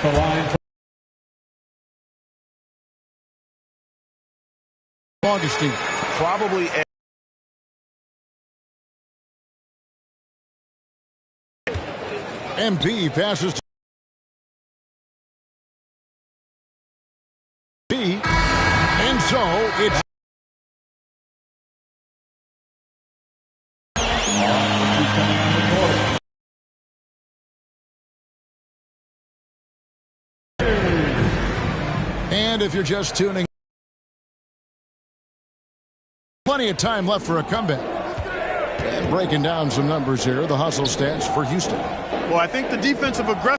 the line. Augustine. Probably MP passes to B, and so it's and if you're just tuning, plenty of time left for a comeback. And breaking down some numbers here, the hustle stats for Houston. Well, I think the defensive aggressive,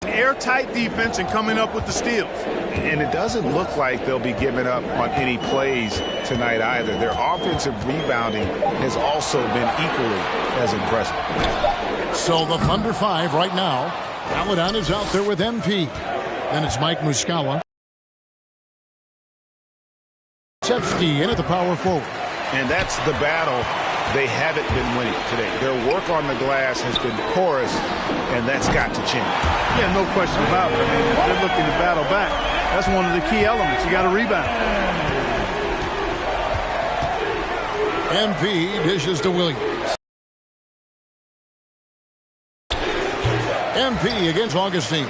airtight defense and coming up with the steals. And it doesn't look like they'll be giving up on any plays tonight either. Their offensive rebounding has also been equally as impressive. So the Thunder 5 right now. Paladon is out there with MP. Then it's Mike Muscala. Shevsky in at the power forward. And that's the battle they haven't been winning today. Their work on the glass has been porous, and that's got to change. Yeah, no question about it. I mean, they're looking to battle back. That's one of the key elements. You got to rebound. MP dishes to Williams. MP against Augustine.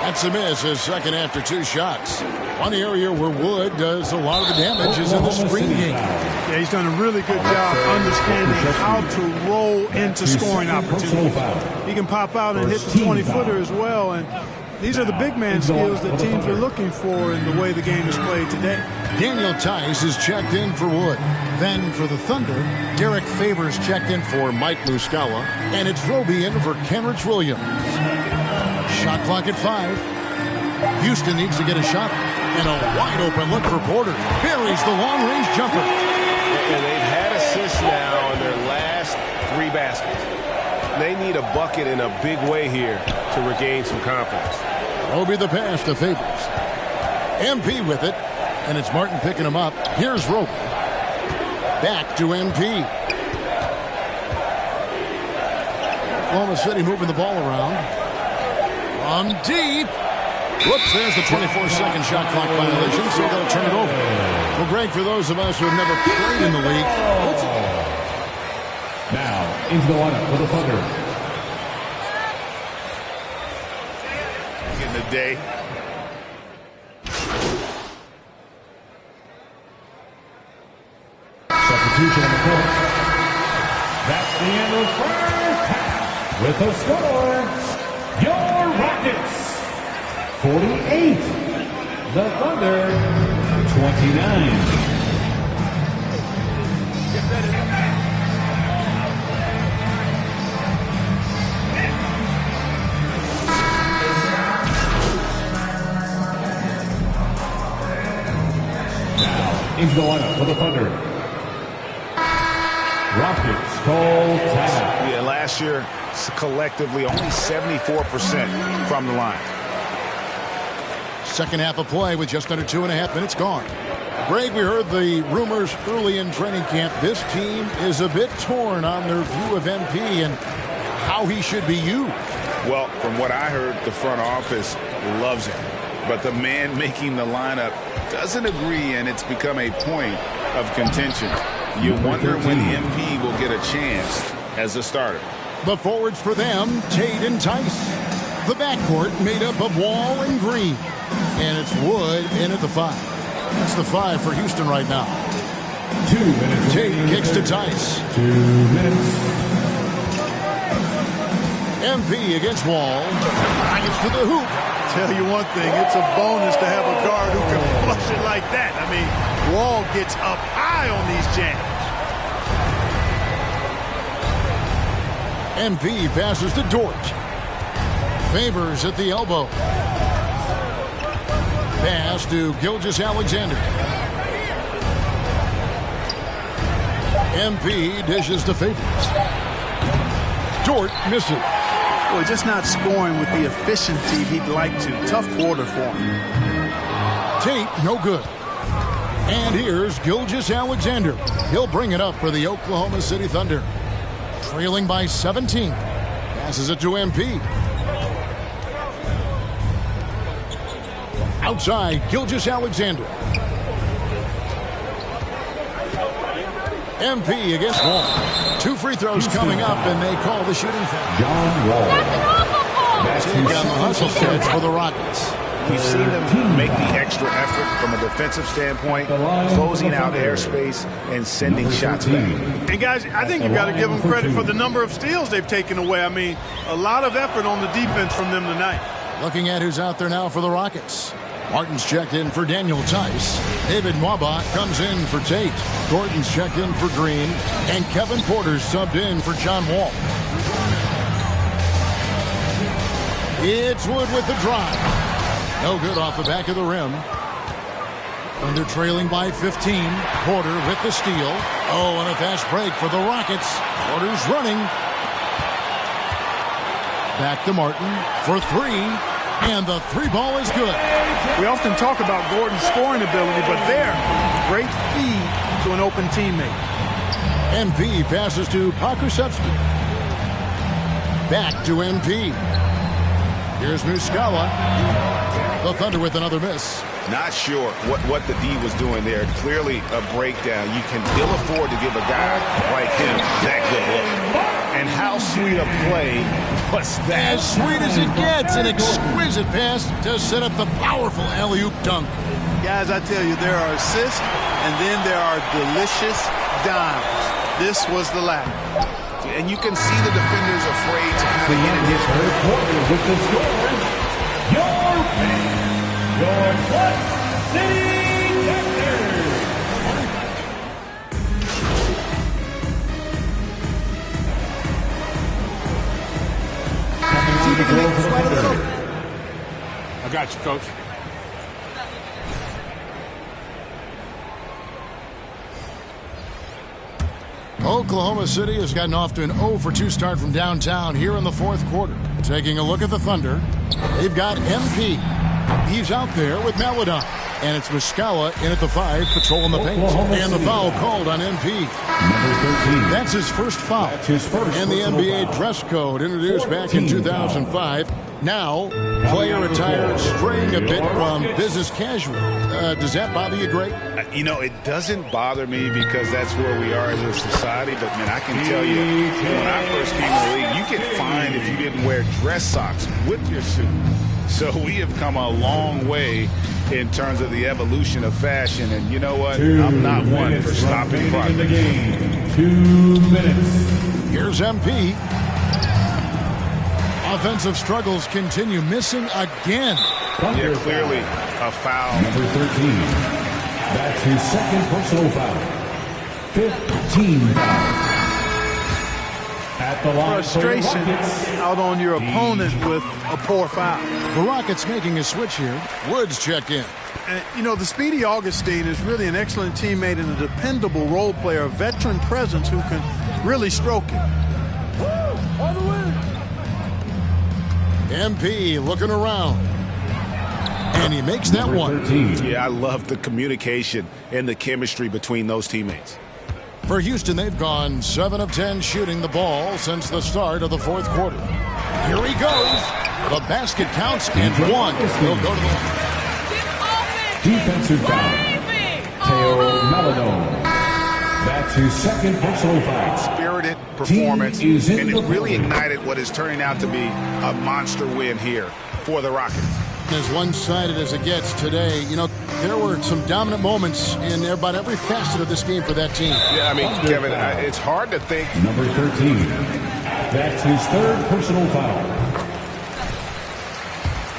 That's a miss, his second after 2 shots. One area where Wood does a lot of the damage is in the screen game. Yeah, he's done a really good job understanding how to roll into scoring opportunities. He can pop out and hit the 20-footer as well, and these are the big man skills that teams are looking for in the way the game is played today. Daniel Tice is checked in for Wood. Then for the Thunder, Derek Favors checked in for Mike Muscala, and it's Roby in for Kenrich Williams. Shot clock at 5. Houston needs to get a shot, and a wide open look for Porter. Buries the long-range jumper. And they've had assists now in their last 3 baskets. They need a bucket in a big way here to regain some confidence. Roby the pass to Favors. MP with it, and it's Martin picking him up. Here's Roby. Back to MP. Oklahoma City moving the ball around. On deep. Whoops, there's the 24-second shot clock violation, so they'll turn it over. Well, Greg, for those of us who have never played in the league. Now, into the lineup for the Thunder. In the day. Substitution on the court. That's the end of the first half. With the score, your Rockets 48. The Thunder 29. Now into the lineup for the Thunder. Rockets call time. Yeah, last year collectively only 74% from the line. Second half of play with just under 2.5 minutes gone. Greg, we heard the rumors early in training camp. This team is a bit torn on their view of MP and how he should be used. Well, from what I heard, the front office loves him. But the man making the lineup doesn't agree, and it's become a point of contention. You wonder when the MP will get a chance as a starter. The forwards for them, Tate and Tice. The backcourt made up of Wall and Green. And it's Wood in at the 5. That's the 5 for Houston right now. 2 minutes. Tate kicks to Tice. 2 minutes. MP against Wall. Drives to the hoop. Tell you one thing, it's a bonus to have a guard who can flush it like that. I mean, Wall gets up high on these jams. MP passes to Dort. Favors at the elbow. Pass to Gilgeous-Alexander. MP dishes to Favors. Dort misses. Boy, just not scoring with the efficiency he'd like to. Tough quarter for him. Tate, no good. And here's Gilgeous-Alexander. He'll bring it up for the Oklahoma City Thunder. Trailing by 17. Passes it to MP. Outside, Gilgeous-Alexander. MP against Wall. 2 free throws coming up, and they call the shooting foul. John Wall. Take on the hustle catch for the Rockets. We've seen them make the extra effort from a defensive standpoint, closing out airspace and sending shots back. And guys, I think you've got to give them credit for the number of steals they've taken away. I mean, a lot of effort on the defense from them tonight. Looking at who's out there now for the Rockets. Martin's checked in for Daniel Tice. David Mwaba comes in for Tate. Gordon's checked in for Green. And Kevin Porter's subbed in for John Wall. It's Wood with the drive. No good off the back of the rim. Thunder trailing by 15. Porter with the steal. Oh, and a fast break for the Rockets. Porter's running. Back to Martin for 3. And the 3 ball is good. We often talk about Gordon's scoring ability, but there, great feed to an open teammate. MP passes to Pokusevski. Back to MP. Here's Muscala. The Thunder with another miss. Not sure what the D was doing there. Clearly a breakdown. You can ill afford to give a guy like him that good look. And how sweet a play was that? As sweet as it gets. An exquisite pass to set up the powerful alley-oop dunk. Guys, I tell you, there are assists, and then there are delicious dimes. This was the latter. And you can see the defenders afraid to kind of get in his third quarter with the score. Your Clutch City Thunder. I got you, Coach. Oklahoma City has gotten off to an 0-for-2 start from downtown here in the fourth quarter. Taking a look at the Thunder, they've got MP. He's out there with Maladon. And it's Muscala in at the 5, patrolling the paint. And the foul called on MP. Number 13. That's his first foul. That's his first and the NBA foul. Dress code introduced back in 2005. Now, player attire straying a bit from business casual. Does that bother you, Greg? You know, it doesn't bother me because that's where we are as a society. But, man, I can tell you, when I first came in the league, you get fined if you didn't wear dress socks with your suit. So we have come a long way in terms of the evolution of fashion. And you know what? I'm not one for stopping progress. The game. 2 minutes. Here's MP. Offensive struggles continue, missing again. Yeah, clearly a foul. Number 13. That's his second personal foul. 15 foul. At the line, frustration out on your opponent with a poor foul. The Rockets making a switch here. Woods checked in. And, you know, the speedy Augustine is really an excellent teammate and a dependable role player, a veteran presence who can really stroke it. On the way. MP looking around. And he makes that one. 13. Yeah, I love the communication and the chemistry between those teammates. For Houston, they've gone 7 of 10 shooting the ball since the start of the fourth quarter. Here he goes. The basket counts and 1. He'll go to the line. Defensive foul. Teo Maladon. That's his second personal foul. Spirited performance, Team is in and the it really corner. ignited what is turning out to be a monster win here for the Rockets. As one-sided as it gets today, you know, there were some dominant moments in about every facet of this game for that team. Yeah, I mean, Kevin, it's hard to think. Number 13. That's his third personal foul.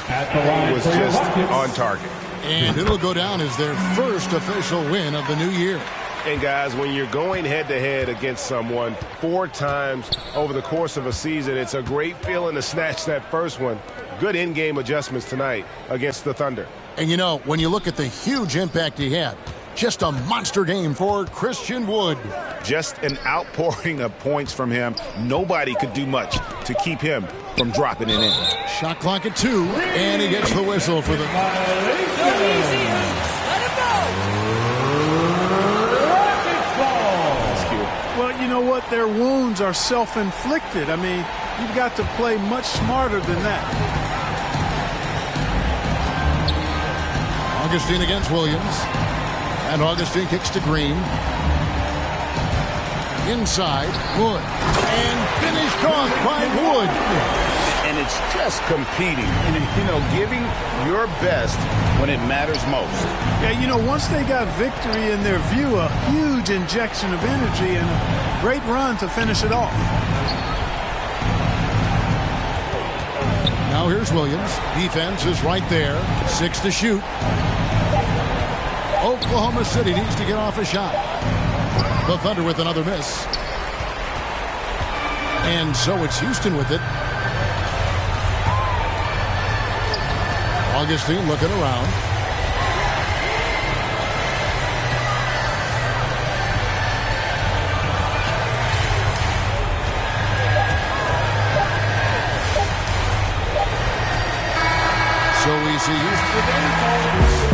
At the line Was for the just Rockets. on target. And it'll go down as their first official win of the new year. And, guys, when you're going head-to-head against someone 4 times over the course of a season, it's a great feeling to snatch that first one. Good in-game adjustments tonight against the Thunder. And, you know, when you look at the huge impact he had, just a monster game for Christian Wood. Just an outpouring of points from him. Nobody could do much to keep him from dropping it in. Shot clock at 2, and he gets the whistle for the... Well, you know what? Their wounds are self-inflicted. I mean, you've got to play much smarter than that. Augustine against Williams. And Augustine kicks to Green. Inside, Wood. And finished off by Wood. And it's just competing. You know, giving your best when it matters most. Yeah, you know, once they got victory in their view, a huge injection of energy and a great run to finish it off. Now here's Williams. Defense is right there. 6 to shoot. Oklahoma City needs to get off a shot. The Thunder with another miss. And so it's Houston with it. Augustine looking around. So we see Houston.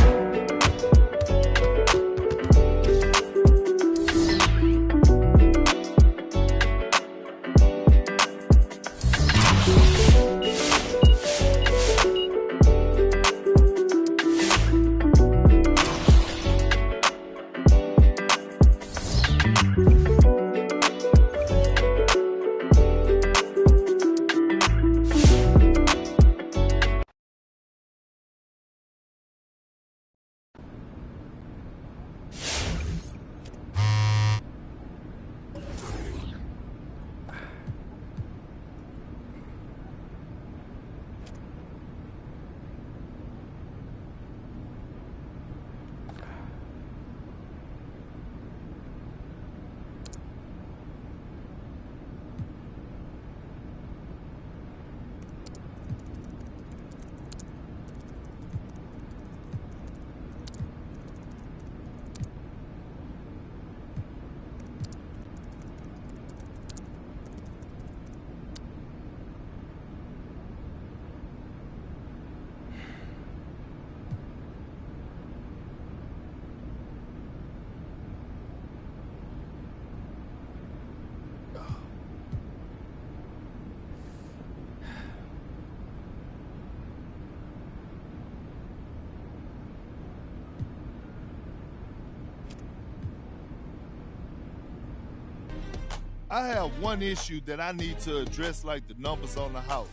I have one issue that I need to address like the numbers on the house,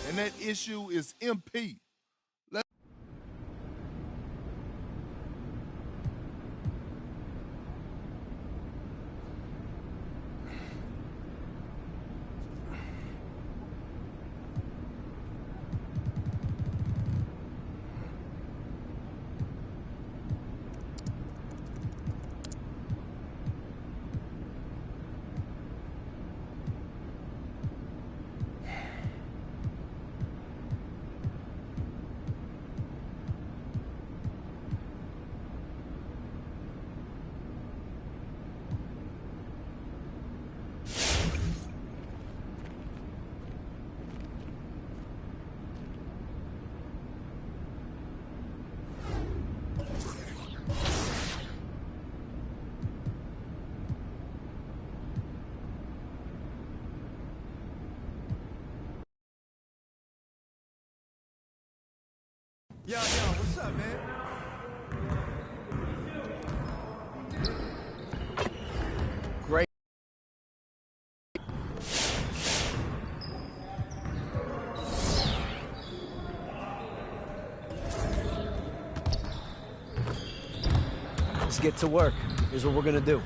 and that issue is MP. Yo, what's up, man? Great. Let's get to work. Here's what we're gonna do.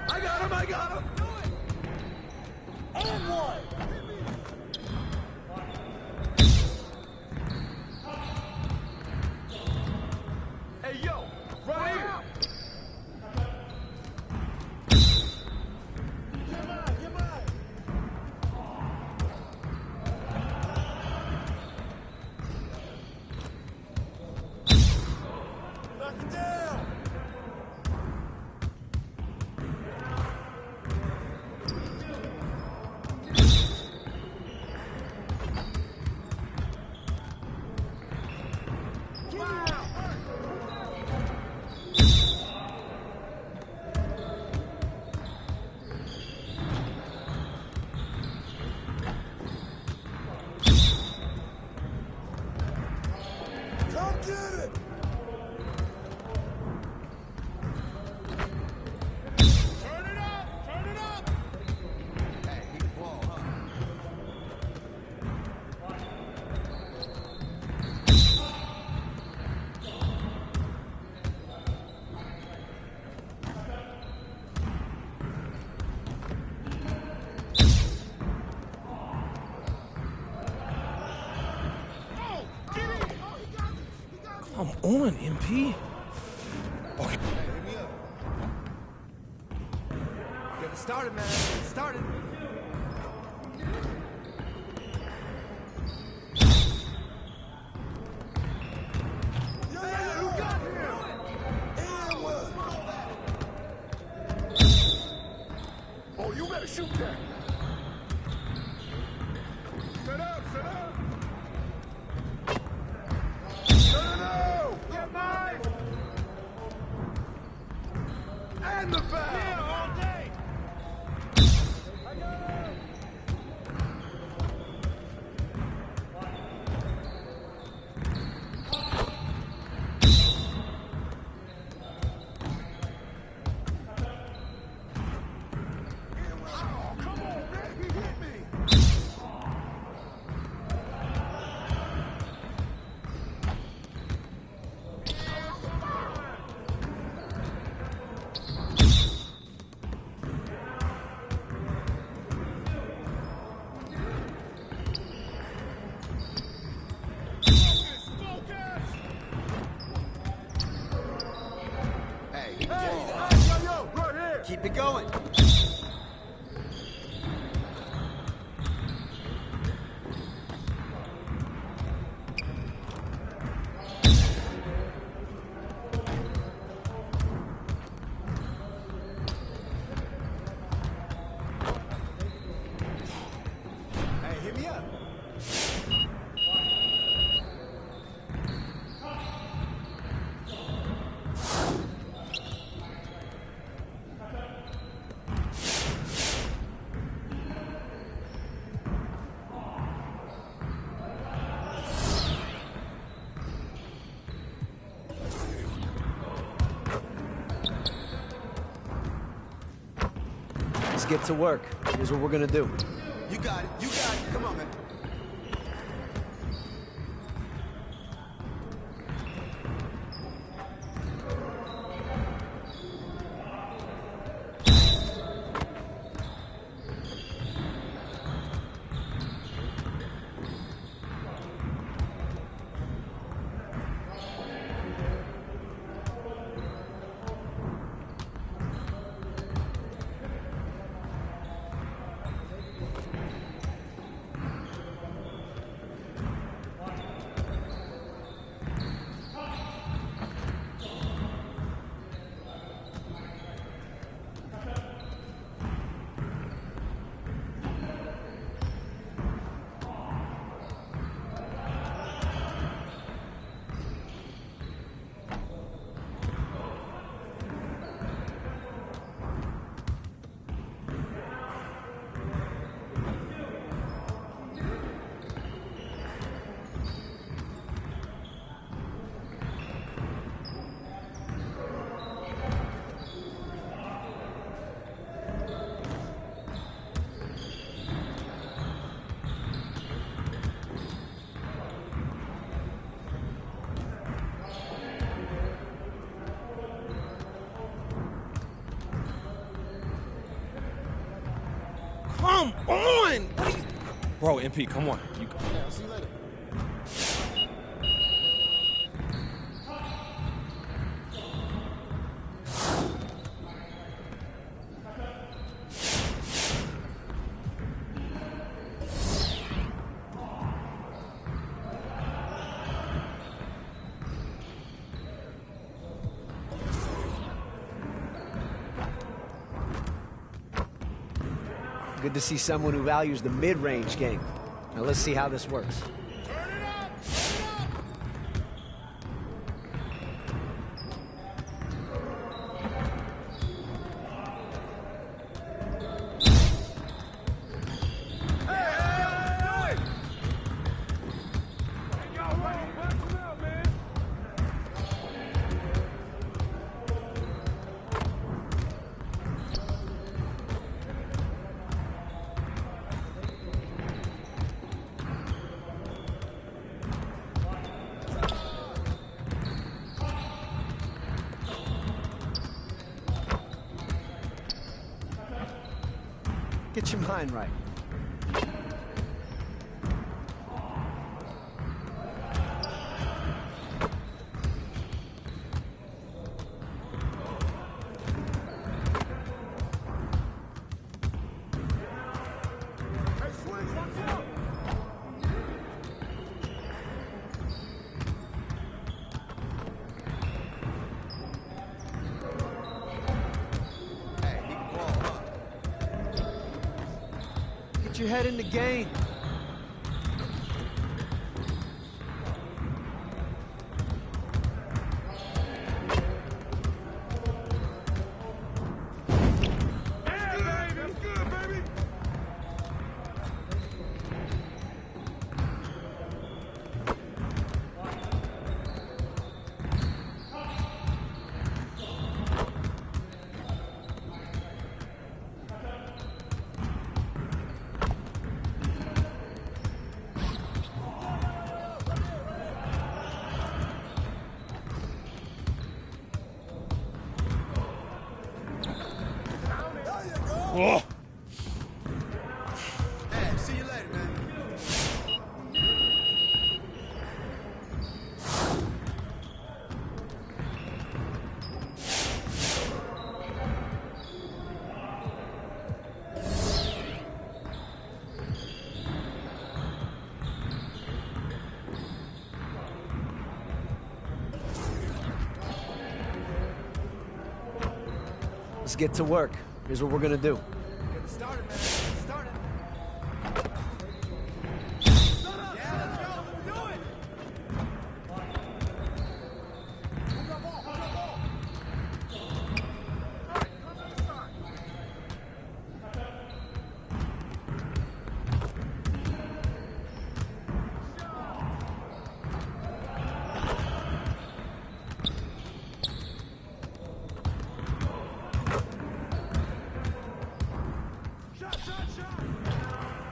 I got him! Do it! And one! Hey, yo! Right here! Get mine! Come on, MP. Okay. Get it started, man. Get it started. Shoot that. Set up, set up. No. Get mine. And the foul. Yeah, all day. I got it. Keep it going. Hey, hit me up. Let's get to work. Here's what we're gonna do. You got it. You got it. Come on, man. Come on! What are you... Bro, MP, come on. You... Yeah, I'll see you later. Good to see someone who values the mid-range game. Now let's see how this works. Get your mind right. your head in the game. Oh. Hey, see you later, man. Let's get to work. Here's what we're gonna do. Get started, man. Get started. Yeah, let's go. Let's do it. Move the ball. Move the ball. All right, come to the side.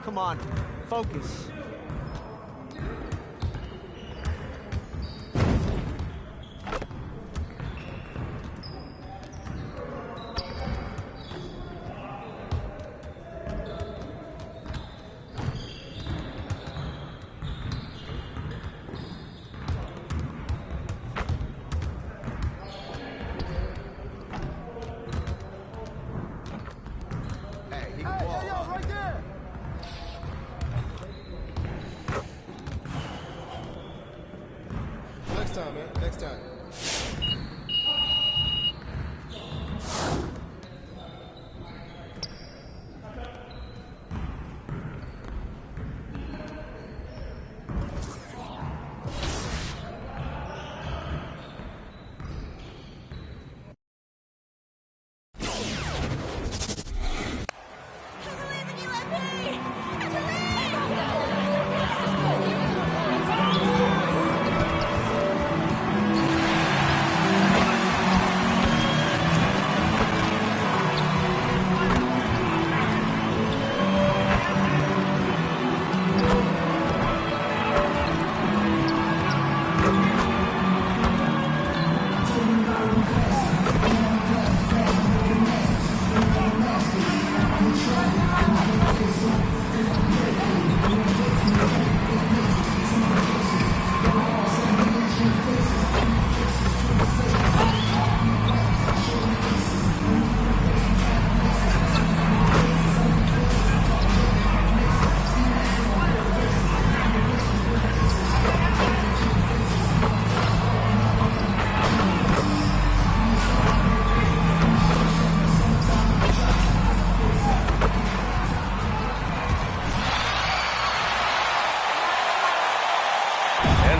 Come on, focus. Hey, he can ball. Yo, right there. Next time, man. Next time.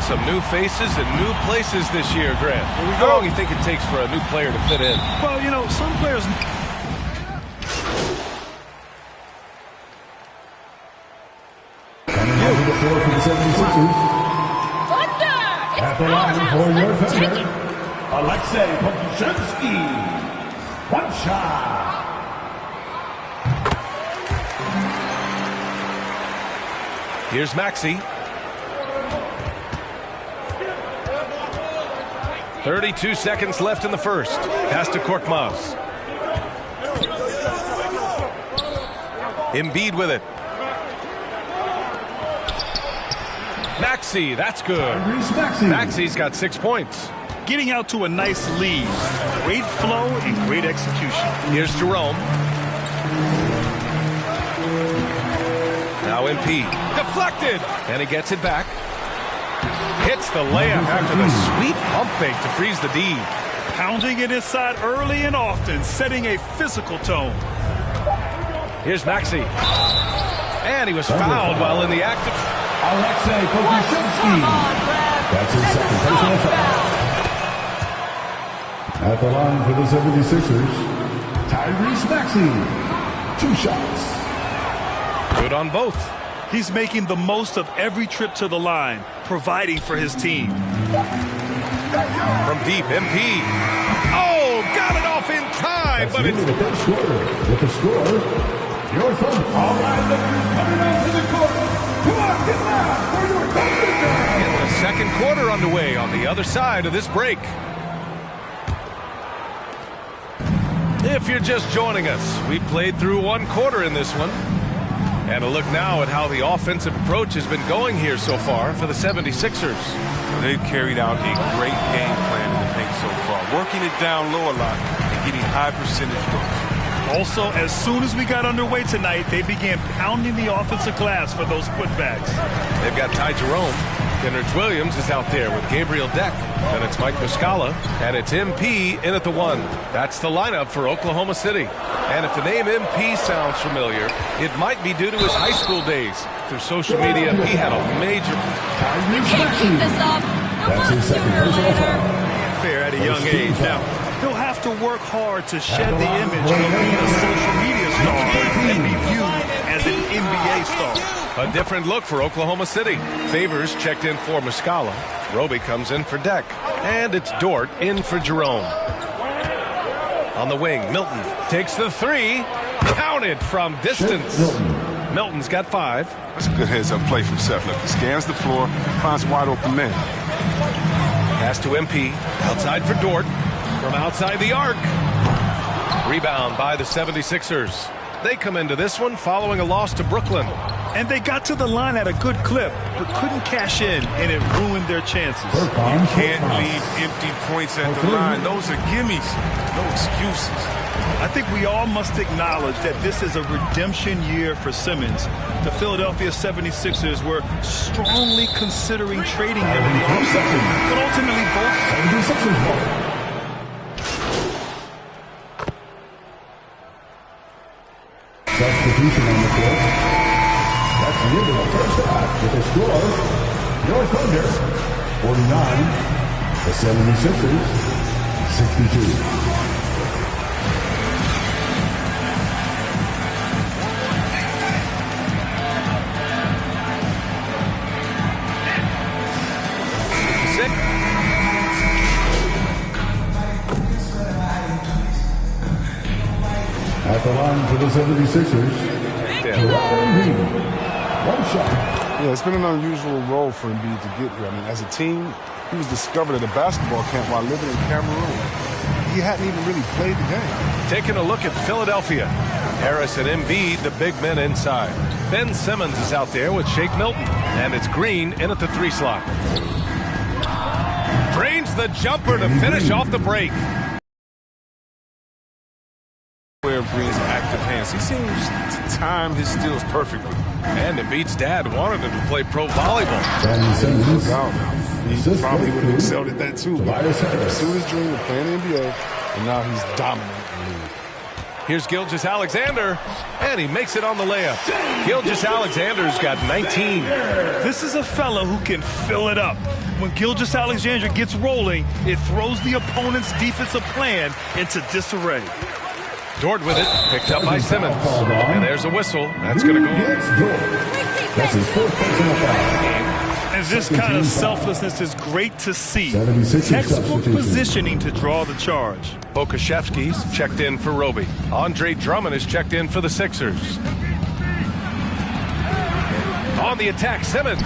Some new faces and new places this year, Grant. How long do you think it takes for a new player to fit in? Well, you know, some players... Coming to the floor for the 76ers. At the line for your defender, Alexei Pokusevski. One shot. Here's Maxey. 32 seconds left in the first. Pass to Korkmaz. Embiid with it. Maxey, that's good. Maxey's got 6 points. Getting out to a nice lead. Great flow and great execution. Here's Jerome. Now MP. Deflected. And he gets it back. Hits the layup after the sweet pump fake to freeze the D. Pounding it inside early and often, setting a physical tone. Here's Maxey. And he was fouled while in the act of... Alexei Pokusevsky. That's his second personal foul. At the line for the 76ers, Tyrese Maxey. 2 shots. Good on both. He's making the most of every trip to the line, providing for his team. From deep, MP. Oh, got it off in time, but it's... the first quarter. With the score, your thumb. All right, Lakers coming out to the court. Come on, get loud for your Thunder. Get the second quarter underway on the other side of this break. If you're just joining us, we played through 1 quarter in this one. And a look now at how the offensive approach has been going here so far for the 76ers. They've carried out a great game plan in the paint so far, working it down low a lot and getting high percentage looks. Also, as soon as we got underway tonight, they began pounding the offensive glass for those putbacks. They've got Ty Jerome. Kenrich Williams is out there with Gabriel Deck. Then it's Mike Muscala. And it's MP in at the 1. That's the lineup for Oklahoma City. And if the name MP sounds familiar, it might be due to his high school days. Through social media, he had a major... You can't keep this up. That's his second personal foul. Fair at a young age. Now, he'll have to work hard to shed the image of being a social media star and be viewed as an NBA star. A different look for Oklahoma City. Favors checked in for Muscala. Roby comes in for Deck. And it's Dort in for Jerome. On the wing, Milton takes the 3. Counted from distance. Milton's got 5. That's a good heads-up play from Seth. Look, he scans the floor, finds wide open man. Pass to MP. Outside for Dort. From outside the arc. Rebound by the 76ers. They come into this one following a loss to Brooklyn. And they got to the line at a good clip, but couldn't cash in, and it ruined their chances. You can't leave empty points at the line. Those are gimmies, no excuses. I think we all must acknowledge that this is a redemption year for Simmons. The Philadelphia 76ers were strongly considering trading him in the offseason, but ultimately both 76ers won. Substitution on the court. That's the end of the first half with a score. Your Thunder, 49. The 76ers, 62. At the line for the 76ers, Embiid. 1 shot. Yeah, it's been an unusual role for Embiid to get here. I mean, as a team, he was discovered at a basketball camp while living in Cameroon. He hadn't even really played the game. Taking a look at Philadelphia. Harris and Embiid, the big men inside. Ben Simmons is out there with Shake Milton. And it's Green in at the 3 slot. Drains the jumper to finish off the break. Of Green's active hands. He seems to time his steals perfectly. And Embiid's dad wanted him to play pro volleyball. He probably would have excelled at that too. But he pursued his dream of playing the NBA, and now he's dominant in the league. Here's Gilgeous-Alexander, and he makes it on the layup. Gilgeous-Alexander's got 19. This is a fella who can fill it up. When Gilgeous-Alexander gets rolling, it throws the opponent's defensive plan into disarray. Dort with it, picked up by Simmons. And there's a whistle. That's going to go. That's his first personal foul. And this kind of selflessness is great to see. Textbook positioning to draw the charge. Pokusevski's checked in for Roby. Andre Drummond is checked in for the Sixers. On the attack, Simmons.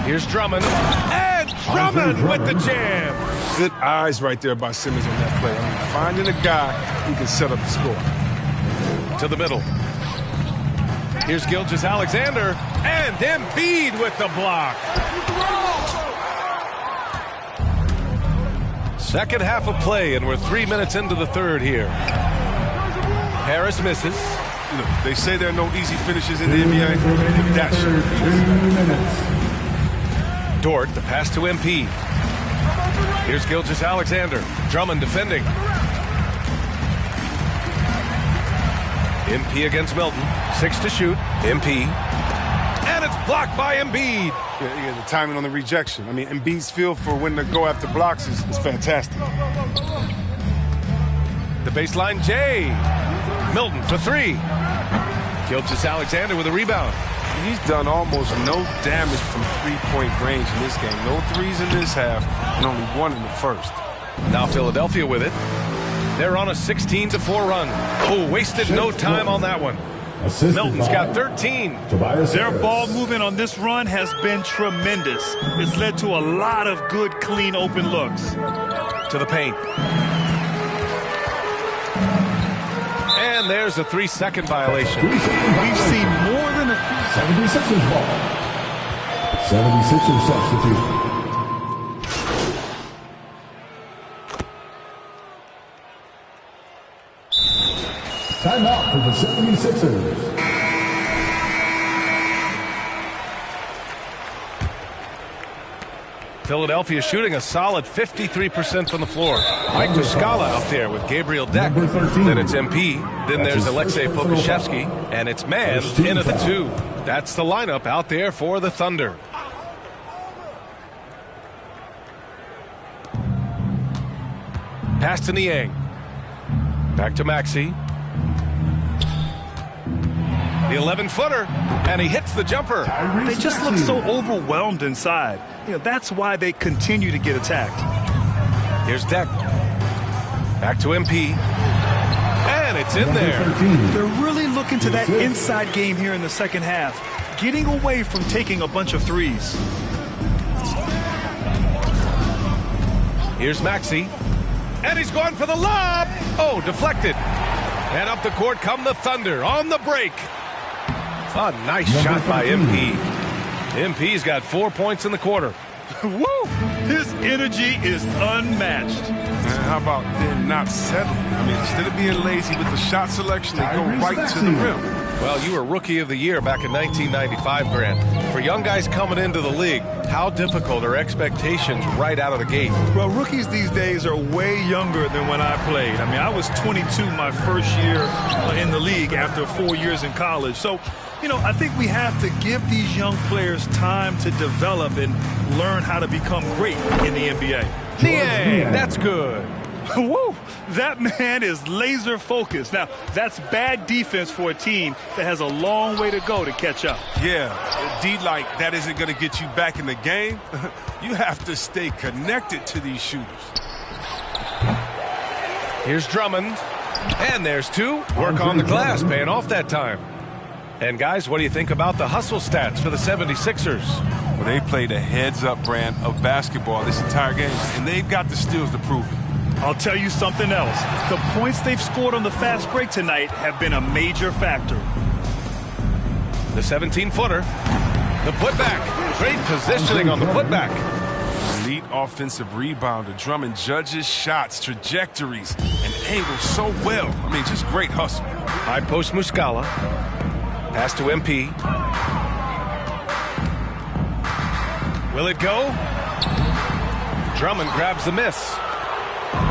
Here's Drummond. And Drummond with the jam. Good eyes right there by Simmons on that play. I mean, finding a guy who can set up the score. To the middle. Here's Gilgeous-Alexander. And Embiid with the block. Second half of play, and we're 3 minutes into the third here. Harris misses. You know, they say there are no easy finishes in the NBA. That's Dort, the pass to MP. Here's Gilgeous-Alexander. Drummond defending. MP against Milton. 6 to shoot. MP. Blocked by Embiid. Yeah, the timing on the rejection. I mean, Embiid's feel for when to go after blocks is fantastic. The baseline Jay. Milton for three. Gilgeous-Alexander with a rebound. He's done almost no damage from three-point range in this game. No threes in this half, and only one in the first. Now Philadelphia with it. They're on a 16-4 run. Oh, wasted no time on that one. Milton's got 13. Their ball movement on this run has been tremendous. It's led to a lot of good, clean, open looks. To the paint. And there's a 3-second violation. We've seen more than a few. 76ers ball. 76ers substitute. Timeout for the 76ers. Philadelphia shooting a solid 53% from the floor. Mike Muscala out there with Gabriel Deck. Then it's MP. Then there's Alexei Pokusevski. And it's Man in at the 2. That's the lineup out there for the Thunder. Pass to Niang. Back to Maxey. The 11-footer, and he hits the jumper. They just look so overwhelmed inside. You know, that's why they continue to get attacked. Here's Deck. Back to MP. And it's in there. They're really looking to that inside game here in the second half, getting away from taking a bunch of threes. Here's Maxey. And he's going for the lob. Oh, deflected. And up the court come the Thunder on the break. A nice shot by MP. MP's got 4 points in the quarter. Woo! His energy is unmatched. Man, how about them not settling? I mean, instead of being lazy with the shot selection, they go right to the rim. Well, you were Rookie of the Year back in 1995, Grant. For young guys coming into the league, how difficult are expectations right out of the gate? Well, rookies these days are way younger than when I played. I mean, I was 22 my first year in the league after 4 years in college. So, you know, I think we have to give these young players time to develop and learn how to become great in the NBA. Niang, that's good. Woo! That man is laser focused. Now, that's bad defense for a team that has a long way to go to catch up. Yeah, D-like, that isn't going to get you back in the game. You have to stay connected to these shooters. Here's Drummond. And there's 2. Work on the glass, paying off that time. And, guys, what do you think about the hustle stats for the 76ers? Well, they played a heads-up brand of basketball this entire game, and they've got the steals to prove it. I'll tell you something else. The points they've scored on the fast break tonight have been a major factor. The 17-footer. The putback. Great positioning on the putback. Elite offensive rebounder. Drummond judges shots, trajectories, and angles so well. I mean, just great hustle. High post Muscala. Pass to MP. Will it go? Drummond grabs the miss.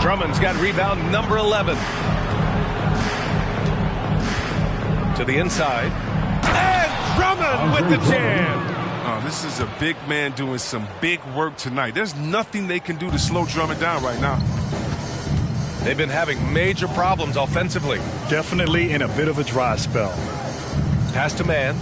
Drummond's got rebound number 11. To the inside. And Drummond with the jam. Oh, this is a big man doing some big work tonight. There's nothing they can do to slow Drummond down right now. They've been having major problems offensively. Definitely in a bit of a dry spell. Pass to Man.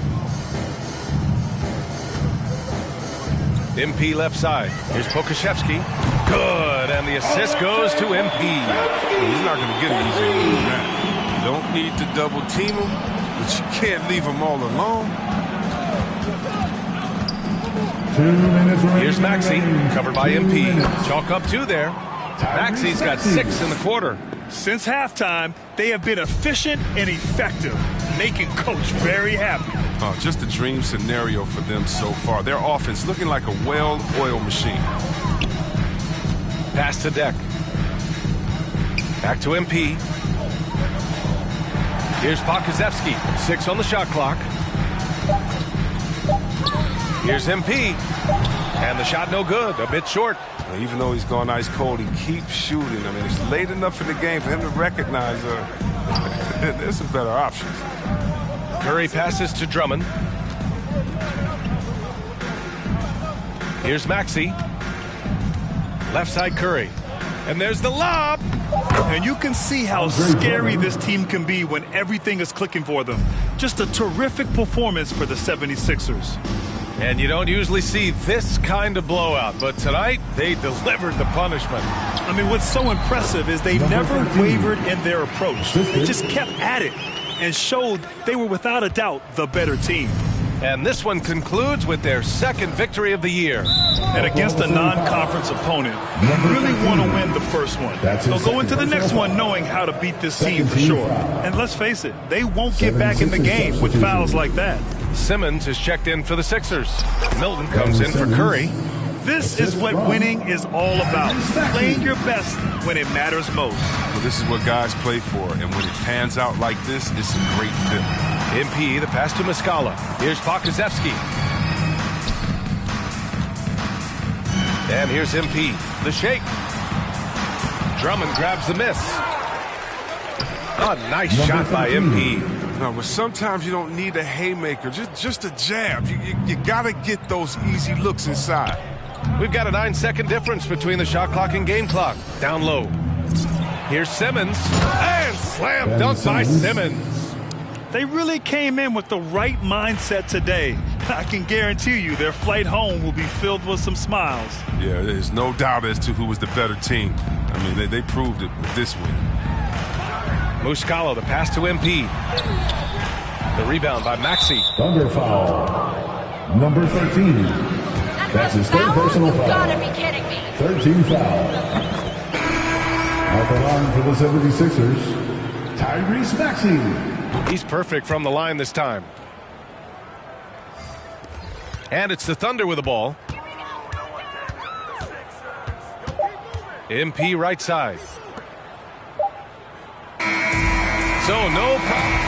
MP left side. Here's Pokusevski. Good, and the assist goes to MP. He's not going to get it easier than that. You don't need to double team him, but you can't leave him all alone. 2 minutes remaining. Here's Maxey, covered by MP. Chalk up 2 there. Maxey's got 6 in the quarter. Since halftime, they have been efficient and effective, making Coach very happy. Oh, just a dream scenario for them so far. Their offense looking like a well-oiled machine. Pass to Deck. Back to MP. Here's Pokusevski. 6 on the shot clock. Here's MP. And the shot no good. A bit short. Well, even though he's gone ice cold, he keeps shooting. I mean, it's late enough in the game for him to recognize there's some better options. Curry passes to Drummond. Here's Maxey. Left side Curry. And there's the lob. And you can see how scary this team can be when everything is clicking for them. Just a terrific performance for the 76ers. And you don't usually see this kind of blowout, but tonight they delivered the punishment. I mean, what's so impressive is they never wavered in their approach. They just kept at it and showed they were without a doubt the better team. And this one concludes with their second victory of the year. And against a non-conference opponent, you really want to win the first one. They'll go into the next one knowing how to beat this team for sure. And let's face it, they won't get back in the game with fouls like that. Simmons is checked in for the Sixers. Milton comes in for Curry. This is what winning is all about. Playing your best when it matters most. Well, this is what guys play for, and when it pans out like this, it's a great feeling. MP, the pass to Muscala. Here's Pokusevski. And here's MP, the shake. Drummond grabs the miss. A nice shot by MP. No, but sometimes you don't need a haymaker, just a jab. You got to get those easy looks inside. We've got a 9-second difference between the shot clock and game clock. Down low. Here's Simmons. And slam dunk by Simmons. They really came in with the right mindset today. I can guarantee you their flight home will be filled with some smiles. Yeah, there's no doubt as to who was the better team. I mean, they proved it with this win. Muscala, the pass to MP. The rebound by Maxey. Thunder foul. Number 13. That's his third personal foul. You gotta be kidding me. 13 foul. Out the line for the 76ers, Tyrese Maxey. He's perfect from the line this time. And it's the Thunder with the ball. MP right side. So no problem.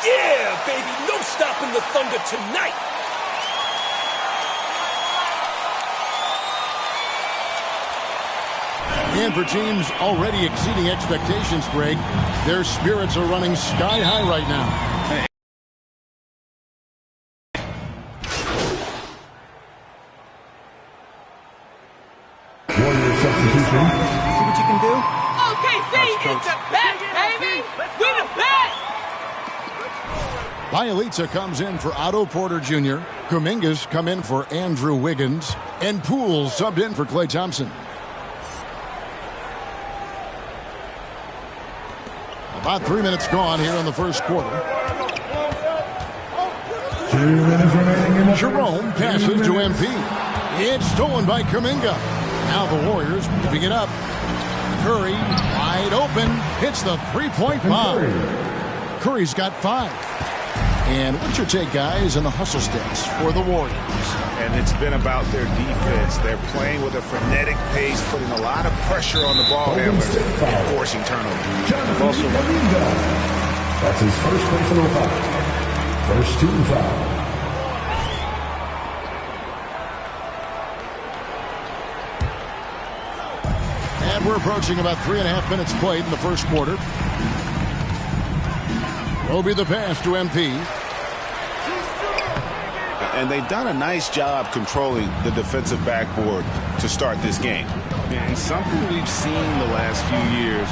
Yeah, baby, no stopping the Thunder tonight. And for teams already exceeding expectations, Greg, their spirits are running sky high right now. Warrior substitution. See what you can do? OKC is the best, baby. We the best. Bielitsa comes in for Otto Porter Jr. Kumingas come in for Andrew Wiggins. And Poole subbed in for Klay Thompson. About 3 minutes gone here in the first quarter. 2 minutes remaining in the Jerome passes to MP. It's stolen by Kuminga. Now the Warriors moving it up. Curry wide open. Hits the three-point bomb. Curry's got 5. And what's your take, guys, on the hustle stats for the Warriors? And it's been about their defense. They're playing with a frenetic pace, putting a lot of pressure on the ball handlers and forcing turnovers. That's his first personal foul. First team foul. And we're approaching about 3.5 minutes played in the first quarter. Roby the pass to MP. And they've done a nice job controlling the defensive backboard to start this game. And something we've seen the last few years,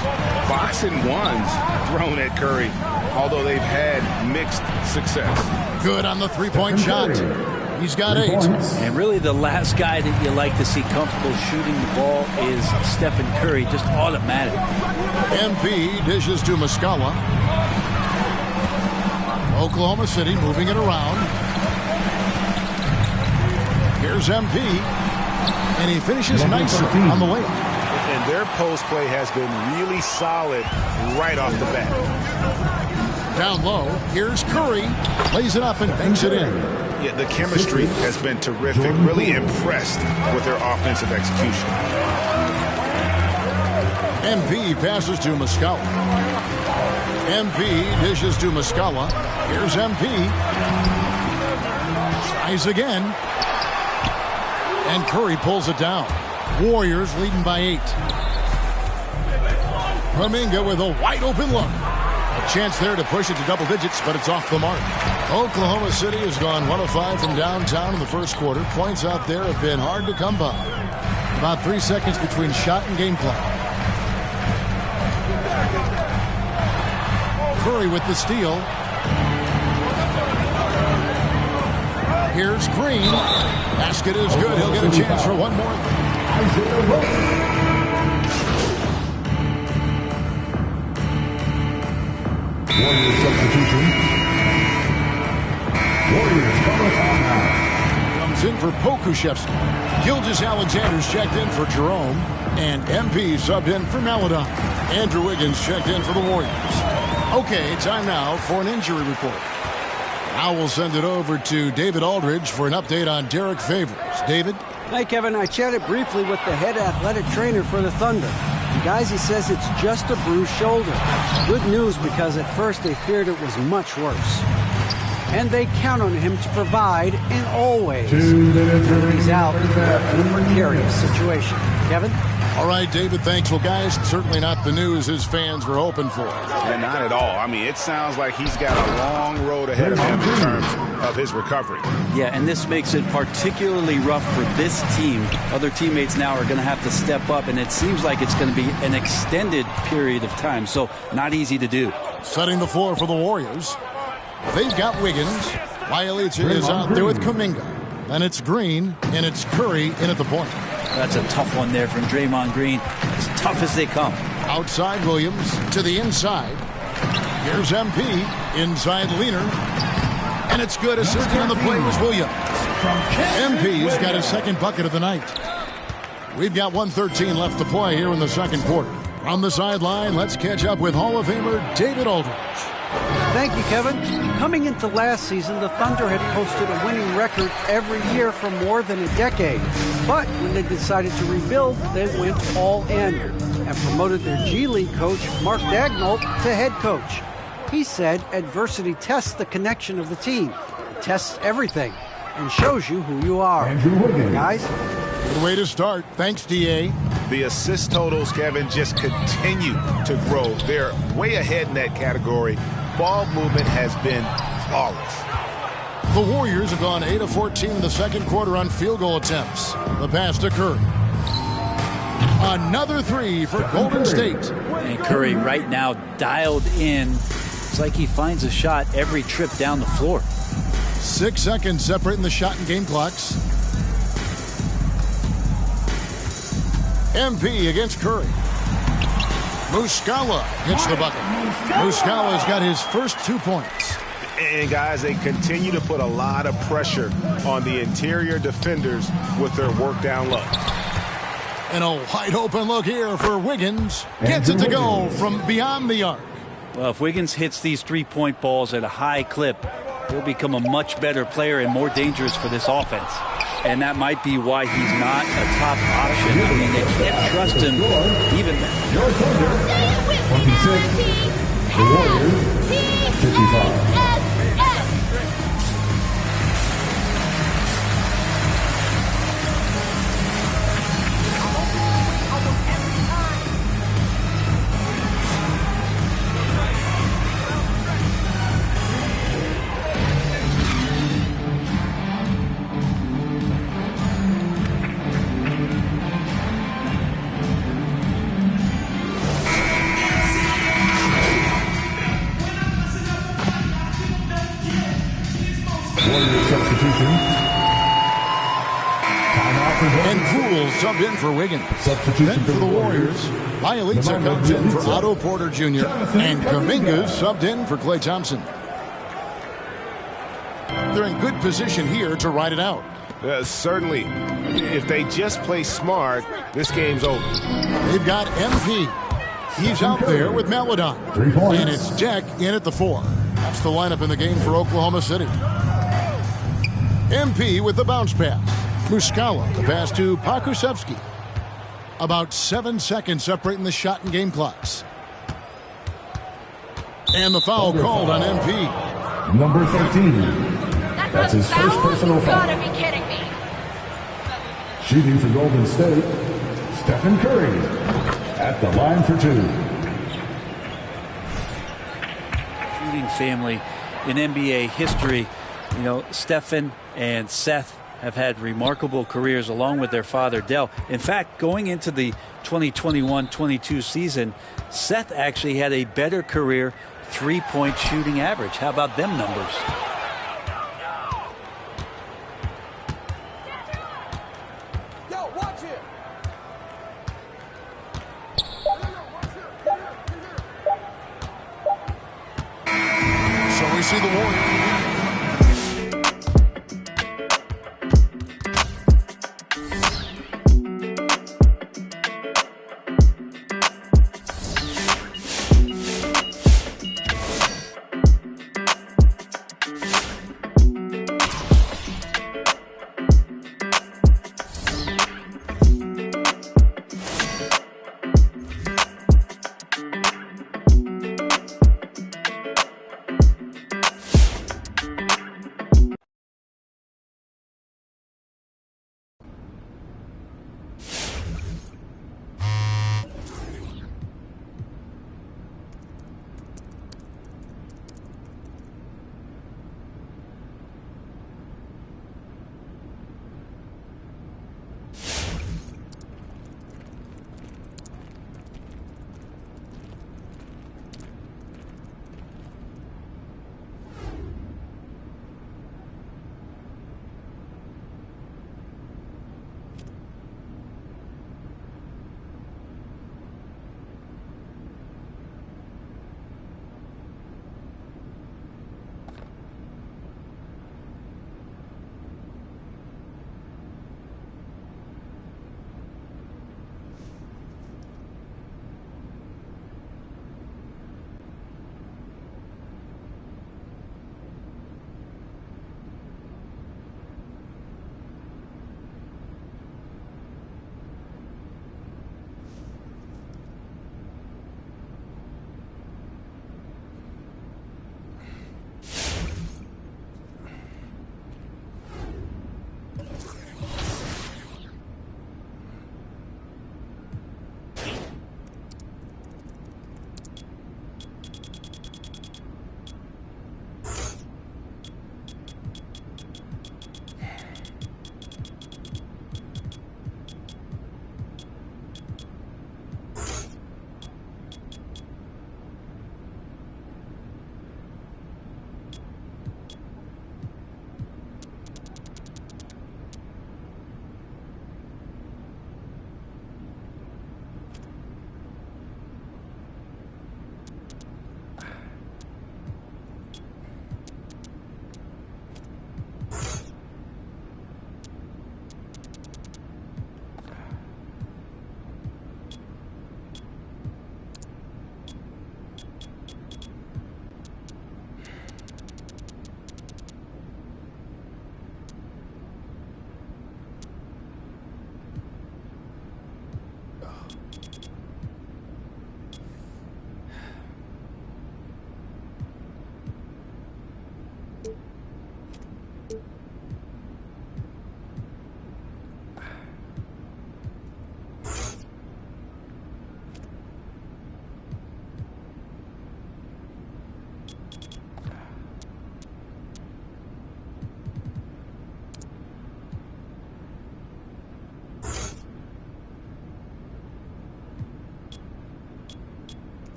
box and ones thrown at Curry, although they've had mixed success. Good on the three-point shot. He's got 8. And really the last guy that you like to see comfortable shooting the ball is Stephen Curry, just automatic. MP dishes to Muscala. Oklahoma City moving it around. Here's MP. And he finishes nicely on the layup. And their post play has been really solid right off the bat. Down low, here's Curry. Lays it up and banks it in. Yeah, the chemistry has been terrific. Really impressed with their offensive execution. MP passes to Muscala. MP dishes to Muscala. Here's MP. Tries again. And Curry pulls it down. Warriors leading by 8. Kuminga with a wide open look. A chance there to push it to double digits, but it's off the mark. Oklahoma City has gone 1 of 5 from downtown in the first quarter. Points out there have been hard to come by. About 3 seconds between shot and game clock. Curry with the steal. Here's Green. Basket is good. He'll get a chance for one more. Warriors substitution. Warriors call a timeout. Comes in for Pokushevsky. Gilgeous-Alexander's checked in for Jerome. And MP subbed in for Maladon. Andrew Wiggins checked in for the Warriors. Okay, time now for an injury report. Now we'll send it over to David Aldridge for an update on Derek Favors. David? Hi, Kevin. I chatted briefly with the head athletic trainer for the Thunder. And guys, he says it's just a bruised shoulder. Good news, because at first they feared it was much worse. And they count on him to provide in all ways. He's out in a precarious situation. Kevin? All right, David, thanks. Well, guys, certainly not the news his fans were hoping for. And not at all. I mean, it sounds like he's got a long road ahead of him in terms of his recovery. Yeah, and this makes it particularly rough for this team. Other teammates now are going to have to step up, and it seems like it's going to be an extended period of time, so not easy to do. Setting the floor for the Warriors. They've got Wiggins. Wiley is out there with Kuminga. Then it's Green, and it's Curry in at the point. That's a tough one there from Draymond Green. As tough as they come. Outside Williams to the inside. Here's MP. Inside Leaner. And it's good. Assisting on the play was Williams. MP's got his second bucket of the night. We've got 1:13 left to play here in the second quarter. On the sideline, let's catch up with Hall of Famer David Aldridge. Thank you, Kevin. Coming into last season, the Thunder had posted a winning record every year for more than a decade. But when they decided to rebuild, they went all in and promoted their G League coach, Mark Daigneault, to head coach. He said adversity tests the connection of the team. It tests everything and shows you who you are. Guys? Good way to start. Thanks, D.A. The assist totals, Kevin, just continue to grow. They're way ahead in that category. Ball movement has been flawless. The Warriors have gone 8 of 14 in the second quarter on field goal attempts. The pass to Curry. Another 3 for Golden State. And Curry right now dialed in. It's like he finds a shot every trip down the floor. 6 seconds separating the shot and game clocks. MP against Curry. Muscala hits the bucket. Muscala's got his first 2 points. And guys, they continue to put a lot of pressure on the interior defenders with their work down low. And a wide open look here for Wiggins. Gets it to go from beyond the arc. Well, if Wiggins hits these 3-point balls at a high clip, he'll become a much better player and more dangerous for this offense. And that might be why he's not a top option. I mean, they can't trust him even. Your Thunder, 26. The Warriors, 55. And Poole subbed in for Wiggins. Then for the Warriors, Bielitsa comes in for Otto Porter Jr. And Kuminga subbed in for Klay Thompson. They're in good position here to ride it out. Certainly. If they just play smart, this game's over. They've got MP. He's out there with Maladon. And it's Deck in at the 4. That's the lineup in the game for Oklahoma City. MP with the bounce pass. Muscala, the pass to Pokusevski. About 7 seconds separating the shot and game clocks. And the foul called on MP. Number 13. That's his first personal foul. You gotta be kidding me. Shooting for Golden State, Stephen Curry at the line for 2. Shooting family in NBA history. You know, Stephen and Seth have had remarkable careers along with their father, Dell. In fact, going into the 2021-22 season, Seth actually had a better career three-point shooting average. How about them numbers? Yo, watch it. So we see the Warriors.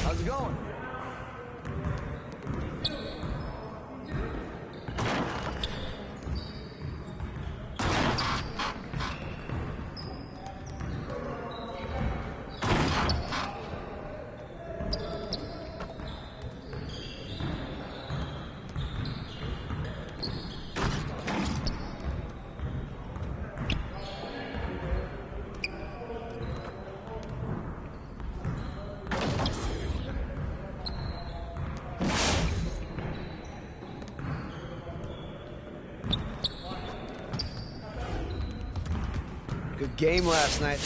How's it going? Good game last night.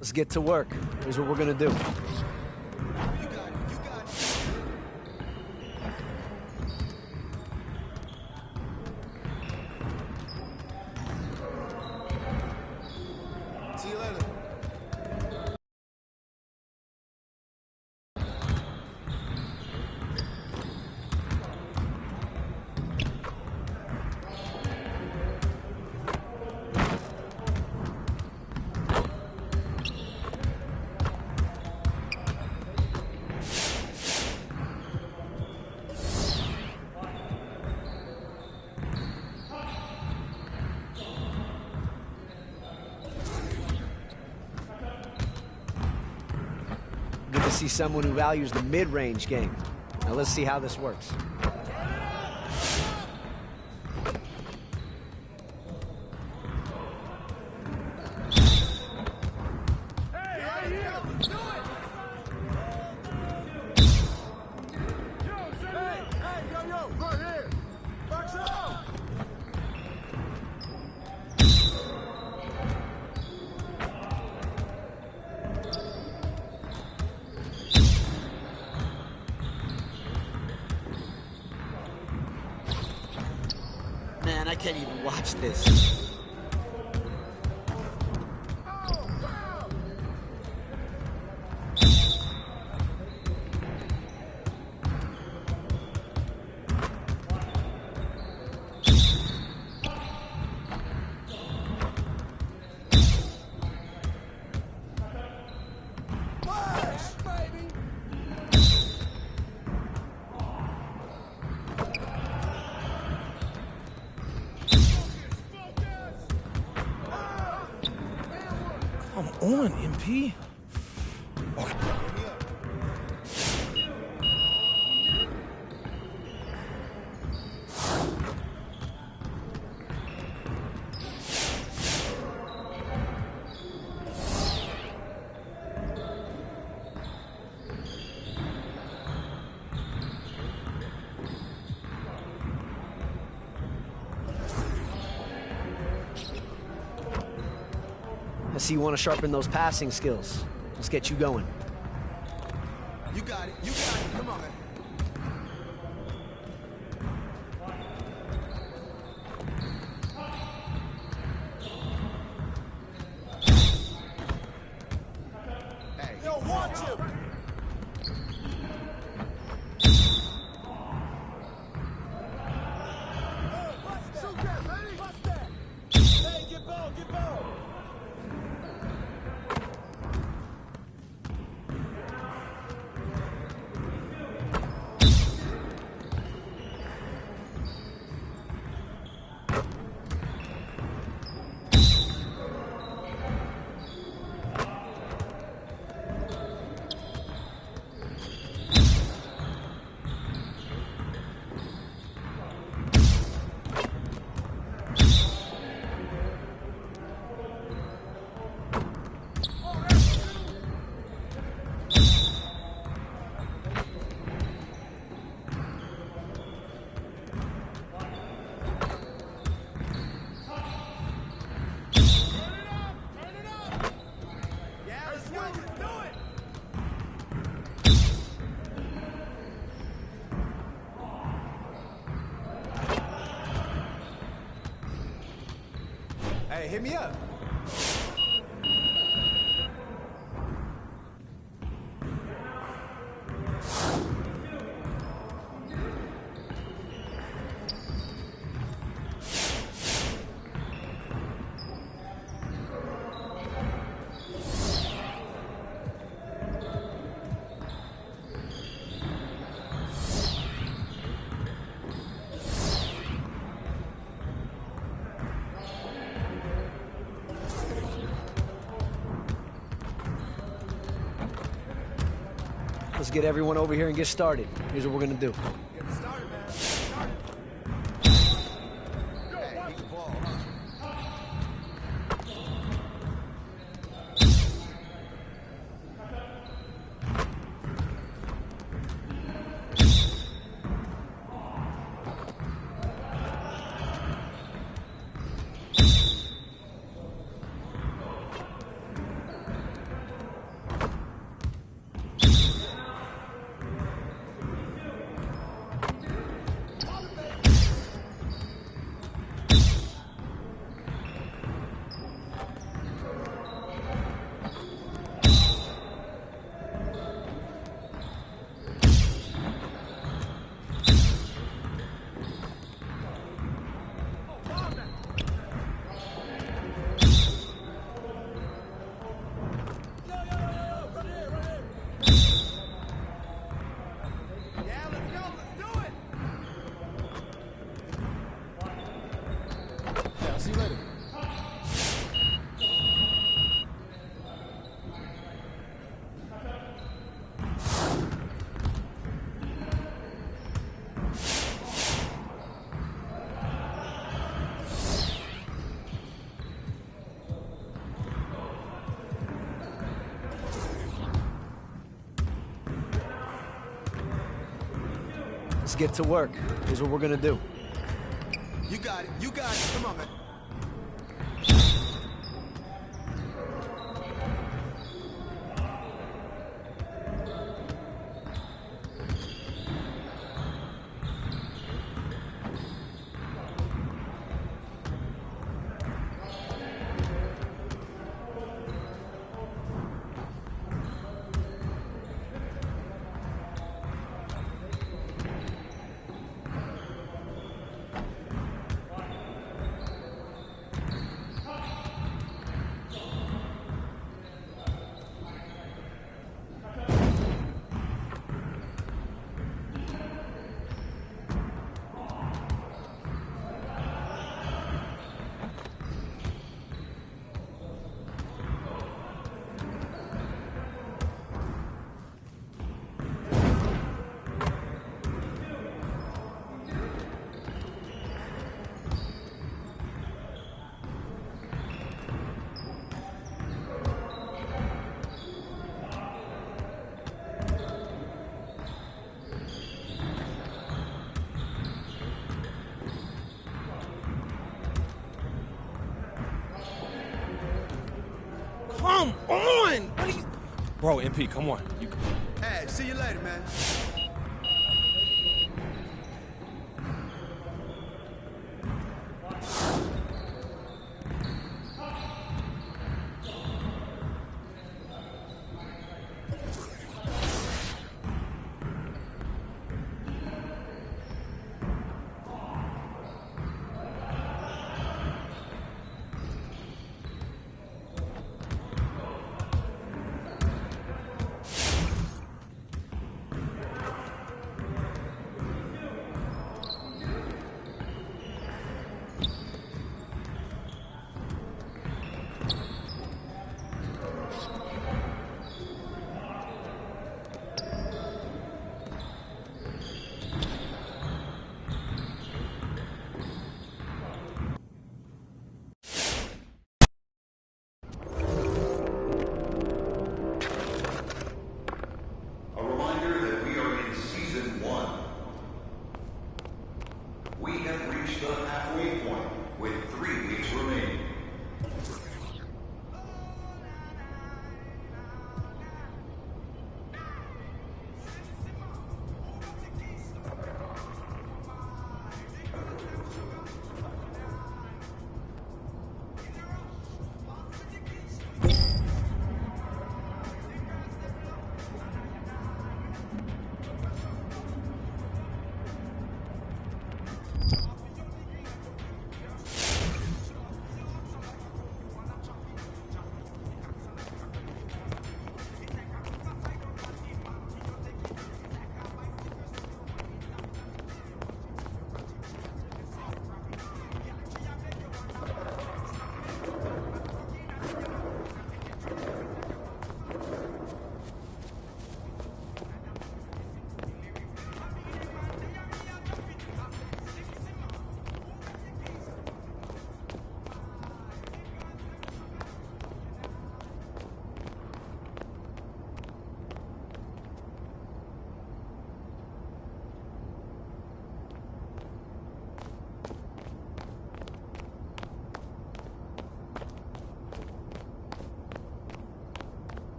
Let's get to work. Here's what we're gonna do. See you later. see someone who values the mid-range game. Now let's see how this works. Man, I can't even watch this. Come on, MP. I see you want to sharpen those passing skills. Let's get you going. You got it. You got it. Come on, man. Hey, yo, watch him. Shoot that, baby. Watch that. Hey, get ball, get ball. Hey, hit me up. Let's get everyone over here and get started. Here's what we're going to do. Let's get to work. Here's what we're going to do. You got it. You got it. Come on, man. Come on! What are you... Bro, MP, come on. Hey, see you later, man.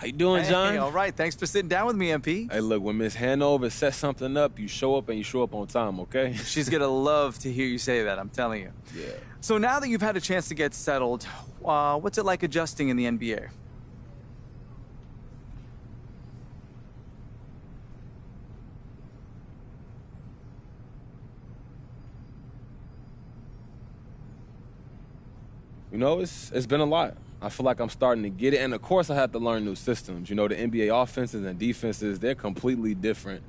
How you doing, John? Hey, all right. Thanks for sitting down with me, MP. Hey, look, when Miss Hanover sets something up, you show up and you show up on time, okay? She's going to love to hear you say that, I'm telling you. Yeah. So now that you've had a chance to get settled, what's it like adjusting in the NBA? You know, it's been a lot. I feel like I'm starting to get it. And, of course, I have to learn new systems. You know, the NBA offenses and defenses, they're completely different.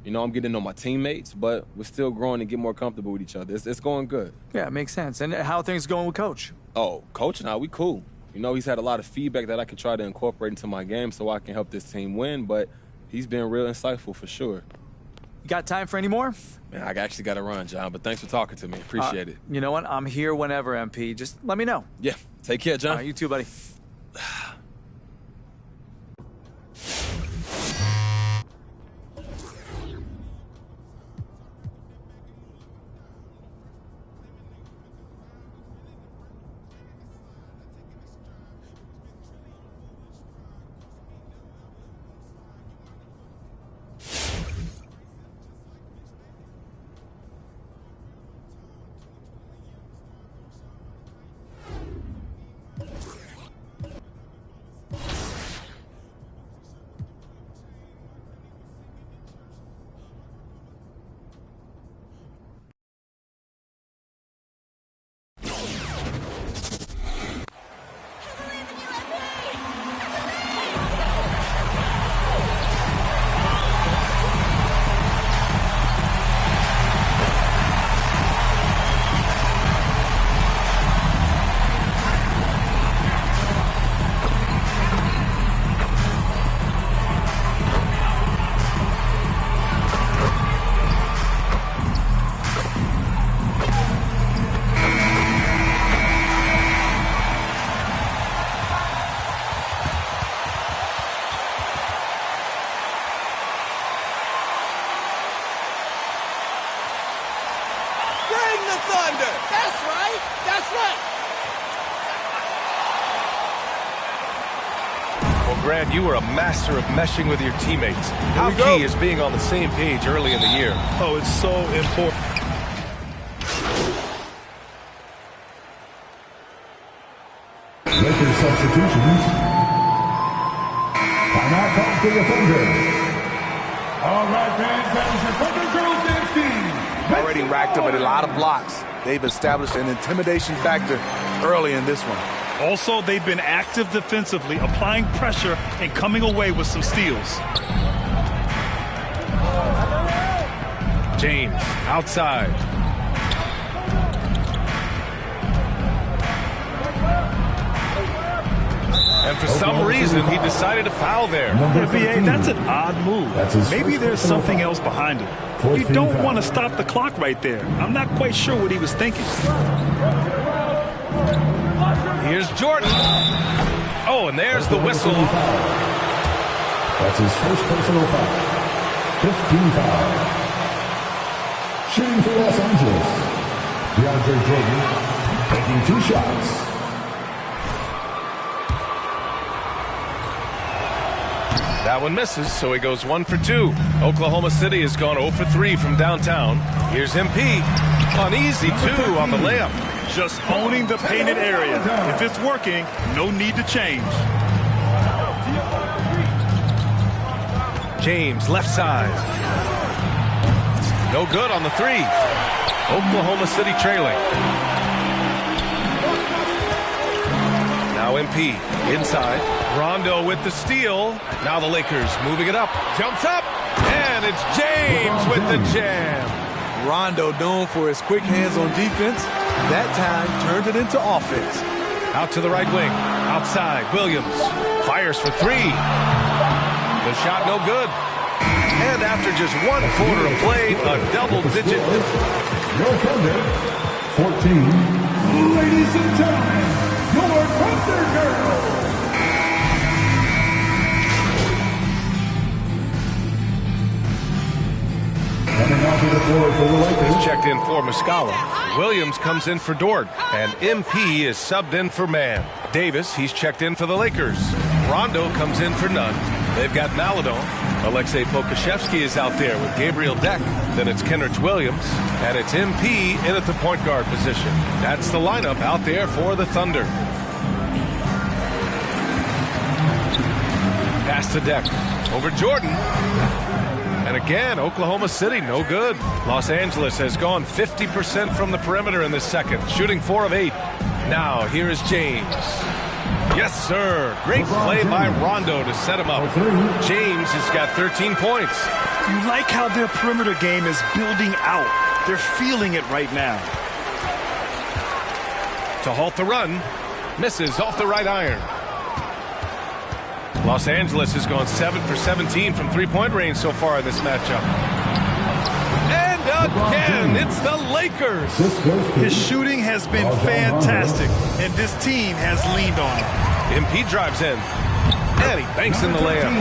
You know, I'm getting to know my teammates, but we're still growing and get more comfortable with each other. It's going good. Yeah, it makes sense. And how are things going with Coach? Oh, Coach and I, we cool. You know, he's had a lot of feedback that I can try to incorporate into my game so I can help this team win, but he's been real insightful for sure. You got time for any more? Man, I actually got to run, John, but thanks for talking to me. Appreciate it. You know what? I'm here whenever, MP. Just let me know. Yeah. Take care, John. You too, buddy. Grant, you were a master of meshing with your teammates. How key is being on the same page early in the year? Oh, it's so important. Lakers substitutions. Timeout called for the Thunder. All right, fans, that is your Thunder Girls dance team. Already racked up at a lot of blocks. They've established an intimidation factor early in this one. Also, they've been active defensively, applying pressure and coming away with some steals. James, outside. And for some reason, he decided to foul there. NBA, that's an odd move. Maybe there's something else behind it. You don't want to stop the clock right there. I'm not quite sure what he was thinking. Here's Jordan. Oh, and there's the whistle. That's his first personal foul. 15 foul. Shooting for Los Angeles. DeAndre Jordan taking 2 shots. That one misses, so he goes 1 for 2. Oklahoma City has gone 0 for 3 from downtown. Here's MP. On easy 2 on the layup. Just owning the painted area. If it's working, no need to change. James, left side. No good on the 3. Oklahoma City trailing. Now MP inside. Rondo with the steal. Now the Lakers moving it up. Jumps up. And it's James with the jam. Rondo known for his quick hands on defense. That time turned it into offense. Out to the right wing. Outside. Williams fires for 3. The shot no good. And after just 1 quarter of play, a double-digit. Your Thunder, 14. Ladies and gentlemen, your Thunder Girls. Coming onto the floor for the Lakers. Checked in for Muscala. Williams comes in for Dort. And MP is subbed in for Mann. Davis, he's checked in for the Lakers. Rondo comes in for none. They've got Maladon. Alexei Pokusevski is out there with Gabriel Deck. Then it's Kenrich Williams. And it's MP in at the point guard position. That's the lineup out there for the Thunder. Pass to Deck. Over Jordan. And again, Oklahoma City, no good. Los Angeles has gone 50% from the perimeter in this second, shooting 4 of 8. Now, here is James. Yes, sir. Great play by Rondo to set him up. James has got 13 points. You like how their perimeter game is building out. They're feeling it right now. To halt the run, misses off the right iron. Los Angeles has gone 7 for 17 from three-point range so far in this matchup. And again, it's the Lakers. His shooting has been fantastic, and this team has leaned on it. MP drives in, and he banks in the layup.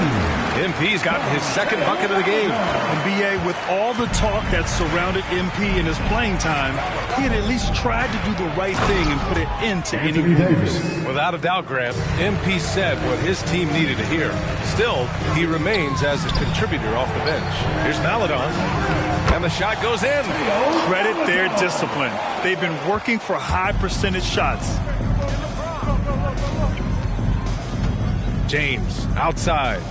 MP's gotten his second bucket of the game. And BA, with all the talk that surrounded MP in his playing time, he had at least tried to do the right thing and put it into any moves. Without a doubt, Graham, MP said what his team needed to hear. Still, he remains as a contributor off the bench. Here's Maladon, and the shot goes in. Credit their discipline. They've been working for high percentage shots. James outside.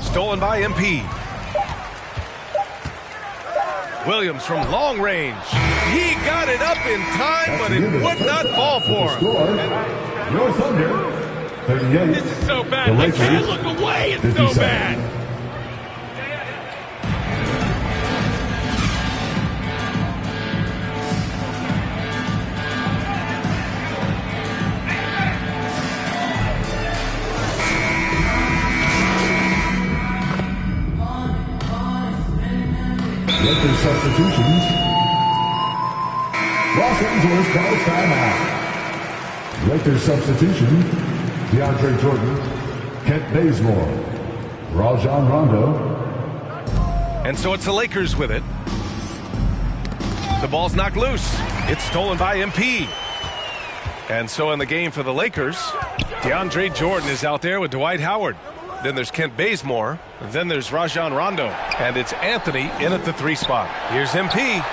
Stolen by MP. Williams from long range. He got it up in time, but it would not fall for him. Your Thunder, 38. This is so bad. I can't look away. It's 57. So bad. Lakers substitutions. Los Angeles calls timeout. Lakers substitution. DeAndre Jordan, Kent Bazemore, Rajon Rondo. And so it's the Lakers with it. The ball's knocked loose. It's stolen by MP. And so in the game for the Lakers, DeAndre Jordan is out there with Dwight Howard. Then there's Kent Bazemore. Then there's Rajon Rondo. And it's Anthony in at the 3 spot. Here's MP.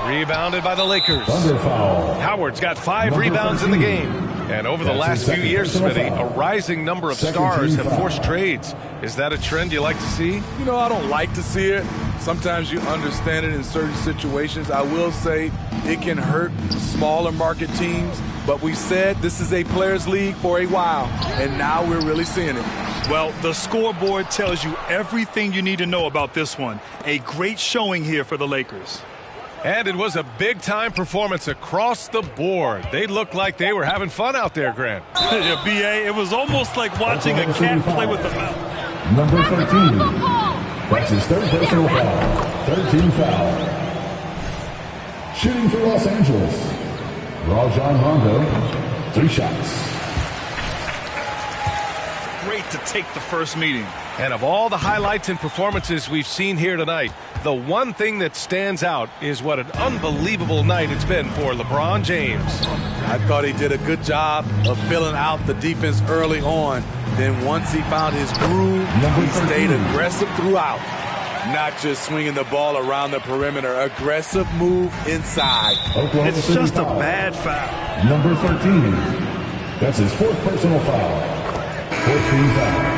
Rebounded by the Lakers. Howard's got 5 rebounds in the game. And over the last few years, Smitty, a rising number of stars have forced trades. Is that a trend you like to see? You know, I don't like to see it. Sometimes you understand it in certain situations. I will say it can hurt smaller market teams. But we said this is a players' league for a while, and now we're really seeing it. Well, the scoreboard tells you everything you need to know about this one. A great showing here for the Lakers. And it was a big-time performance across the board. They looked like they were having fun out there, Grant. Yeah, B.A., it was almost like watching a cat play with a mouse. Number 13. That's his third personal foul. 13 foul. Shooting for Los Angeles. Rajon Rondo, 3 shots. Great to take the first meeting. And of all the highlights and performances we've seen here tonight, the one thing that stands out is what an unbelievable night it's been for LeBron James. I thought he did a good job of filling out the defense early on. Then once he found his groove, he stayed aggressive throughout. Not just swinging the ball around the perimeter. Aggressive move inside. It's just a bad foul. Number 13. That's his 4th personal foul. 14 foul.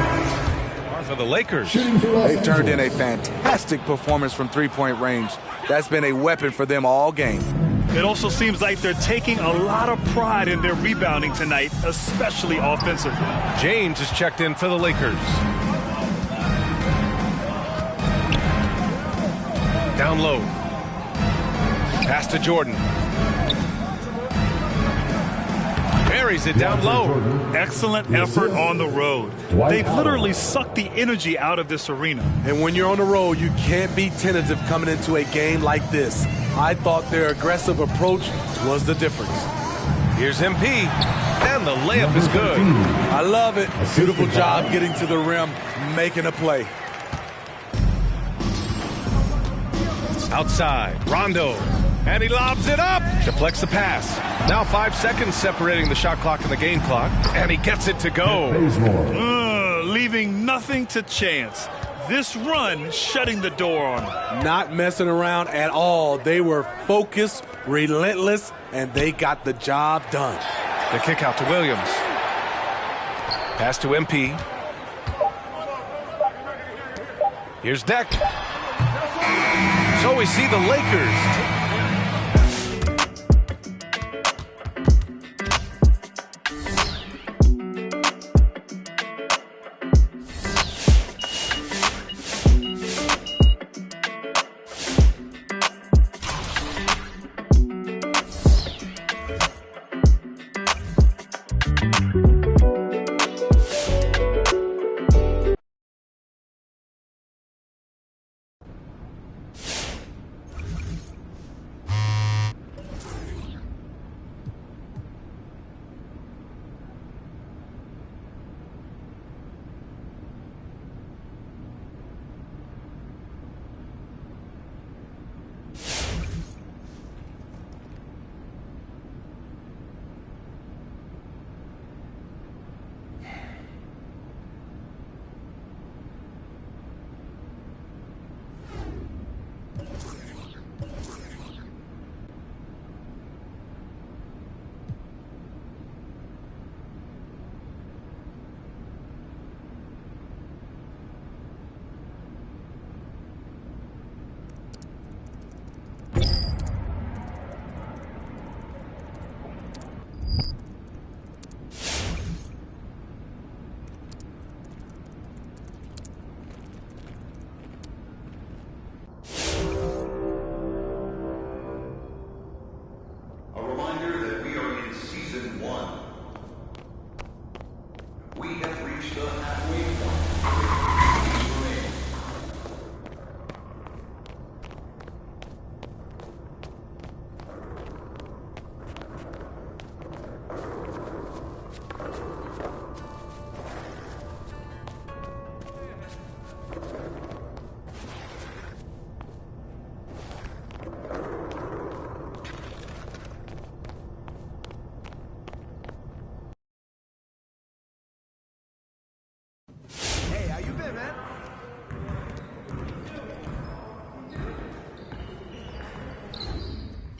For the Lakers. They've turned in a fantastic performance from three-point range. That's been a weapon for them all game. It also seems like they're taking a lot of pride in their rebounding tonight, especially offensively. James is checked in for the Lakers. Down low. Pass to Jordan. Buries it down low. Excellent effort on the road. They've literally sucked the energy out of this arena. And when you're on the road, you can't be tentative coming into a game like this. I thought their aggressive approach was the difference. Here's MP, and the layup is good. I love it. Beautiful job getting to the rim, making a play. Outside, Rondo. And he lobs it up. Deflects the pass. Now 5 seconds separating the shot clock and the game clock. And he gets it to go. Leaving nothing to chance. This run shutting the door on him. Not messing around at all. They were focused, relentless, and they got the job done. The kick out to Williams. Pass to MP. Here's Deck. So we see the Lakers.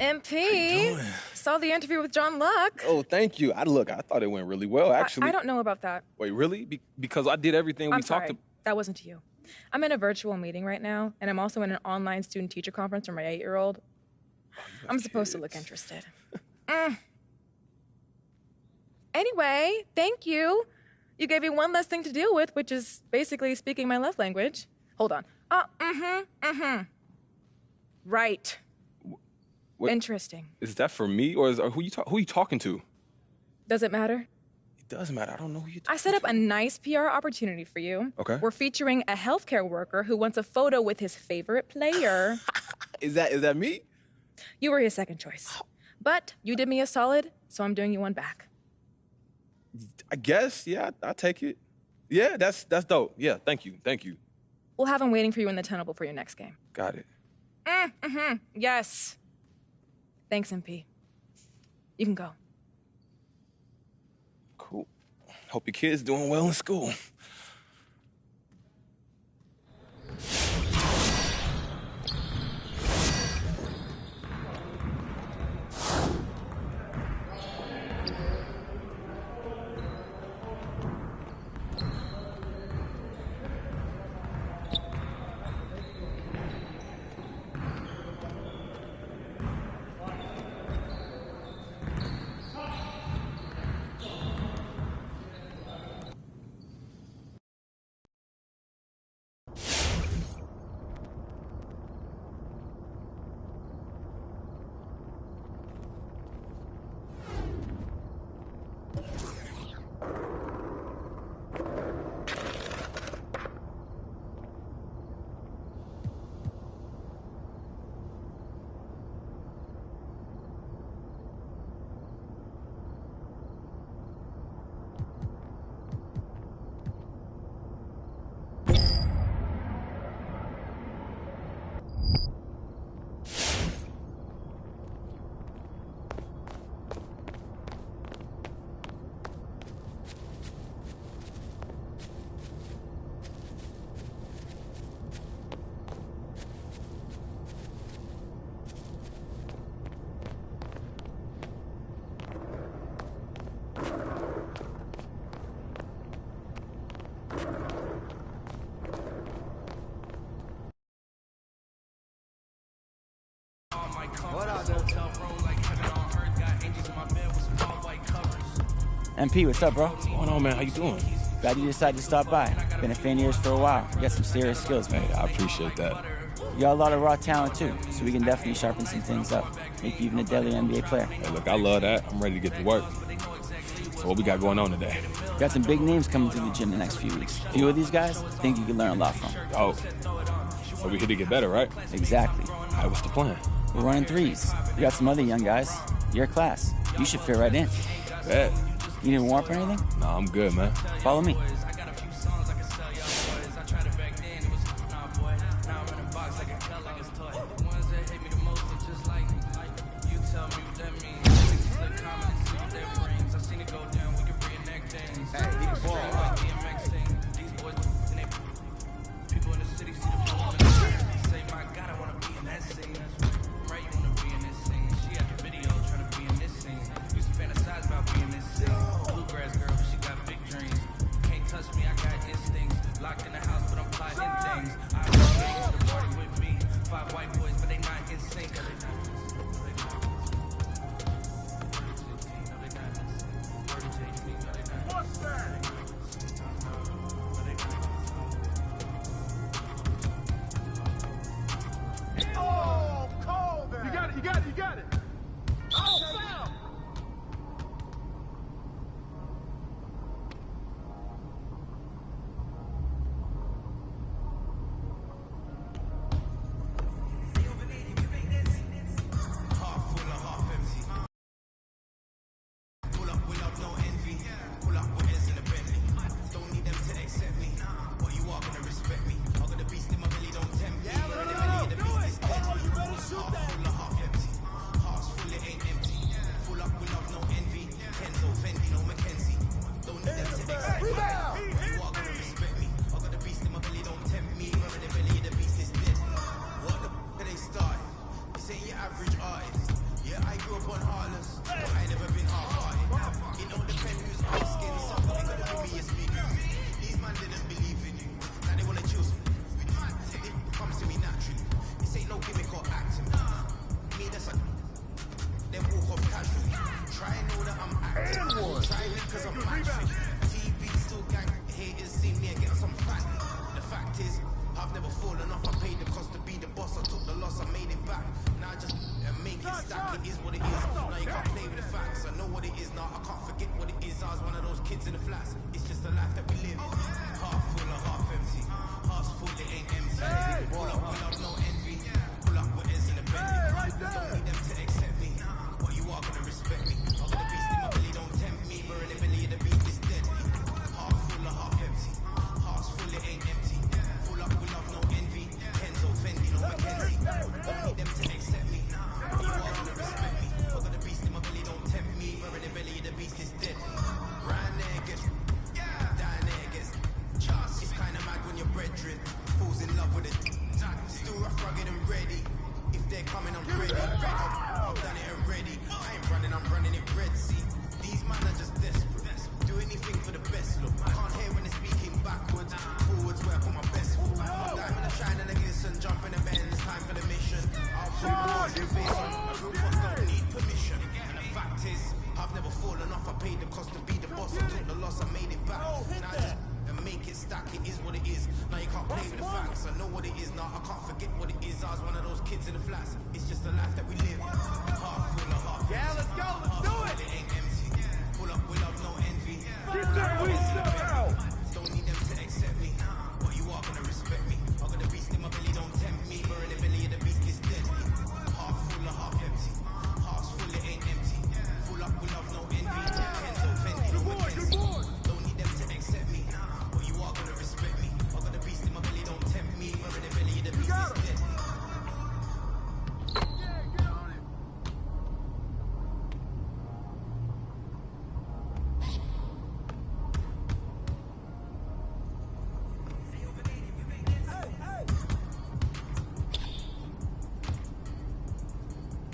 MP, saw the interview with John Luck. Oh, thank you. I thought it went really well, actually. I don't know about that. Wait, really? Because I did everything we talked about. That wasn't to you. I'm in a virtual meeting right now, and I'm also in an online student-teacher conference for my 8-year-old. I'm supposed to look interested. Anyway, thank you. You gave me one less thing to deal with, which is basically speaking my love language. Hold on. Right. What? Interesting. Is that for me, or who you talking to? Does it matter? It does matter. I don't know who you talking to. I set up a nice PR opportunity for you. Okay. We're featuring a healthcare worker who wants a photo with his favorite player. Is that me? You were his second choice. But you did me a solid, so I'm doing you one back. I guess, yeah, I'll take it. Yeah, that's dope. Yeah, thank you. We'll have him waiting for you in the tunnel before your next game. Got it. Yes. Thanks, MP. You can go. Cool. Hope your kid's doing well in school. What up, dude? MP, what's up, bro? What's going on, man? How you doing? Glad you decided to stop by. Been a fan of yours for a while. You got some serious skills, man. Hey, I appreciate that. You got a lot of raw talent, too, so we can definitely sharpen some things up. Make you even a deadly NBA player. Hey, look, I love that. I'm ready to get to work. So what we got going on today? Got some big names coming to the gym the next few weeks. A few of these guys think you can learn a lot from. Oh, so we here to get better, right? Exactly. All right, what's the plan? We're running threes. We got some other young guys. Your class. You should fit right in. Bet. You need a warm-up or anything? Nah, I'm good, man. Follow me. You got it. Oh, foul.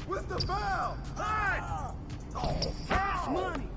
What's the foul? Hide! Oh, foul! Money!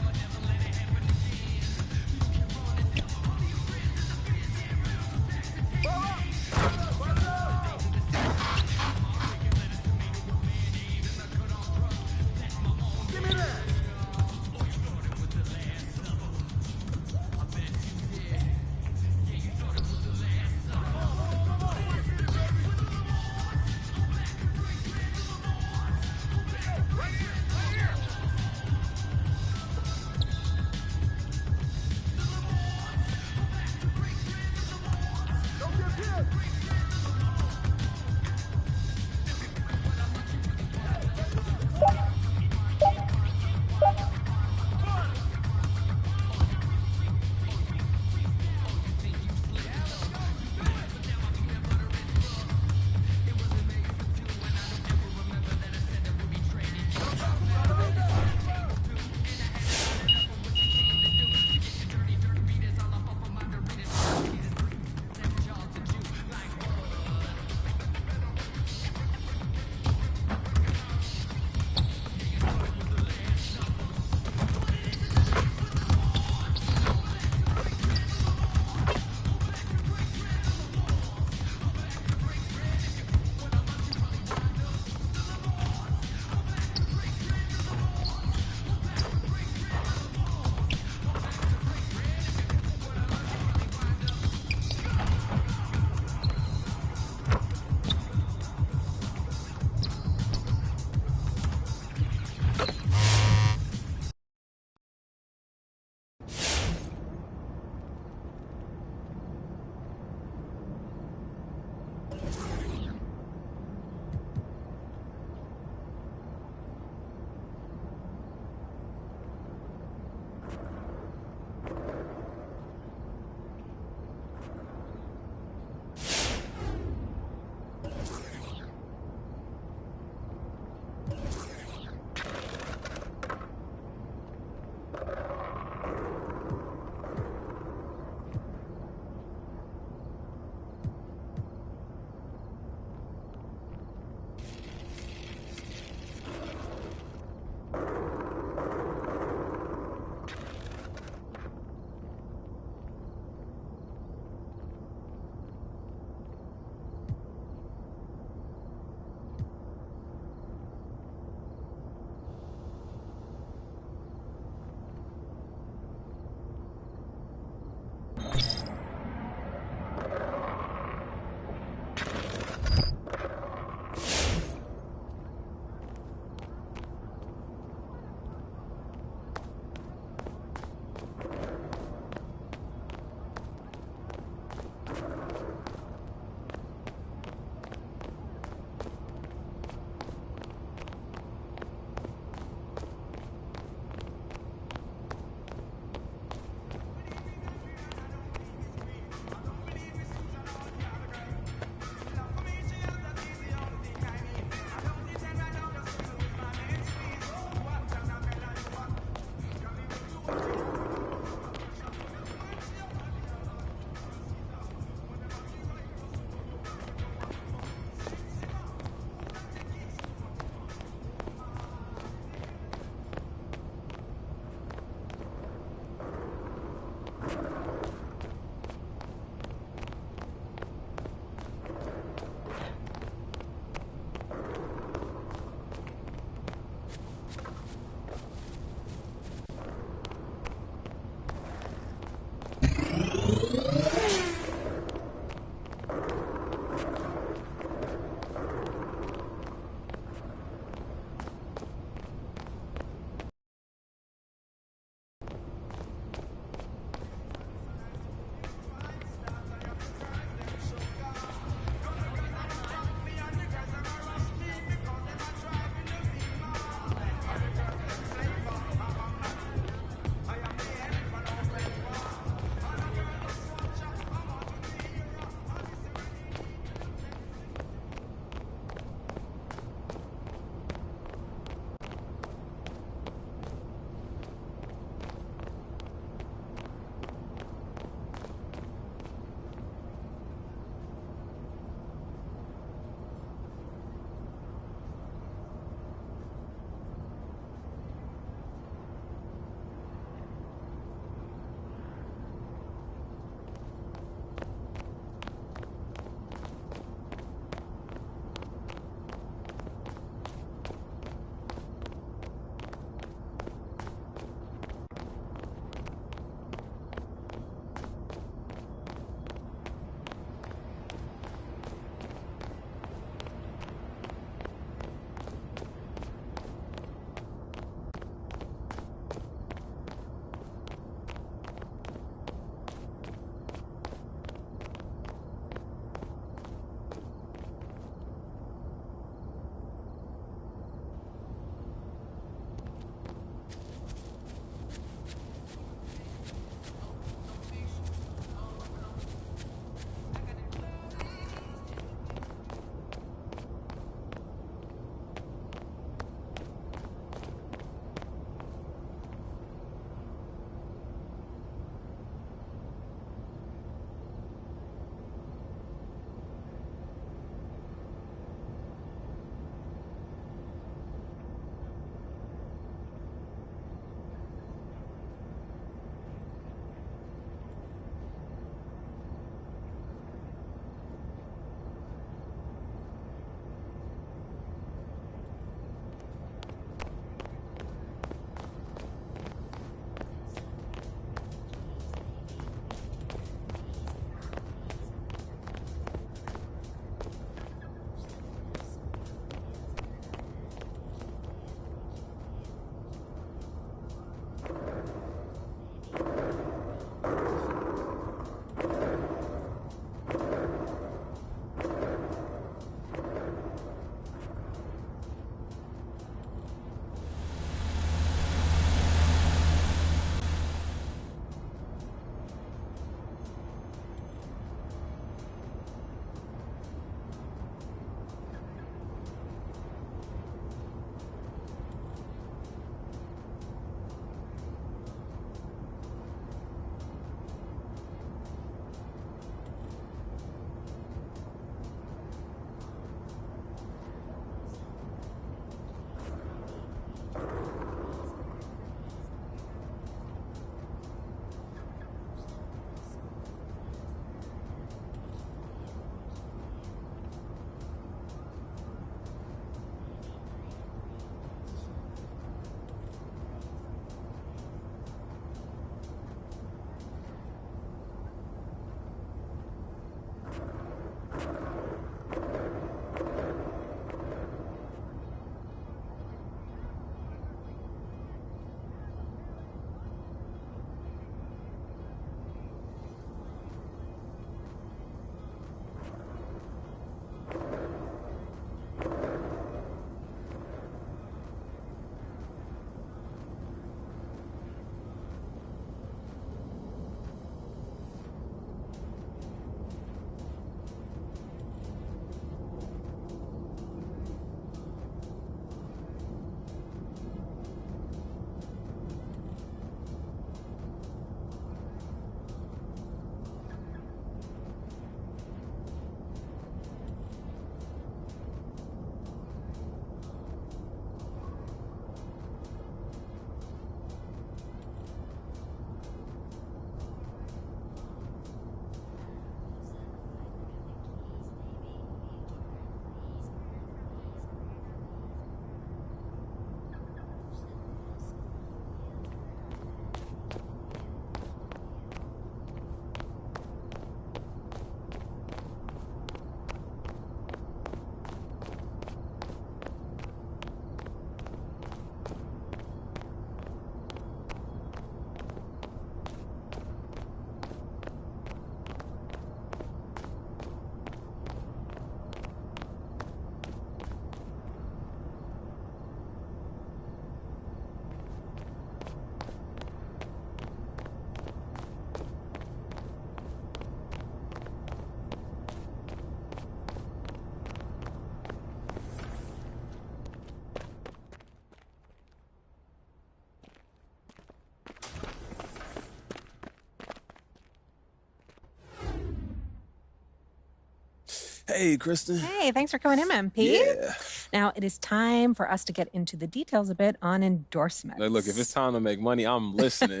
Hey, Kristen. Hey, thanks for coming in, MP. Yeah. Now, it is time for us to get into the details a bit on endorsements. Hey, look, if it's time to make money, I'm listening.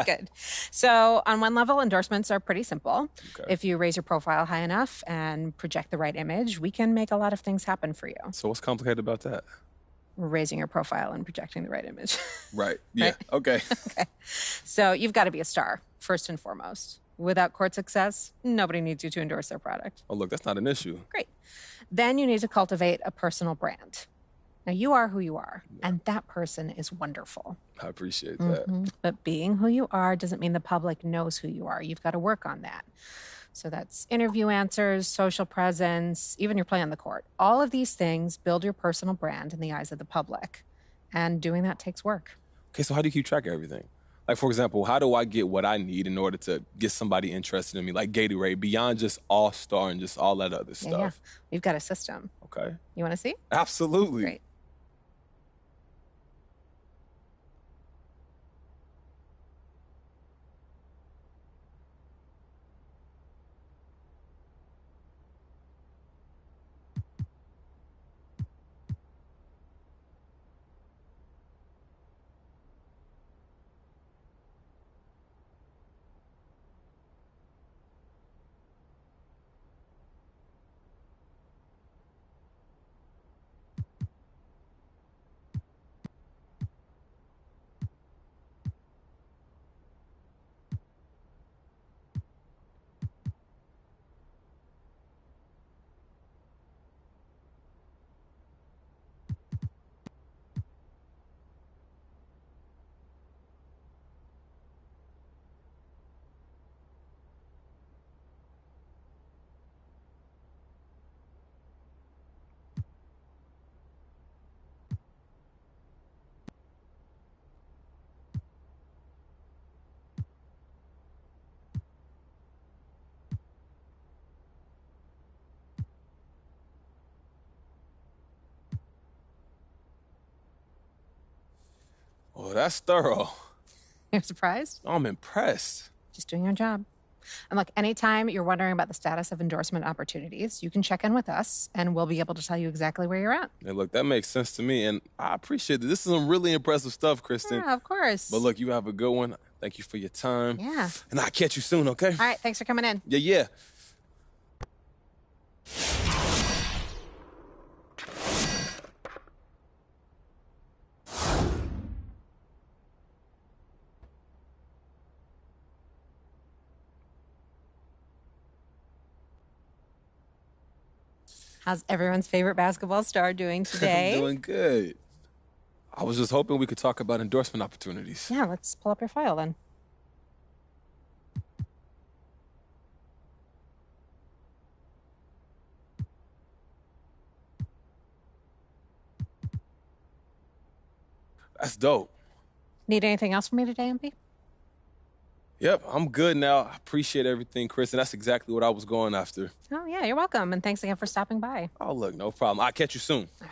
Good. So, on one level, endorsements are pretty simple. Okay. If you raise your profile high enough and project the right image, we can make a lot of things happen for you. So what's complicated about that? Raising your profile and projecting the right image. Right. Yeah. Right? Okay. Okay. So, you've got to be a star, first and foremost. Without court success, nobody needs you to endorse their product. Oh, look, that's not an issue. Great. Then you need to cultivate a personal brand. Now, you are who you are, and that person is wonderful. I appreciate that. But being who you are doesn't mean the public knows who you are. You've got to work on that. So that's interview answers, social presence, even your play on the court. All of these things build your personal brand in the eyes of the public. And doing that takes work. Okay, so how do you keep track of everything? Like, for example, how do I get what I need in order to get somebody interested in me, like Gatorade, beyond just All-Star and just all that other stuff? Yeah. We've got a system. Okay. You want to see? Absolutely. Great. Oh, that's thorough. You're surprised? I'm impressed. Just doing your job. And look, anytime you're wondering about the status of endorsement opportunities, you can check in with us and we'll be able to tell you exactly where you're at. Hey, look, that makes sense to me, and I appreciate it. This is some really impressive stuff, Kristen. Yeah, of course. But look, you have a good one. Thank you for your time. Yeah. And I'll catch you soon, okay? All right, thanks for coming in. Yeah. How's everyone's favorite basketball star doing today? I'm doing good. I was just hoping we could talk about endorsement opportunities. Yeah, let's pull up your file then. That's dope. Need anything else from me today, MP? Yep, I'm good now. I appreciate everything, Chris, and that's exactly what I was going after. Oh, yeah, you're welcome. And thanks again for stopping by. Oh, look, no problem. I'll catch you soon. All right.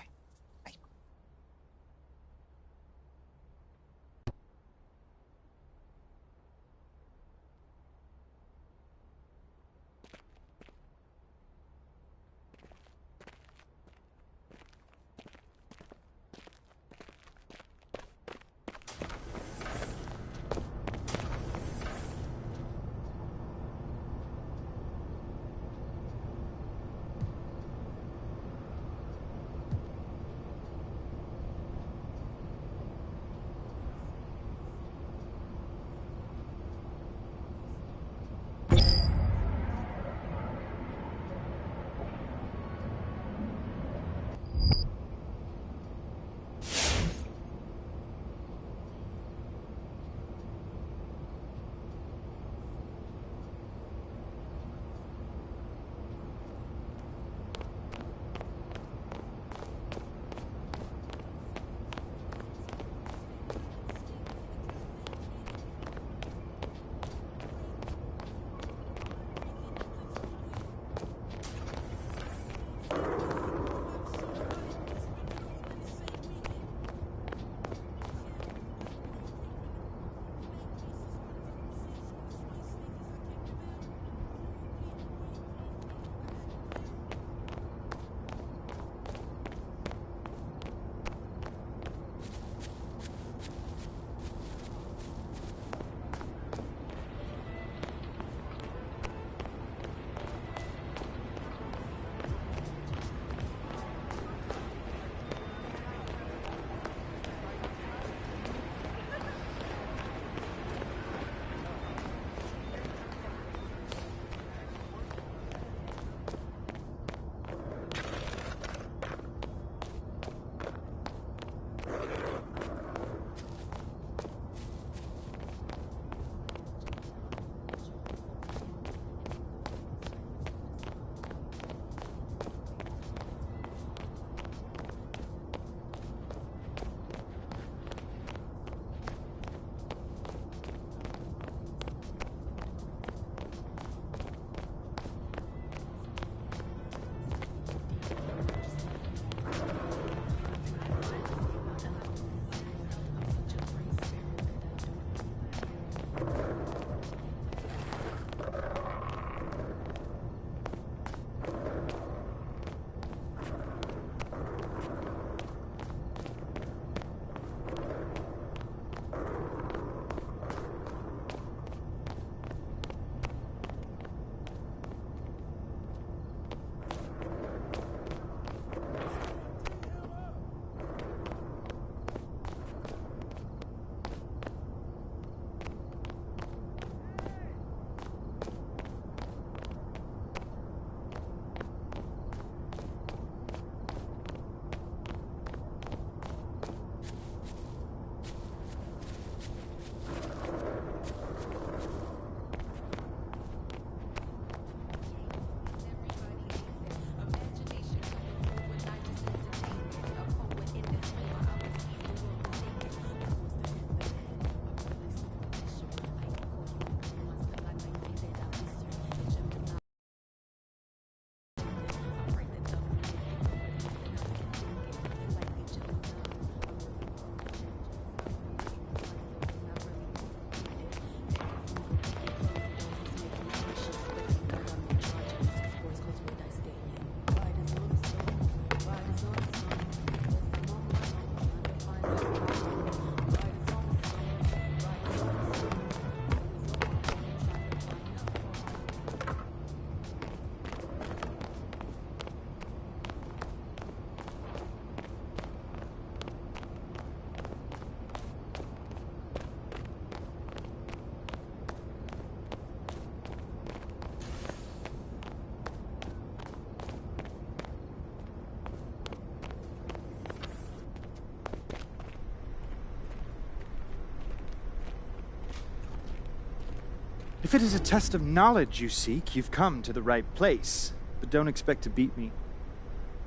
If it is a test of knowledge you seek, you've come to the right place. But don't expect to beat me.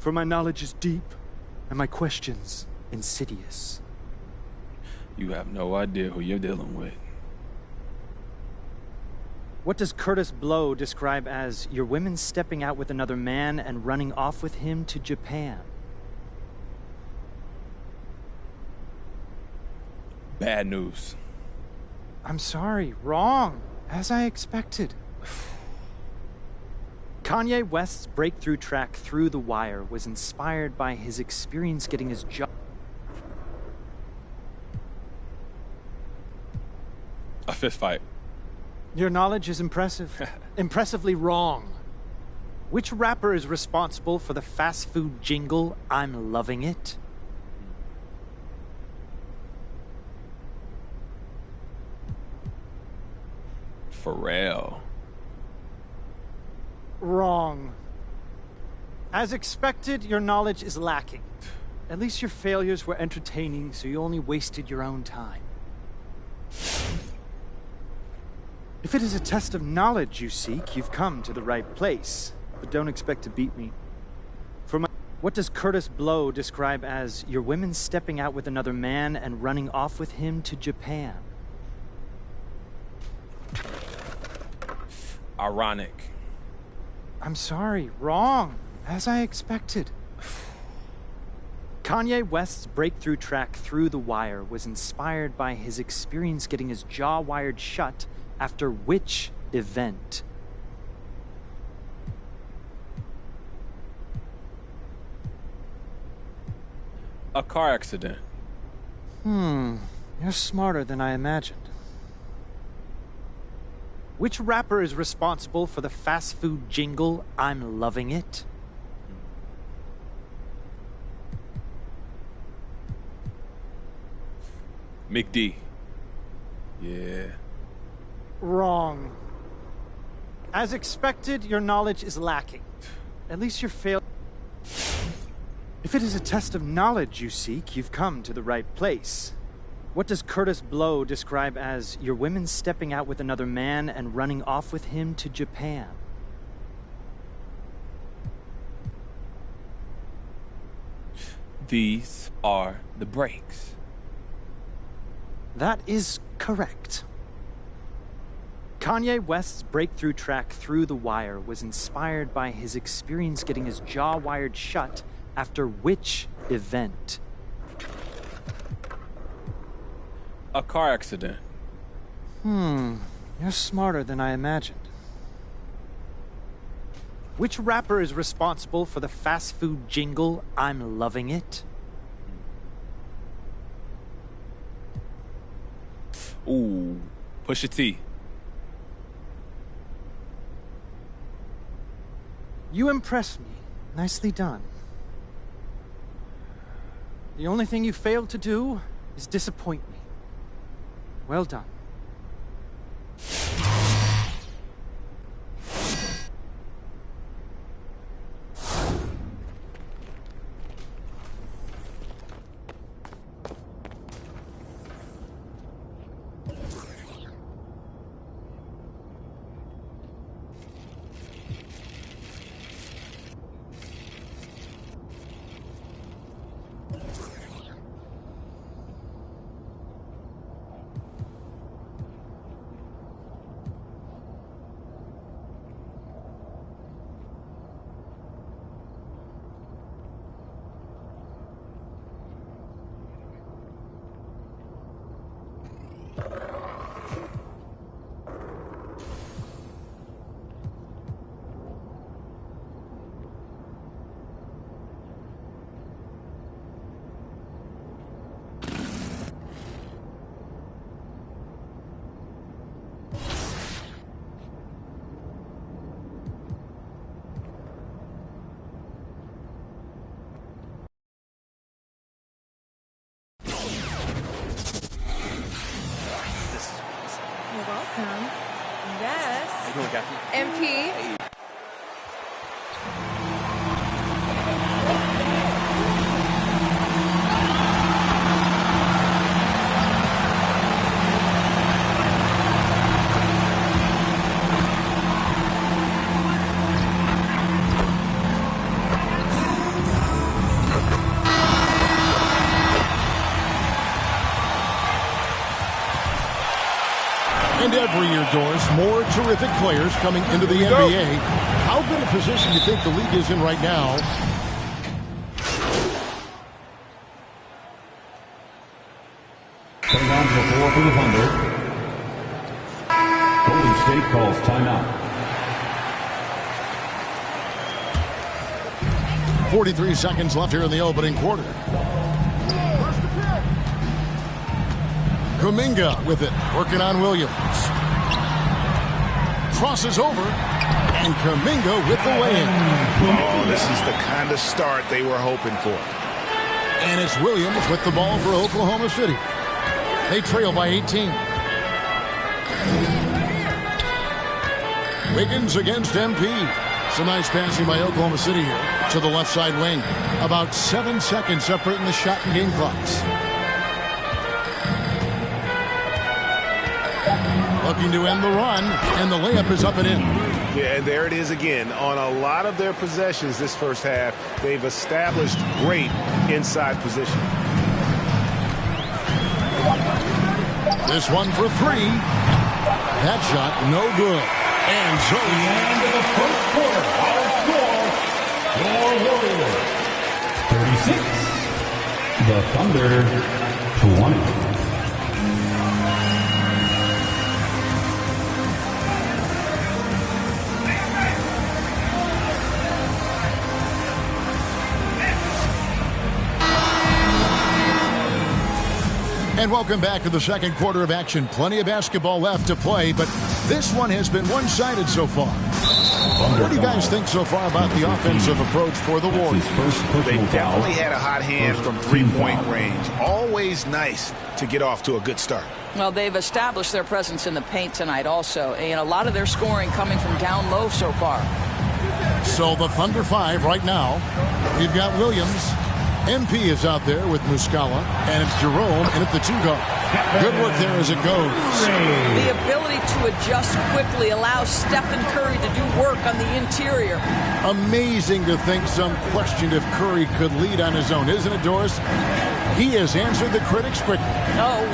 For my knowledge is deep, and my questions insidious. You have no idea who you're dealing with. What does Curtis Blow describe as your women stepping out with another man and running off with him to Japan? Bad news. I'm sorry, wrong, as I expected. Kanye West's breakthrough track Through the Wire was inspired by his experience getting his job. A fist fight. Your knowledge is impressive. Impressively wrong. Which rapper is responsible for the fast food jingle, I'm Loving It? Pharrell. Wrong. As expected, your knowledge is lacking. At least your failures were entertaining, so you only wasted your own time. If it is a test of knowledge you seek, you've come to the right place. But don't expect to beat me. What does Curtis Blow describe as your women stepping out with another man and running off with him to Japan? Ironic. I'm sorry, wrong, as I expected. Kanye West's breakthrough track Through the Wire was inspired by his experience getting his jaw wired shut after which event? A car accident. You're smarter than I imagined. Which rapper is responsible for the fast food jingle, I'm Loving It? McD. Yeah. Wrong. As expected, your knowledge is lacking. At least you're failed. If it is a test of knowledge you seek, you've come to the right place. What does Curtis Blow describe as your women stepping out with another man and running off with him to Japan? These are the breaks. That is correct. Kanye West's breakthrough track Through the Wire was inspired by his experience getting his jaw wired shut after which event? A car accident. You're smarter than I imagined. Which rapper is responsible for the fast food jingle, I'm Loving It? Ooh, Pusha T. You impress me. Nicely done. The only thing you failed to do is disappoint me. Well done. Welcome. Yes. How you doing, Kathy? MP. Hey. Doris, more terrific players coming into the NBA. How good a position do you think the league is in right now? Coming on to the floor for the Thunder. Golden State calls timeout. 43 seconds left here in the opening quarter. Kuminga with it, working on Williams. Crosses over, and Kuminga with the lay-in. Oh, this is the kind of start they were hoping for. And it's Williams with the ball for Oklahoma City. They trail by 18. Wiggins against MP. Some nice passing by Oklahoma City here to the left side wing. About 7 seconds separating the shot and game clocks. Looking to end the run, and the layup is up and in. Yeah, and there it is again. On a lot of their possessions this first half, they've established great inside position. This one for three. That shot, no good. And so the end of the first quarter. Our score, your Warriors 36. The Thunder 20. And welcome back to the second quarter of action. Plenty of basketball left to play, but this one has been one-sided so far. What do you guys think so far about the offensive approach for the Warriors? They definitely had a hot hand from three-point range. Always nice to get off to a good start. Well, they've established their presence in the paint tonight also, and a lot of their scoring coming from down low so far. So the Thunder 5 right now. We've got Williams. MP is out there with Muscala, and it's Jerome in at the 2 guard. Good work there as it goes. The ability to adjust quickly allows Stephen Curry to do work on the interior. Amazing to think some questioned if Curry could lead on his own, isn't it, Doris? He has answered the critics quickly.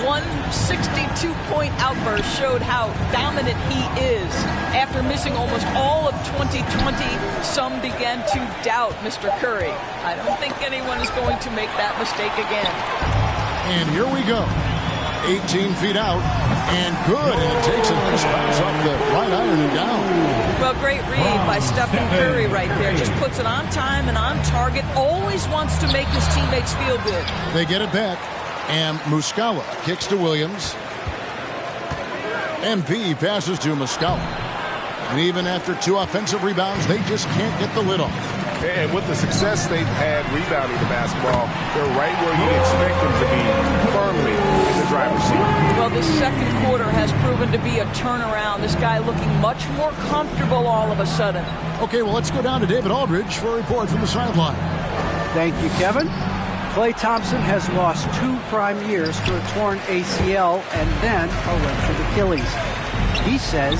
One 62-point outburst showed how dominant he is. After missing almost all of 2020, some began to doubt Mr. Curry. I don't think anyone is going to make that mistake again. And here we go. 18 feet out, and good, and it takes a nice bounce off the right iron and down. Well, great read by Stephen Curry right there. Just puts it on time and on target. Always wants to make his teammates feel good. They get it back, and Muscala kicks to Williams. MP passes to Muscala. And even after 2 offensive rebounds, they just can't get the lid off. And with the success they've had rebounding the basketball, they're right where you'd expect them to be, firmly in the driver's seat. Well, the second quarter has proven to be a turnaround. This guy looking much more comfortable all of a sudden. Okay, well, let's go down to David Aldridge for a report from the sideline. Thank you, Kevin. Klay Thompson has lost 2 prime years to a torn ACL and then a ruptured Achilles. He says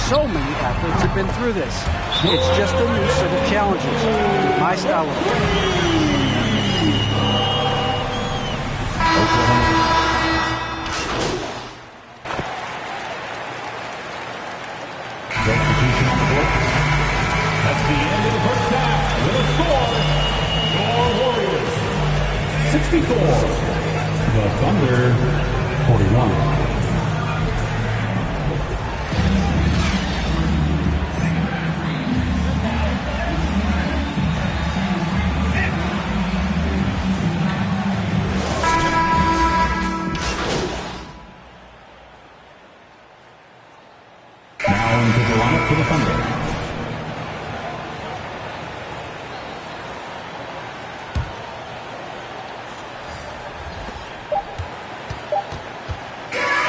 so many athletes have been through this. It's just a new set of challenges. My style of play. Substitution on the court. That's the end of the first half. With a score, your Warriors 64. The Thunder 41. For the Thunder.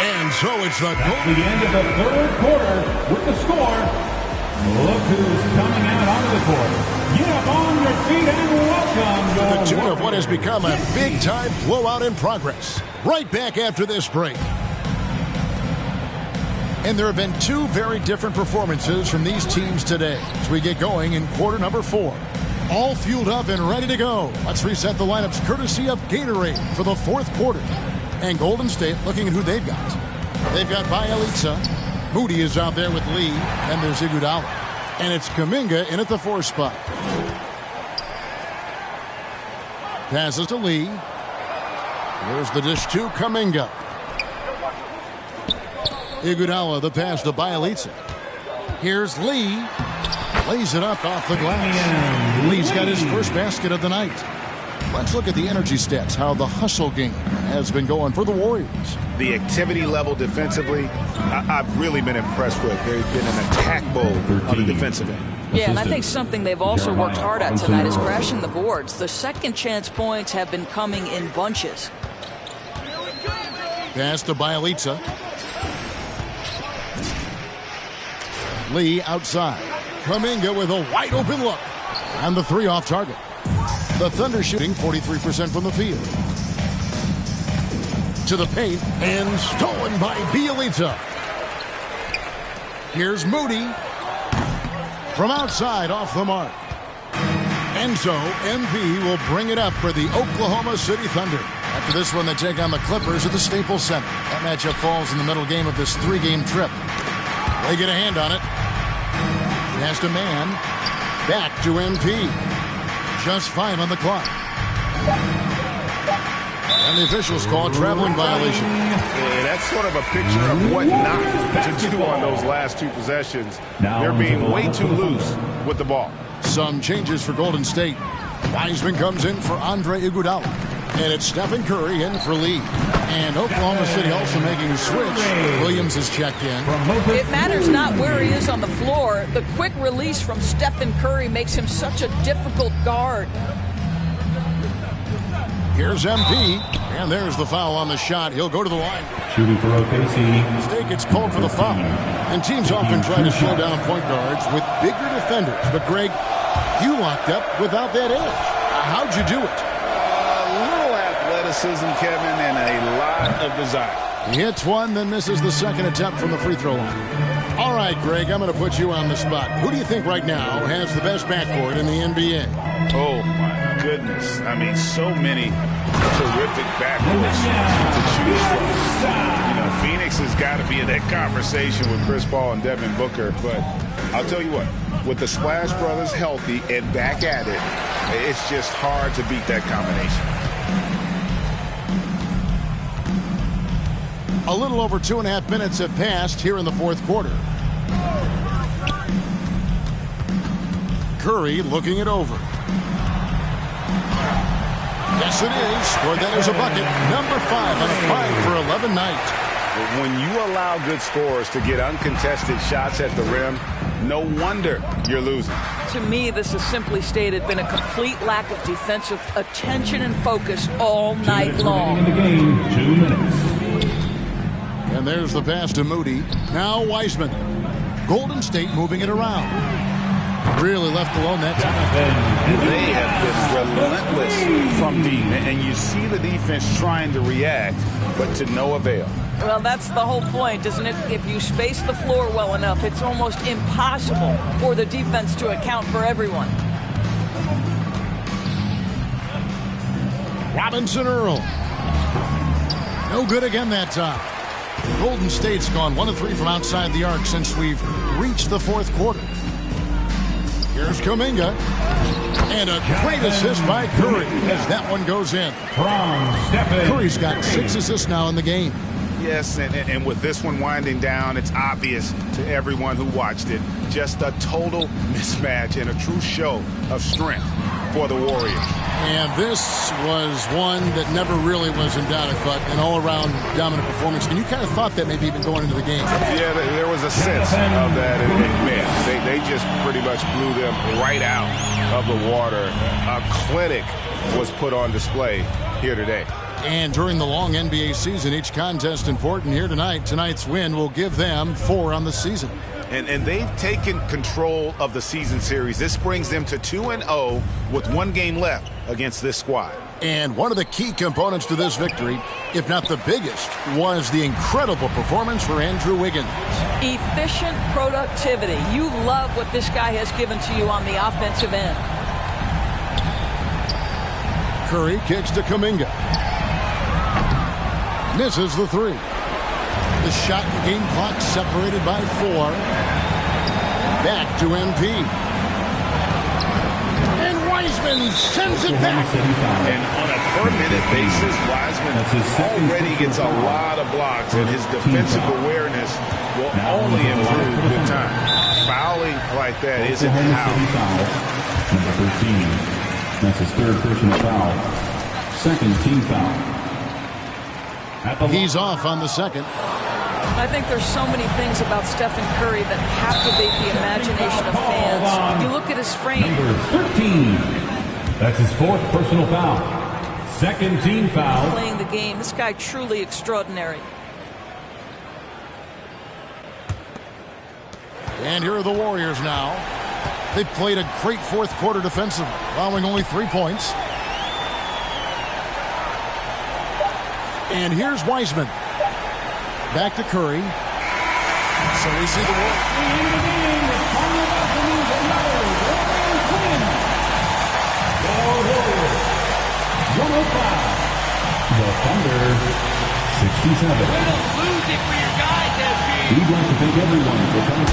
And so it's the end of the third quarter with the score. Look who's coming out onto the court. Get up on your feet and welcome to the tune of what has become a big-time blowout in progress. Right back after this break. And there have been 2 very different performances from these teams today as we get going in quarter number 4. All fueled up and ready to go. Let's reset the lineups courtesy of Gatorade for the 4th quarter. And Golden State looking at who they've got. They've got Bielitsa, Moody is out there with Lee, and there's Iguodala. And it's Kuminga in at the 4 spot. Passes to Lee. Here's the dish to Kuminga. Iguodala, the pass to Bielitsa. Here's Lee. Lays it up off the glass. Lee's got his first basket of the night. Let's look at the energy stats, how the hustle game has been going for the Warriors. The activity level defensively, I've really been impressed with. There's been an attack mode on the defensive end. Yeah, and I think something they've also worked hard at tonight is crashing the boards. The second chance points have been coming in bunches. Pass to Bielitsa. Lee outside. Kuminga with a wide open look. And the 3 off target. The Thunder shooting 43% from the field. To the paint and stolen by Bielitsa. Here's Moody. From outside off the mark. And so MP will bring it up for the Oklahoma City Thunder. After this one, they take on the Clippers at the Staples Center. That matchup falls in the middle game of this 3-game trip. They get a hand on it. Pass to Man. Back to MP. Just 5 on the clock. And the officials call a traveling violation. Yeah, that's sort of a picture of what not to do on those last 2 possessions. They're being way too loose with the ball. Some changes for Golden State. Wiseman comes in for Andre Iguodala. And it's Stephen Curry in for Lee. And Oklahoma City also making a switch. Williams is checked in. It matters not where he is on the floor. The quick release from Stephen Curry makes him such a difficult guard. Here's MP. And there's the foul on the shot. He'll go to the line. Shooting for OKC. State gets called for the foul. And teams often try to slow down point guards with bigger defenders. But, Greg, you locked up without that edge. How'd you do it? Athleticism, Kevin, and a lot of desire. He hits one, then misses the second attempt from the free throw line. All right, Greg, I'm going to put you on the spot. Who do you think right now has the best backcourt in the NBA? Oh, my goodness. I mean, so many terrific backcourts to choose from. You know, Phoenix has got to be in that conversation with Chris Paul and Devin Booker. But I'll tell you what, with the Splash Brothers healthy and back at it, it's just hard to beat that combination. A little over 2.5 minutes have passed here in the 4th quarter. Curry looking it over. Yes, it is. Scored that as a bucket. Number 5 on a 5 for 11 night. When you allow good scorers to get uncontested shots at the rim, no wonder you're losing. To me, this is simply stated been a complete lack of defensive attention and focus all night long. In the game, 2 minutes. And there's the pass to Moody. Now Wiseman. Golden State moving it around. Really left alone that time. They have been relentless from deep. And you see the defense trying to react, but to no avail. Well, that's the whole point, isn't it? If you space the floor well enough, it's almost impossible for the defense to account for everyone. Robinson Earl. No good again that time. Golden State's gone 1 of 3 from outside the arc since we've reached the 4th quarter. Here's Kuminga. And a great assist by Curry as that one goes in. Curry's got 6 assists now in the game. Yes, and with this one winding down, it's obvious to everyone who watched it. Just a total mismatch and a true show of strength for the Warriors. And this was one that never really was in doubt, I thought, an all-around dominant performance. And you kind of thought that maybe even going into the game. Yeah, there was a sense of that. And they just pretty much blew them right out of the water. A clinic was put on display here today. And during the long NBA season, each contest important here tonight. Tonight's win will give them 4 on the season. And they've taken control of the season series. This brings them to 2-0 with 1 game left against this squad. And one of the key components to this victory, if not the biggest, was the incredible performance for Andrew Wiggins. Efficient productivity. You love what this guy has given to you on the offensive end. Curry kicks to Kuminga. Misses the 3. The shot and game clock separated by 4. Back to MP. And Wiseman sends it back. And on a per-minute basis, Wiseman already gets a lot of blocks, and his defensive awareness will only improve with time. Fouling like that isn't how. Number 13. That's his third personal foul. Second team foul. He's off on the second. I think there's so many things about Stephen Curry that captivate the imagination of fans. You look at his frame. Number 13. That's his fourth personal foul. Second team foul. Playing the game. This guy truly extraordinary. And here are the Warriors now. They played a great fourth quarter defensive, allowing only 3 points. And here's Wiseman. Back to Curry. So we see the The Thunder, 67. Lose it for your guys, FG. We'd like to thank everyone for coming.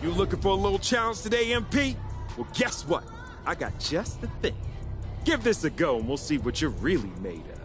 You looking for a little challenge today, MP? Well, guess what? I got just the thing. Give this a go and we'll see what you're really made of.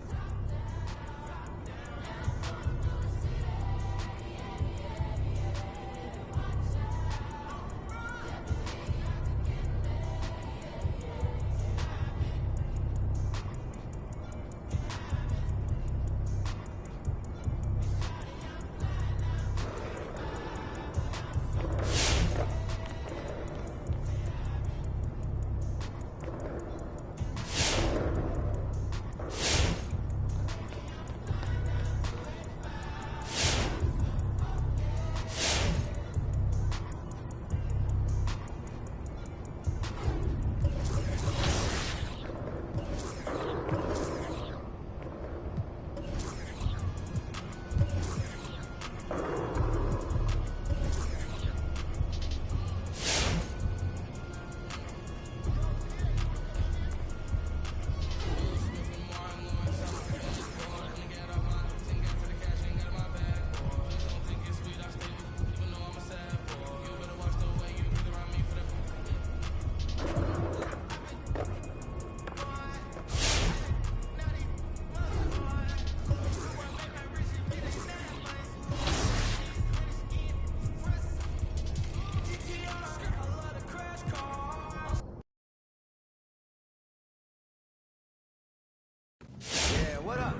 What up?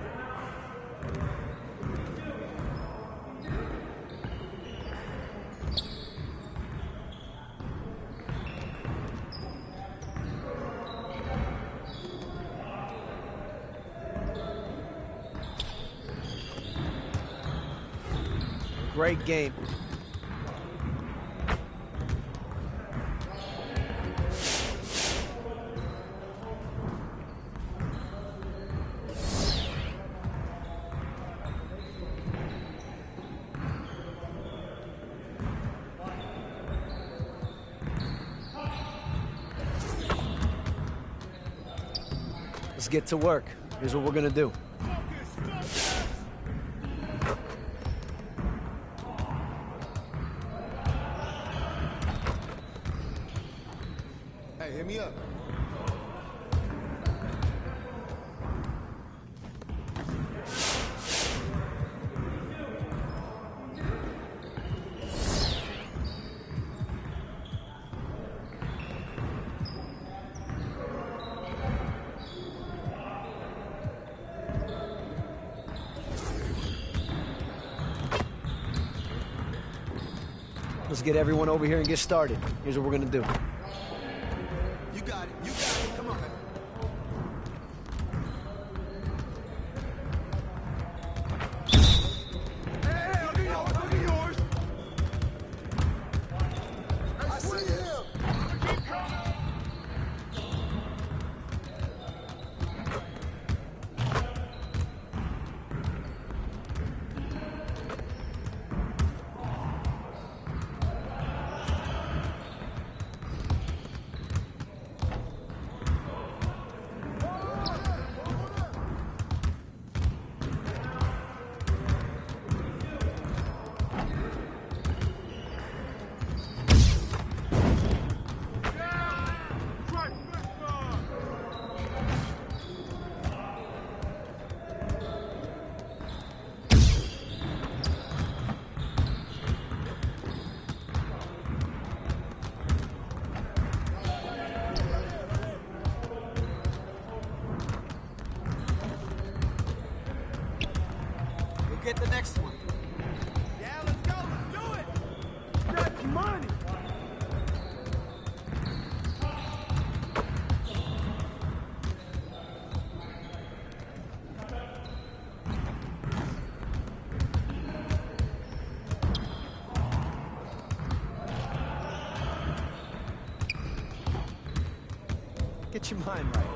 Great game. Let's get to work. Here's what we're gonna do. Hey, hit me up. Let's get everyone over here and get started. Here's what we're gonna do. You got it. You got it. Come on, man. Hey, I'll do yours. I see him. Get the next one. Yeah, let's go. Let's do it. That's money. Get your mind right.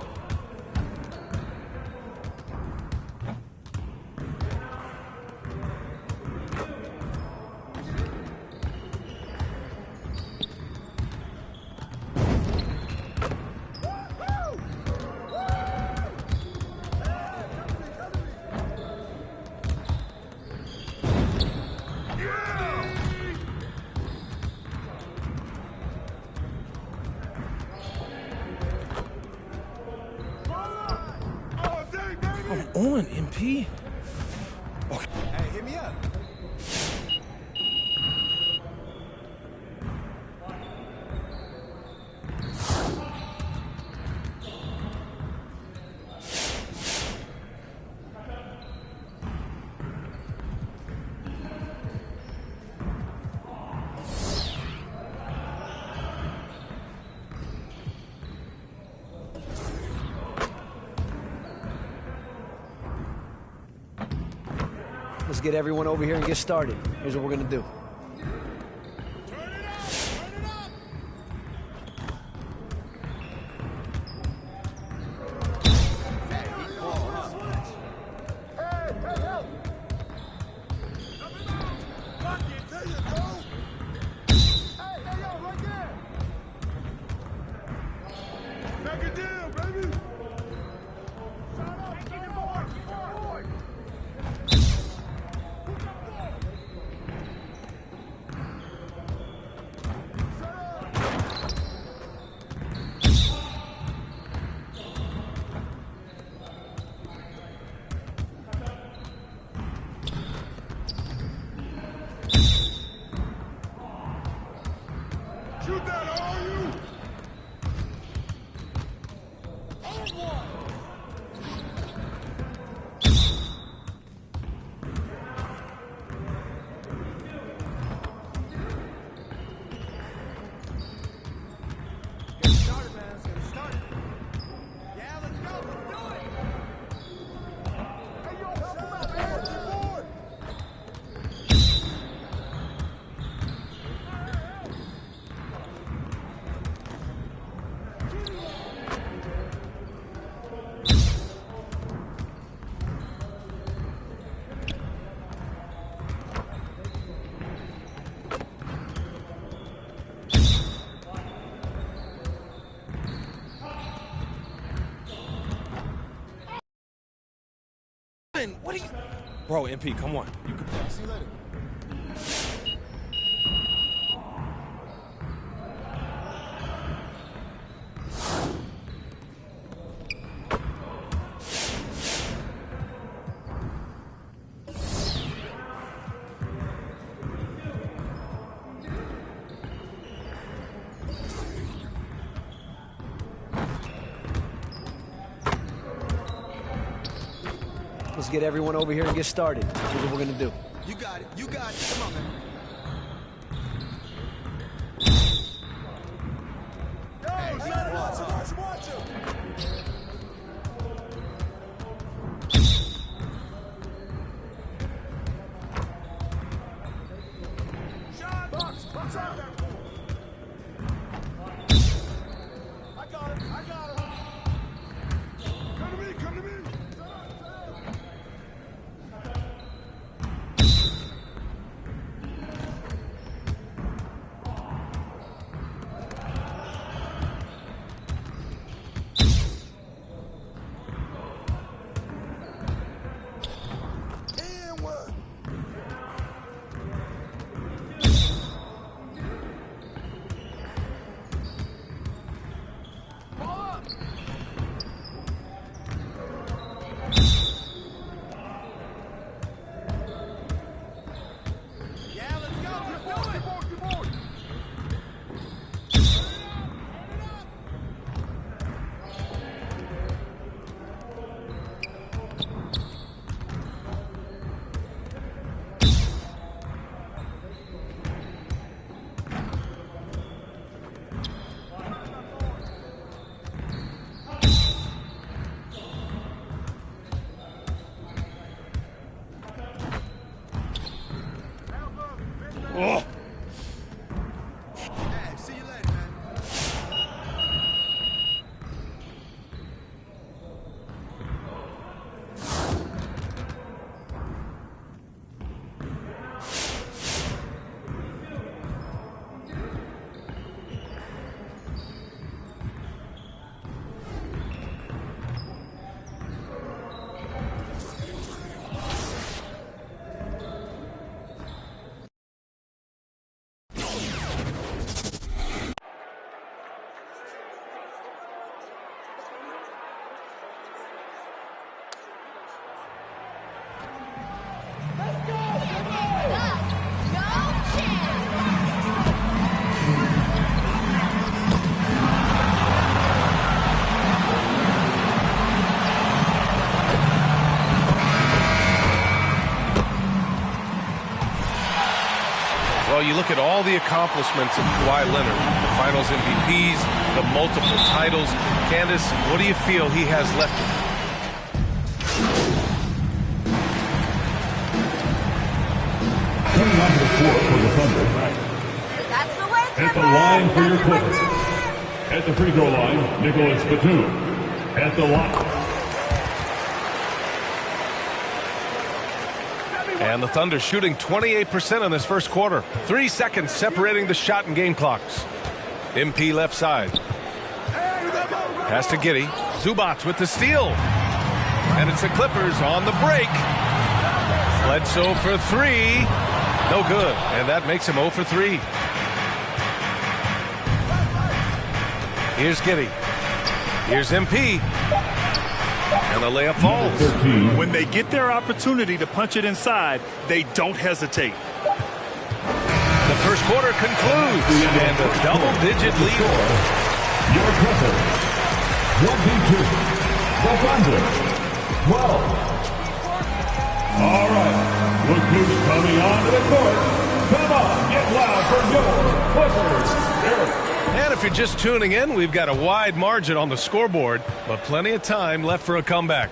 on, MP? Okay. Hey, hit me up. Let's get everyone over here and get started. Here's what we're gonna do. Shoot that, all you! Get started, man. Let's get started. Yeah, let's go. Let's do it. Hey, yo, help him out, man. Get forward. What are you... Bro, MP, come on. You can... See you later. Let's get everyone over here and get started. Here's what we're gonna do. You got it. You got it. Come on, man. Watch him. Shot. Box out there. I got it. Come to me, come to me! you look at all the accomplishments of Kawhi Leonard, the finals MVPs, the multiple titles. Candace, what do you feel he has left of him? Coming onto the court for the Thunder. At the line for your Clippers. At the free throw line, Nicholas Batum. At the line. And the Thunder shooting 28% in this first quarter. 3 seconds separating the shot and game clocks. MP left side. Pass to Giddey. Zubac with the steal. And it's the Clippers on the break. Bledsoe for 3. No good. And that makes him 0 for 3. Here's Giddey. Here's MP. And the layup falls. When they get their opportunity to punch it inside, they don't hesitate. The first quarter concludes. And a double-digit lead. Your Clippers. 22. The Thunder. 12. All right. Look who's coming onto the court. Come on, get loud for your Clippers. Eric. And if you're just tuning in, we've got a wide margin on the scoreboard, but plenty of time left for a comeback.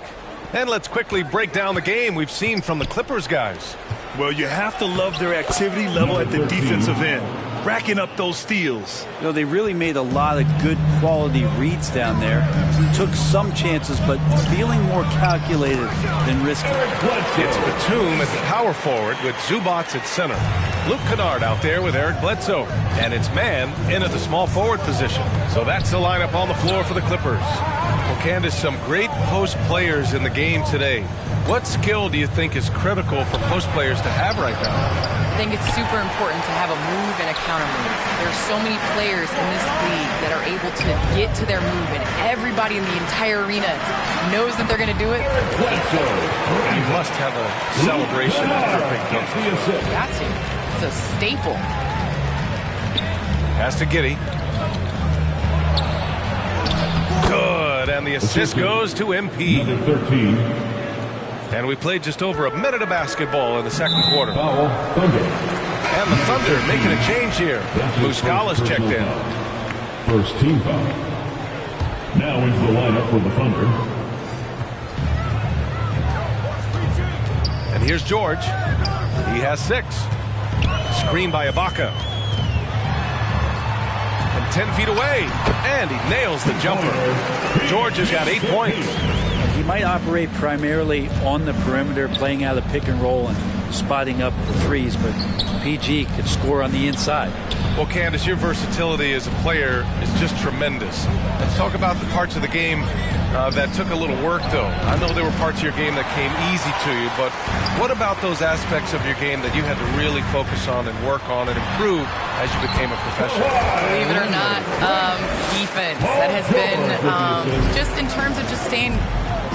And let's quickly break down the game we've seen from the Clippers guys. Well, you have to love their activity level at the defensive end, racking up those steals. You know, they really made a lot of good quality reads down there. Took some chances, but feeling more calculated than risky. It's Batum at the power forward with Zubac at center. Luke Kennard out there with Eric Bledsoe. And it's Mann in at the small forward position. So that's the lineup on the floor for the Clippers. Well, Candace, some great post players in the game today. What skill do you think is critical for post players to have right now? I think it's super important to have a move and a counter move. There's so many players in this league that are able to get to their move, and everybody in the entire arena knows that they're going to do it. You must have a celebration after a big dunk. Got to. It's a staple. Pass to Giddey. Good, and the assist goes to MP. 13. And we played just over a minute of basketball in the second quarter. Thunder. And the Thunder making a change here. Muscala's checked in. First team foul. Now into the lineup for the Thunder. And here's George. He has 6. Screen by Ibaka. And 10 feet away. And he nails the jumper. George has got 8 points. He might operate primarily on the perimeter, playing out of pick and roll and spotting up the threes, but PG could score on the inside. Well, Candace, your versatility as a player is just tremendous. Let's talk about the parts of the game that took a little work, though. I know there were parts of your game that came easy to you, but what about those aspects of your game that you had to really focus on and work on and improve as you became a professional? Believe it or not, defense. That has been just in terms of just staying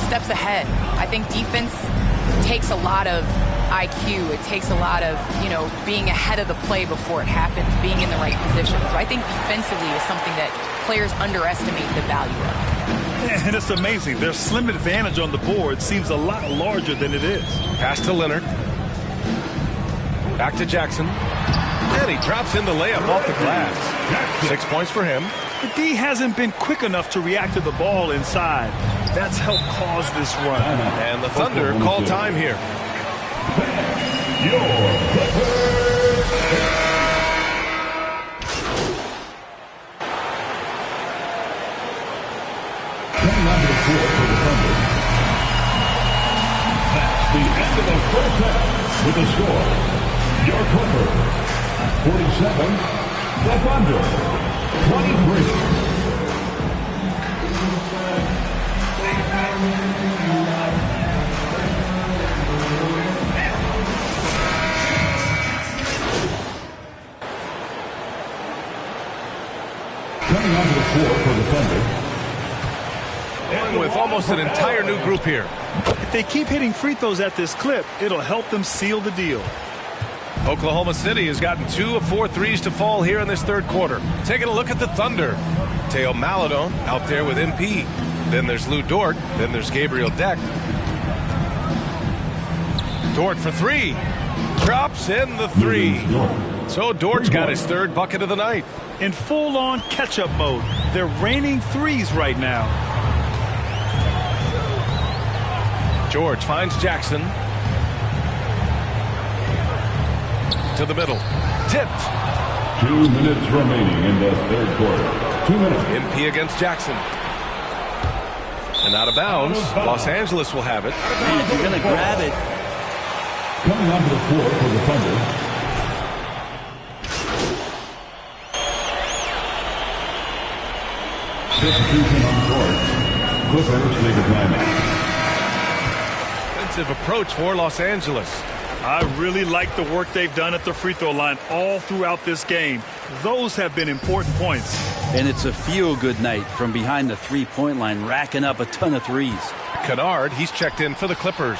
steps ahead. I think defense takes a lot of IQ. It takes a lot of, being ahead of the play before it happens, being in the right position. So I think defensively is something that players underestimate the value of. And it's amazing. Their slim advantage on the board seems a lot larger than it is. Pass to Leonard. Back to Jackson. And he drops in the layup off the glass. 6 points for him. The D hasn't been quick enough to react to the ball inside. That's helped cause this run. And the Thunder call time here. Coming onto the court for the Thunder. That's the end of the first half with the score. Your Clippers 47, the Thunder 23. Coming onto the floor for the Thunder. And with almost an entire new group here. If they keep hitting free throws at this clip, it'll help them seal the deal. Oklahoma City has gotten 2 of 4 threes to fall here in this third quarter. Taking a look at the Thunder. Teo Maledon out there with MP. Then there's Lou Dort. Then there's Gabriel Deck. Dort for 3. Drops in the 3. So Dortch got his third bucket of the night. In full-on catch-up mode. They're raining threes right now. George finds Jackson. To the middle. Tipped. 2 minutes remaining in the third quarter. 2 minutes. MP against Jackson. And out of bounds. Los Angeles will have it. Man, if you're going to grab it. Coming onto the floor for the Thunder. Substitution on court. Clippers take a timeout. Offensive approach for Los Angeles. I really like the work they've done at the free throw line all throughout this game. Those have been important points. And it's a feel-good night from behind the three-point line, racking up a ton of threes. Kennard, he's checked in for the Clippers.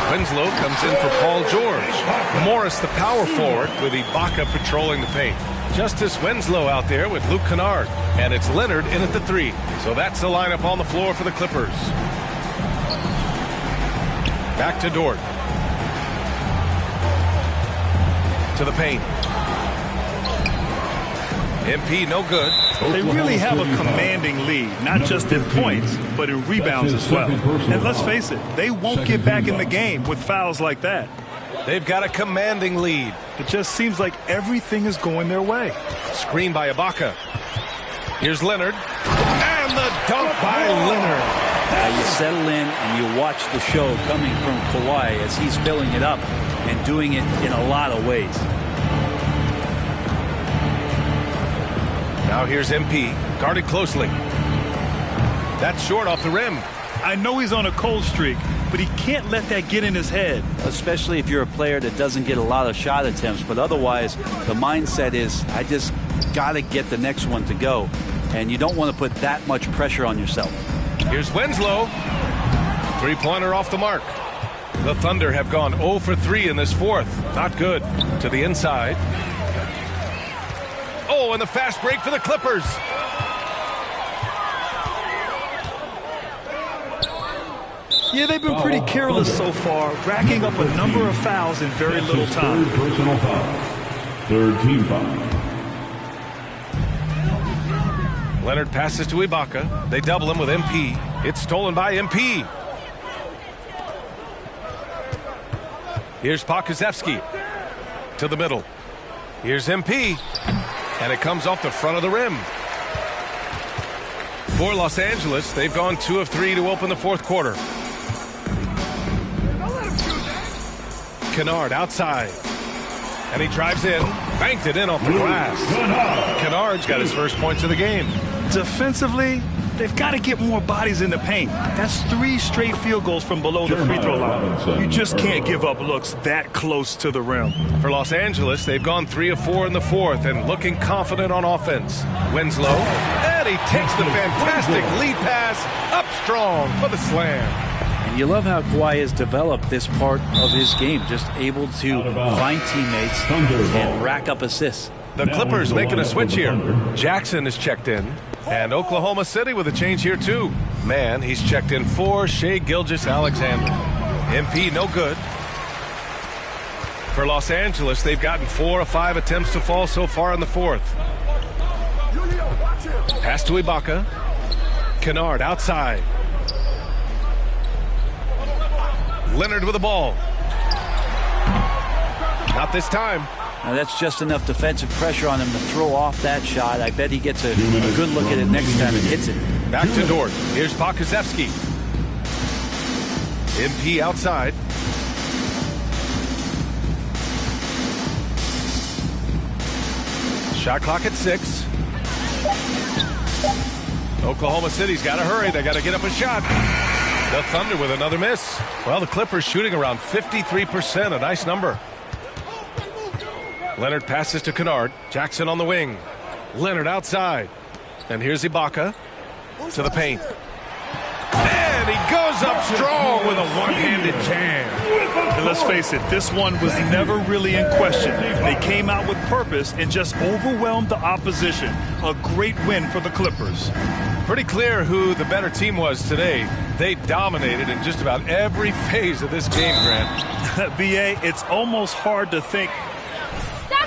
Winslow comes in for Paul George. Morris, the power forward, with Ibaka patrolling the paint. Justice Winslow out there with Luke Kennard. And it's Leonard in at the 3. So that's the lineup on the floor for the Clippers. Back to Dort. To the paint. MP no good. They really have a commanding lead, not just in points, but in rebounds as well. And let's face it, they won't get back in the game with fouls like that. They've got a commanding lead. It just seems like everything is going their way. Screen by Ibaka. Here's Leonard. And the dunk by Leonard. Now you settle in and you watch the show coming from Kawhi as he's filling it up and doing it in a lot of ways. Now here's MP, guarded closely. That's short off the rim. I know he's on a cold streak, but he can't let that get in his head. Especially if you're a player that doesn't get a lot of shot attempts, but otherwise the mindset is, I just got to get the next one to go. And you don't want to put that much pressure on yourself. Here's Winslow. Three-pointer off the mark. The Thunder have gone 0 for 3 in this fourth. Not good. To the inside. Oh, and the fast break for the Clippers. Yeah, they've been pretty careless so far, racking up a number of fouls in very little time. Third personal foul. Third team foul. Leonard passes to Ibaka. They double him with MP. It's stolen by MP. Here's Pokusevski to the middle. Here's MP. And it comes off the front of the rim. For Los Angeles, they've gone 2 of 3 to open the fourth quarter. Kennard outside. And he drives in. Banked it in off the glass. Kennard's got his first points of the game. Defensively, they've got to get more bodies in the paint. That's 3 straight field goals from below the free throw line. You just can't give up looks that close to the rim. For Los Angeles, they've gone 3 of 4 in the fourth and looking confident on offense. Winslow, and he takes the fantastic lead pass up strong for the slam. And you love how Kawhi has developed this part of his game, just able to find teammates and rack up assists. The Clippers making a switch here. Jackson is checked in. And Oklahoma City with a change here too. Man, he's checked in for Shai Gilgeous-Alexander. MP no good. For Los Angeles, they've gotten 4 of 5 attempts to fall so far in the fourth. Pass to Ibaka. Kennard outside. Leonard with the ball. Not this time. Now that's just enough defensive pressure on him to throw off that shot. I bet he gets a good look at it next time and hits it. Back to Dort. Here's Pokusevski. MP outside. Shot clock at 6. Oklahoma City's got to hurry. They got to get up a shot. The Thunder with another miss. Well, the Clippers shooting around 53%, a nice number. Leonard passes to Kennard. Jackson on the wing. Leonard outside. And here's Ibaka to the paint. And he goes up strong with a one-handed jam. And let's face it, this one was never really in question. They came out with purpose and just overwhelmed the opposition. A great win for the Clippers. Pretty clear who the better team was today. They dominated in just about every phase of this game, Grant. B.A., it's almost hard to think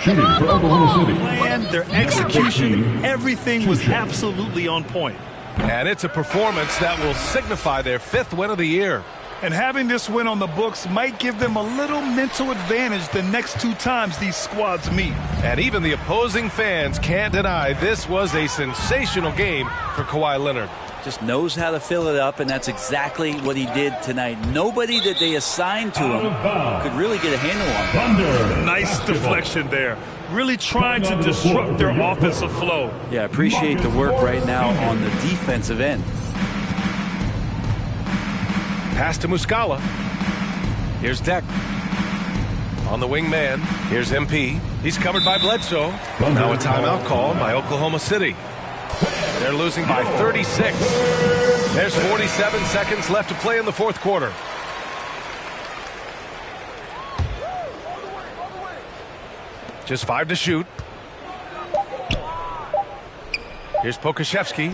Shooting for Oklahoma City. Plan, their execution, everything was absolutely on point. And it's a performance that will signify their 5th win of the year. And having this win on the books might give them a little mental advantage the next 2 times these squads meet. And even the opposing fans can't deny this was a sensational game for Kawhi Leonard. Just knows how to fill it up, and that's exactly what he did tonight. Nobody that they assigned to him could really get a handle on him. Nice deflection there. Really trying to disrupt their offensive flow. Yeah, I appreciate the work right now on the defensive end. Pass to Muscala. Here's Deck. On the wing man, here's MP. He's covered by Bledsoe. Now a timeout call by Oklahoma City. They're losing by 36. There's 47 seconds left to play in the 4th quarter. Just 5 to shoot. Here's Pokashevsky.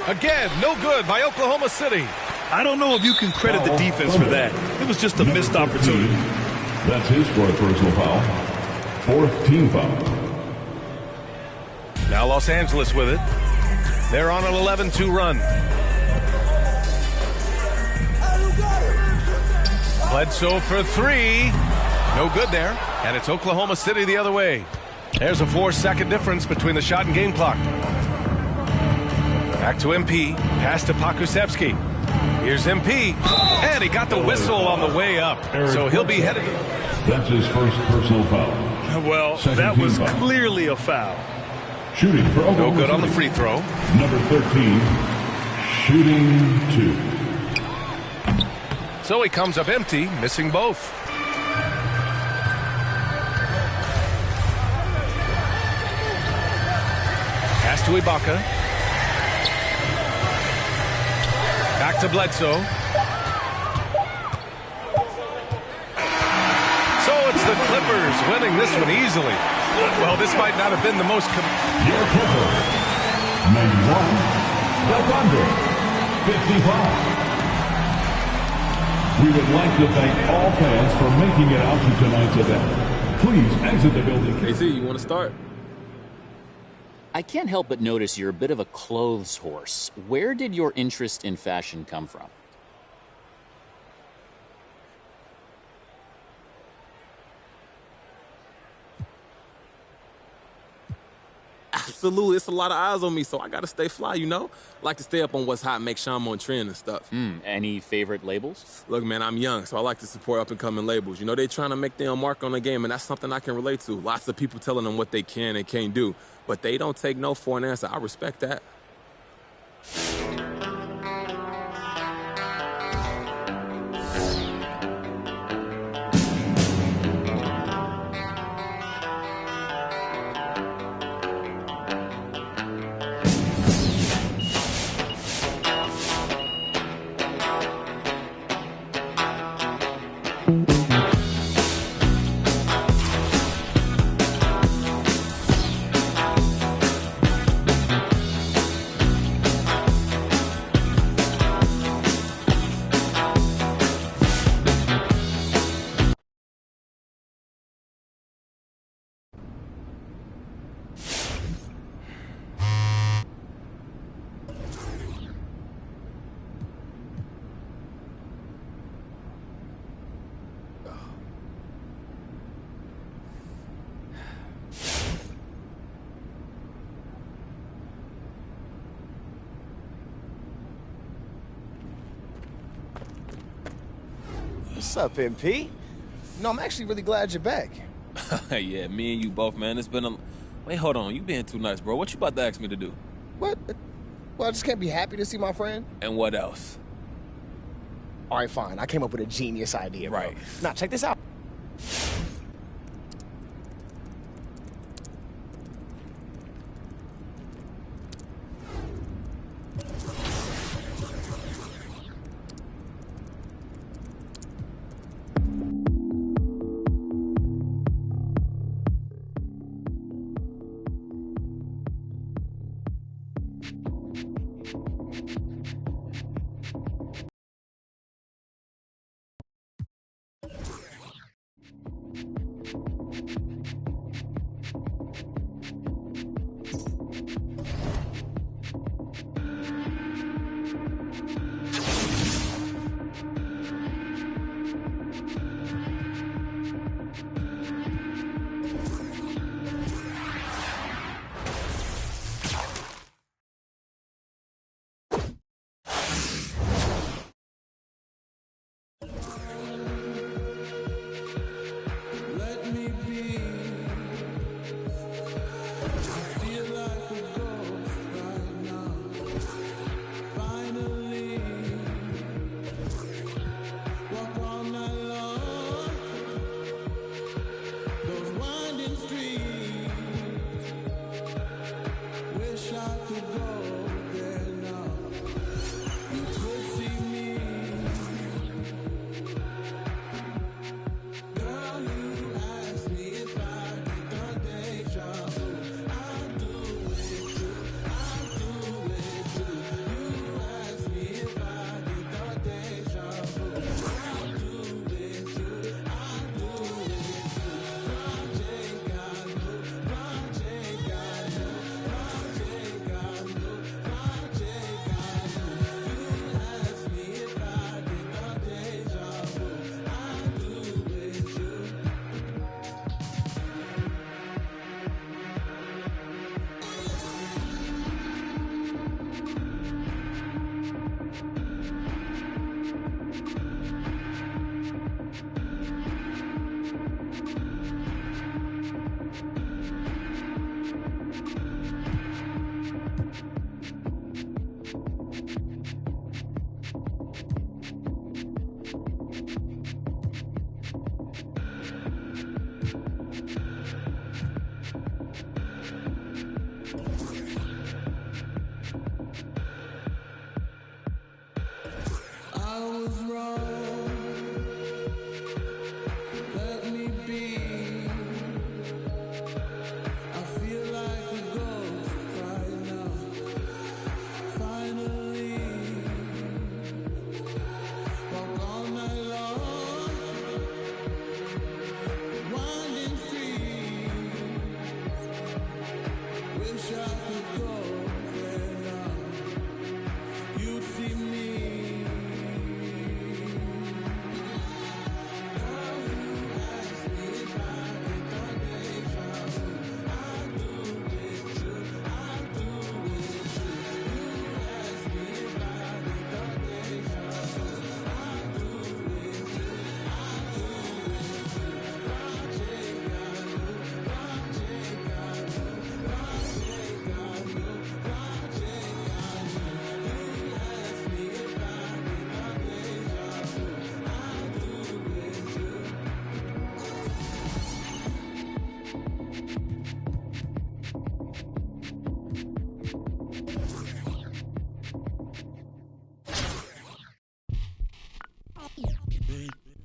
Again, no good by Oklahoma City. I don't know if you can credit the defense for that. It was just a missed opportunity. That's his 4th personal foul. 4th team foul. Now Los Angeles with it. They're on an 11-2 run. Bledsoe for 3. No good there. And it's Oklahoma City the other way. There's a 4-second difference between the shot and game clock. Back to MP. Pass to Pokusevski. Here's MP. And he got the whistle on the way up. So he'll be headed. That's his 1st personal foul. Well, that was clearly a foul. Shooting for Oklahoma No good on the City. free throw. Number 13, shooting 2. So he comes up empty, missing both. Pass to Ibaka. Back to Bledsoe. So it's the Clippers winning this one easily. Well, this might not have been the most... Your Clipper, 91, the Thunder, 55. We would like to thank all fans for making it out to tonight's event. Please exit the building. KC, you want to start? I can't help but notice you're a bit of a clothes horse. Where did your interest in fashion come from? Absolutely. It's a lot of eyes on me, so I got to stay fly, you know? Like to stay up on what's hot, make sure I'm on trend and stuff. Any favorite labels? Look, man, I'm young, so I like to support up-and-coming labels. You know, they're trying to make their own mark on the game, and that's something I can relate to. Lots of people telling them what they can and can't do, but they don't take no for an answer. I respect that. What's up, MP? No, I'm actually really glad you're back. Yeah, me and you both, man. It's been a... Wait, hold on. You being too nice, bro. What you about to ask me to do? What? Well, I just can't be happy to see my friend. And what else? All right, fine. I came up with a genius idea, bro. Right. Now, check this out.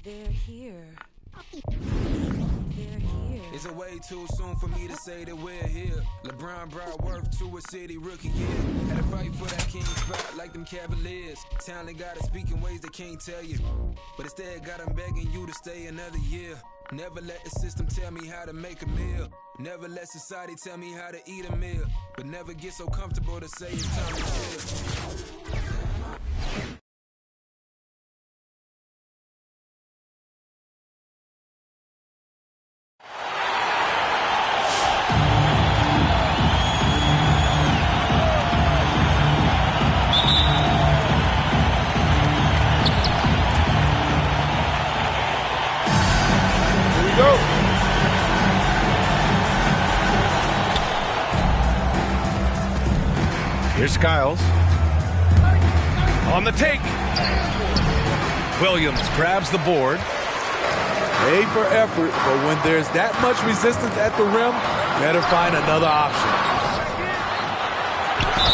They're here. They're here. Is it way too soon for me to say that we're here? LeBron brought worth to a city rookie year. Had to fight for that king spot like them Cavaliers. Talent gotta speak in ways they can't tell you. But instead got them begging you to stay another year. Never let the system tell me how to make a meal. Never let society tell me how to eat a meal. But never get so comfortable to say it's time to chill. Here's Skiles. On the take. Williams grabs the board. Made for effort, but when there's that much resistance at the rim, better find another option.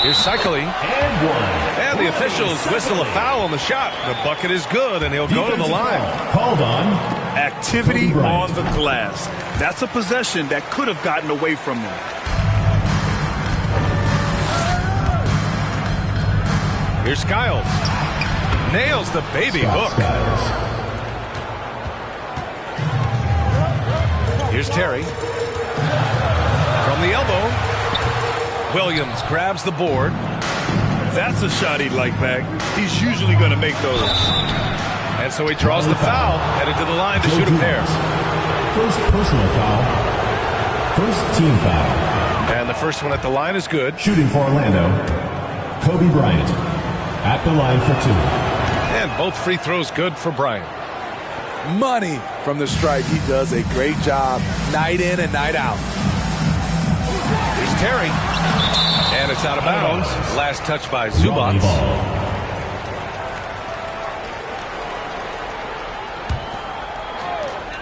Here's cycling. And the officials whistle a foul on the shot. The bucket is good, and he'll go to the line. Called on. Activity on the glass. That's a possession that could have gotten away from them. Here's Skiles. Nails the baby hook. Here's Terry. From the elbow. Williams grabs the board. That's a shot he'd like back. He's usually going to make those. And so he draws the foul, headed to the line to shoot a pair. First personal foul. First team foul. And the first one at the line is good. Shooting for Orlando, Kobe Bryant. At the line for two. And both free throws good for Bryant. Money from the stripe. He does a great job night in and night out. Here's Terry. And it's out of bounds. Last touch by Zubac.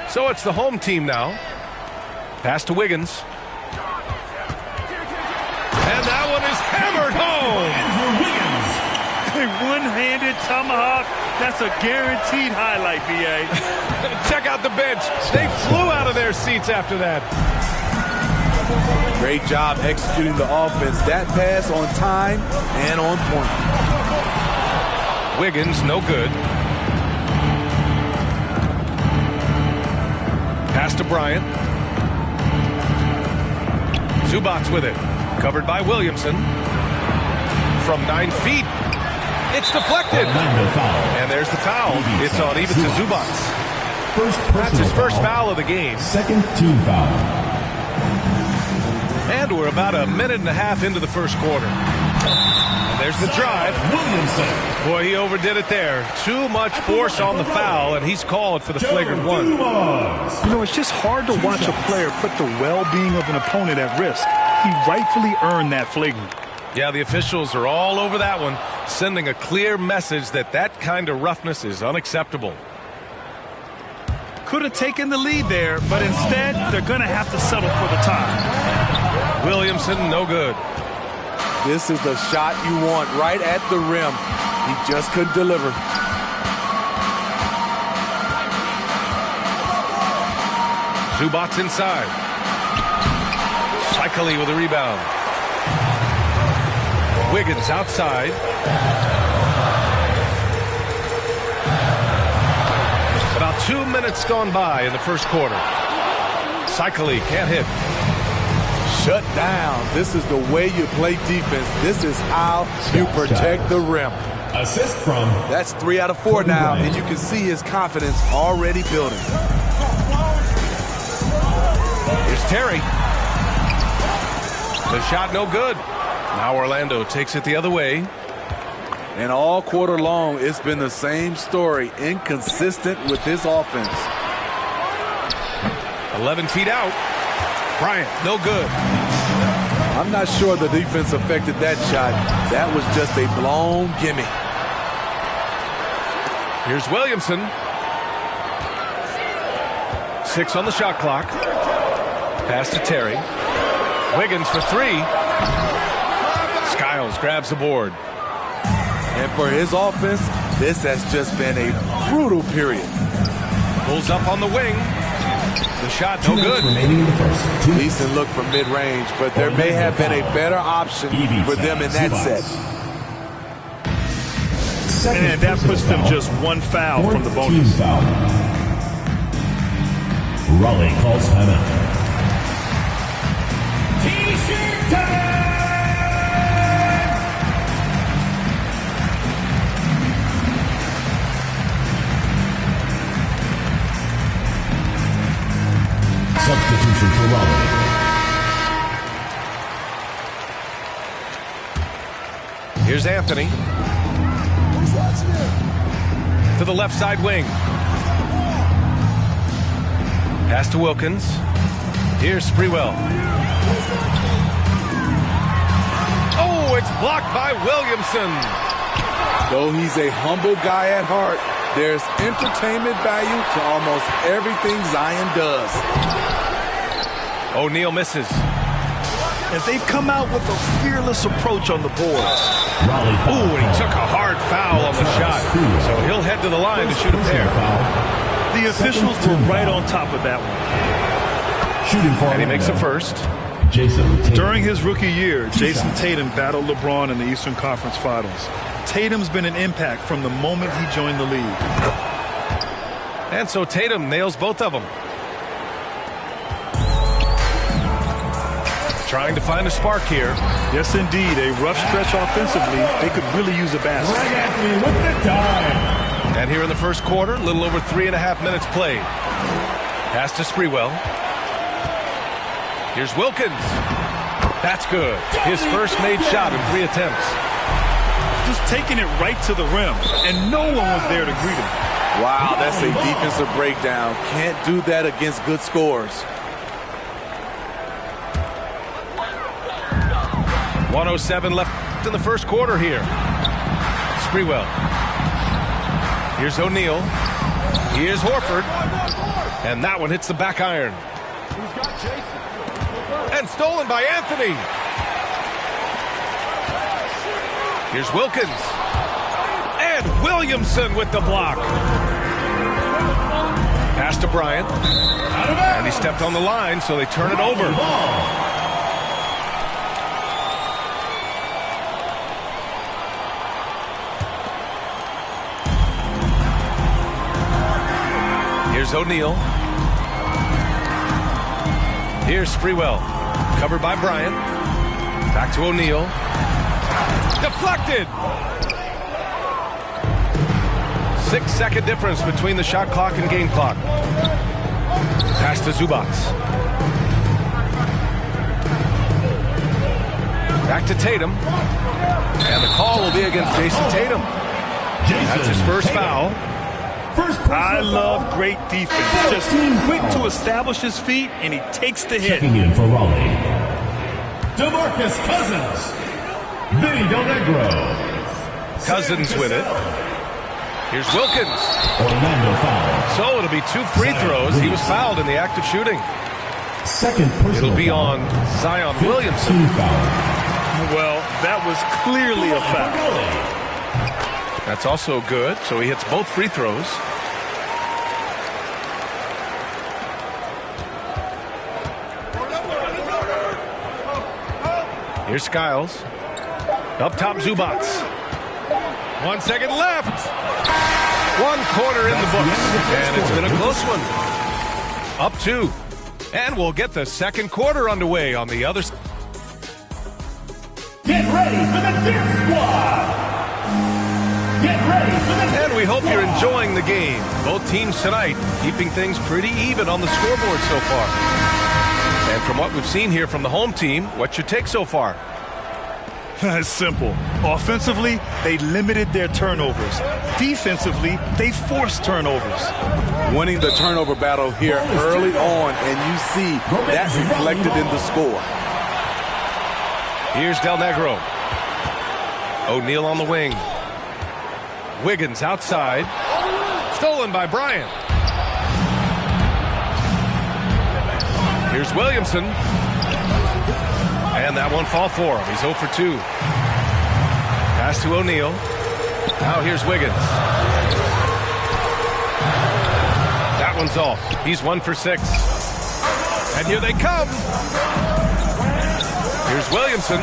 So it's the home team now. Pass to Wiggins. And that one is hammered home. A one-handed tomahawk. That's a guaranteed highlight, B.A. Check out the bench. They flew out of their seats after that. Great job executing the offense. That pass on time and on point. Wiggins, no good. Pass to Bryant. Zubac with it. Covered by Williamson. From 9 feet. It's deflected. And there's the foul. It's on even to Zubac. That's his first foul of the game. Second team foul. And we're about a minute and a half into the first quarter. And there's the drive. Williamson. Boy, he overdid it there. Too much force on the foul, and he's called for the flagrant one. You know, it's just hard to watch a player put the well-being of an opponent at risk. He rightfully earned that flagrant. Yeah, the officials are all over that one, sending a clear message that that kind of roughness is unacceptable. Could have taken the lead there, but instead, they're going to have to settle for the tie. Williamson, no good. This is the shot you want right at the rim. He just couldn't deliver. Zubats inside. Shikely with a rebound. Wiggins outside. About 2 minutes gone by in the first quarter. Shikely can't hit. Shut down. This is the way you play defense. This is how you protect the rim. Assist from. That's 3 out of 4 now, and you can see his confidence already building. Here's Terry. The shot no good. Now Orlando takes it the other way. And all quarter long, it's been the same story. Inconsistent with his offense. 11 feet out. Bryant, no good. I'm not sure the defense affected that shot. That was just a blown gimme. Here's Williamson. 6 on the shot clock. Pass to Terry. Wiggins for 3. Skiles grabs the board. And for his offense, this has just been a brutal period. Pulls up on the wing. The shot no good. Decent look from mid-range, but there may have been a better option for them in that set. And that puts them just 1 foul from the bonus. Raleigh calls timeout. T-shirt time! Substitution for Raleigh. Here's Anthony. To the left side wing. Pass to Wilkins. Here's Sprewell. Oh, it's blocked by Williamson. Though he's a humble guy at heart, there's entertainment value to almost everything Zion does. O'Neal misses. As they've come out with a fearless approach on the boards. Ooh, and he took a hard foul on the shot. So he'll head to the line to shoot a pair. The officials were right on top of that one. Shooting for and he makes a first. During his rookie year, Jason Tatum battled LeBron in the Eastern Conference Finals. Tatum's been an impact from the moment he joined the league. And so Tatum nails both of them. Trying to find a spark here. Yes, indeed. A rough stretch offensively. They could really use a basket. And here in the first quarter, a little over 3.5 minutes played. Pass to Sprewell. Here's Wilkins. That's good. His first made shot in 3 attempts. Just taking it right to the rim, and no one was there to greet him. Wow, that's a defensive breakdown. Can't do that against good scores. 1:07 left in the first quarter here. Sprewell. Here's O'Neal. Here's Horford. And that one hits the back iron. And stolen by Anthony. Here's Wilkins. And Williamson with the block. Pass to Bryant. And he stepped on the line, so they turn it over. Here's O'Neal. Here's Sprewell. Covered by Bryant. Back to O'Neal. Deflected! 6-second difference between the shot clock and game clock. Pass to Zubats. Back to Tatum. And the call will be against Jason Tatum. That's his first foul. I love great defense. Just quick to establish his feet, and he takes the hit. Checking in for Raleigh, DeMarcus Cousins. Vinny Del Negro. Cousins with it. Here's Wilkins. Orlando foul. So it'll be 2 free throws. He was fouled in the act of shooting. Second personal It'll be foul. on Zion Williamson. Well, that was clearly a foul. That's also good, so he hits both free throws. Here's Skiles. Up top, Zubats. 1 second left. 1 quarter in the books. And it's been a close one. Up 2. And we'll get the second quarter underway on the other side. Get ready for the Dip Squad! Get ready for the And we hope you're enjoying the game. Both teams tonight keeping things pretty even on the scoreboard so far. And from what we've seen here from the home team, what's your take so far? It's simple. Offensively, they limited their turnovers. Defensively, they forced turnovers. Winning the turnover battle here early on, and you see that reflected in the score. Here's Del Negro. O'Neal on the wing. Wiggins outside. Stolen by Bryant. Here's Williamson. And that won't fall for him. He's 0 for 2. Pass to O'Neal. Now here's Wiggins. That one's off. He's 1 for 6. And here they come. Here's Williamson.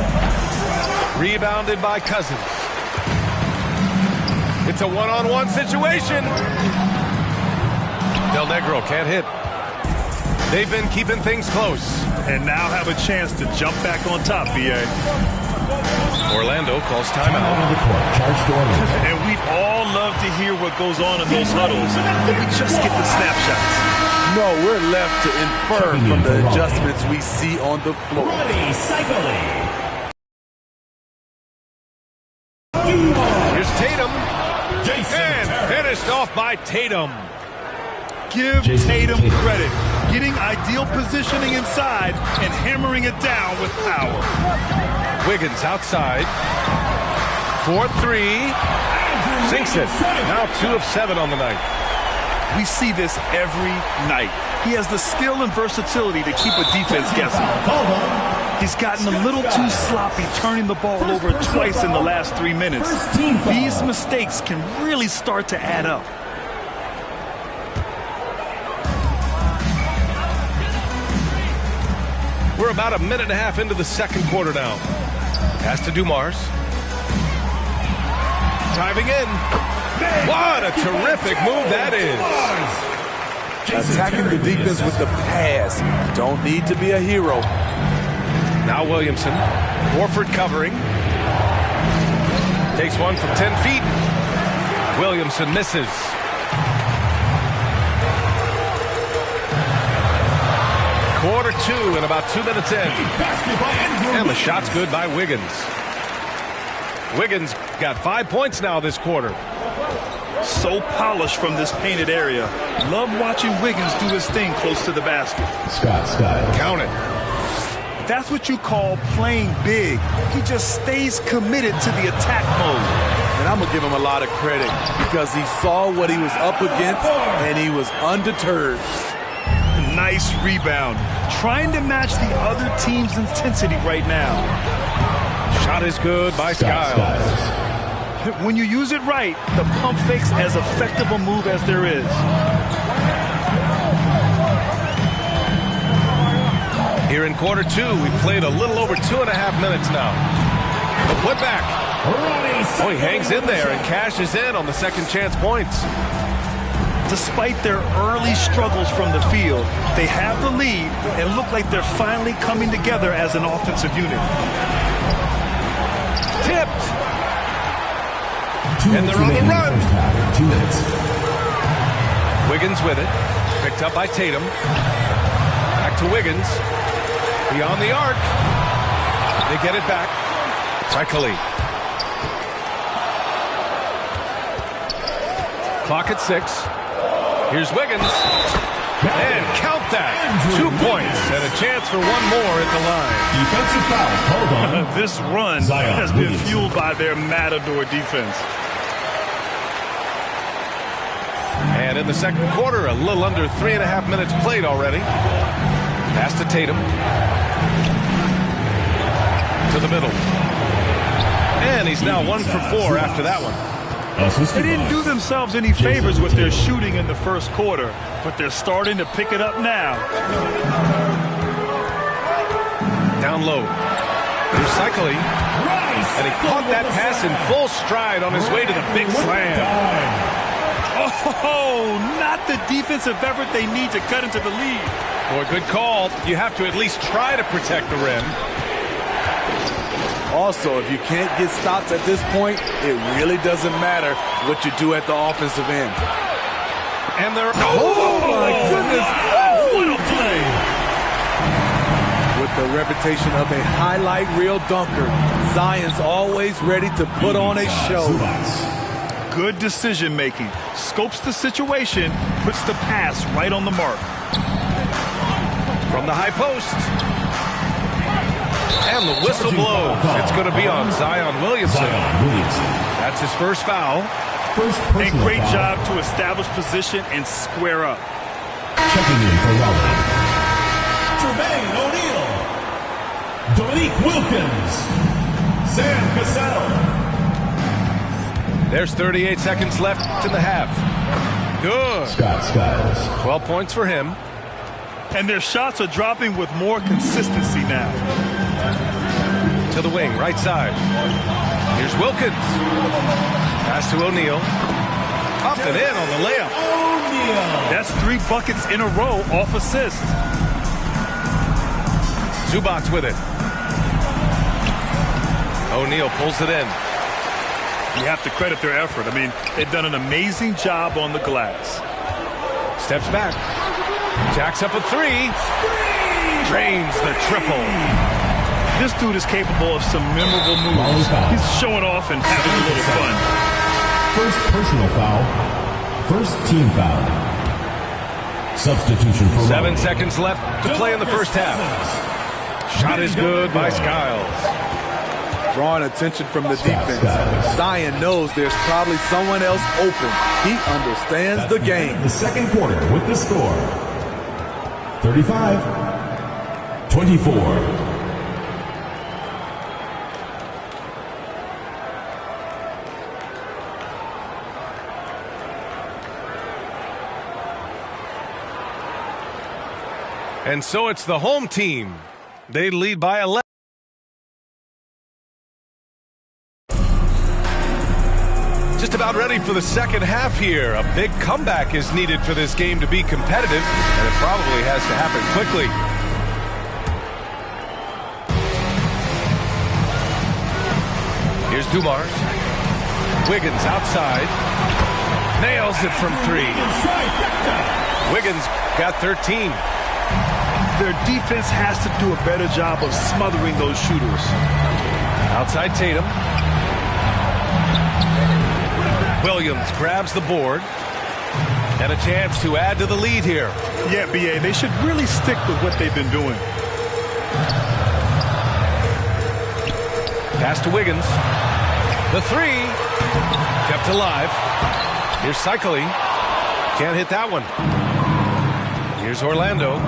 Rebounded by Cousins. It's a one-on-one situation. Del Negro can't hit. They've been keeping things close. And now have a chance to jump back on top, B.A. Orlando calls timeout. And we'd all love to hear what goes on in those huddles, but we just get the snapshots. No, we're left to infer from the adjustments we see on the floor. Here's Tatum. And finished off by Tatum. Give Tatum credit. Getting ideal positioning inside and hammering it down with power. Wiggins outside. 4-3. Sinks it. Now 2 of 7 on the night. We see this every night. He has the skill and versatility to keep a defense guessing. He's gotten a little too sloppy, turning the ball over twice in the last 3 minutes. These mistakes can really start to add up. We're about a minute and a half into the second quarter now. Pass to Dumars. Diving in. What a terrific move that is. Attacking the defense with the pass. Don't need to be a hero. Now Williamson. Warford covering. Takes one from 10 feet. Williamson misses. Quarter 2 and about 2 minutes in. And the shot's good by Wiggins. Wiggins got 5 points now this quarter. So polished from this painted area. Love watching Wiggins do his thing close to the basket. Scott. Count it. That's what you call playing big. He just stays committed to the attack mode. And I'm going to give him a lot of credit because he saw what he was up against and he was undeterred. Nice rebound. Trying to match the other team's intensity right now. Shot is good by Skiles. When you use it right, the pump fake's as effective a move as there is. Here in quarter 2, we've played a little over 2.5 minutes now. The putback. Oh, he hangs in there and cashes in on the second chance points. Despite their early struggles from the field, they have the lead and look like they're finally coming together as an offensive unit. Tipped. And they're on the run. 2 minutes. Wiggins with it. Picked up by Tatum. Back to Wiggins. Beyond the arc. They get it back. Cycling. Clock at 6. Here's Wiggins. And count that. 2 points and a chance for one more at the line. Defensive foul. Hold on. This run has been fueled by their matador defense. And in the second quarter, a little under 3.5 minutes played already. Pass to Tatum. To the middle. And he's now 1 for 4 after that one. They didn't do themselves any favors with their shooting in the first quarter, but they're starting to pick it up now. Down low. Here's Cycling. And he caught that pass in full stride on his way to the big slam. Oh, not the defensive effort they need to cut into the lead. Boy, good call. You have to at least try to protect the rim. Also, if you can't get stops at this point, it really doesn't matter what you do at the offensive end. And they're... Oh, my goodness. What a play. With the reputation of a highlight reel dunker, Zion's always ready to put on a show. Good decision making. Scopes the situation, puts the pass right on the mark. From the high post. And the whistle blows. It's going to be on Zion Williamson. That's his first foul. A great job to establish position and square up. Checking in for Raleigh, Jermaine O'Neal, Dominique Wilkins, Sam Cassell. There's 38 seconds left in the half. Good. Scott Skiles. 12 points for him. And their shots are dropping with more consistency now. To the wing, right side. Here's Wilkins. Pass to O'Neal. Up and in on the layup. O'Neal. That's 3 buckets in a row off assist. Zubac's with it. O'Neal pulls it in. You have to credit their effort. I mean, they've done an amazing job on the glass. Steps back. Jacks up a 3. Drains the triple. This dude is capable of some memorable moves. He's showing off and having a little fun. First personal foul. First team foul. Substitution for 7 seconds left to play in the first half. Shot is good by Skiles. Drawing attention from the defense. Zion knows there's probably someone else open. He understands the game. The second quarter with the score. 35-24. And so it's the home team. They lead by 11. Just about ready for the second half here. A big comeback is needed for this game to be competitive, and it probably has to happen quickly. Here's Dumars. Wiggins outside. Nails it from 3. Wiggins got 13. Their defense has to do a better job of smothering those shooters. Outside Tatum. Williams grabs the board. And a chance to add to the lead here. Yeah, B.A., they should really stick with what they've been doing. Pass to Wiggins. The 3. Kept alive. Here's Cycling. Can't hit that one. Here's Orlando.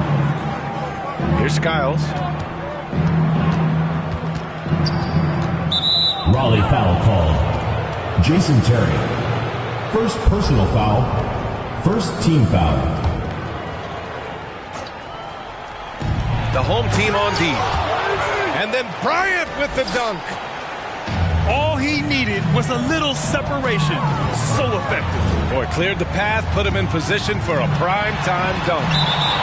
Here's Skiles. Raleigh foul called. Jason Terry. First personal foul. First team foul. The home team on D. And then Bryant with the dunk. All he needed was a little separation. So effective. Boy, cleared the path, put him in position for a prime-time dunk.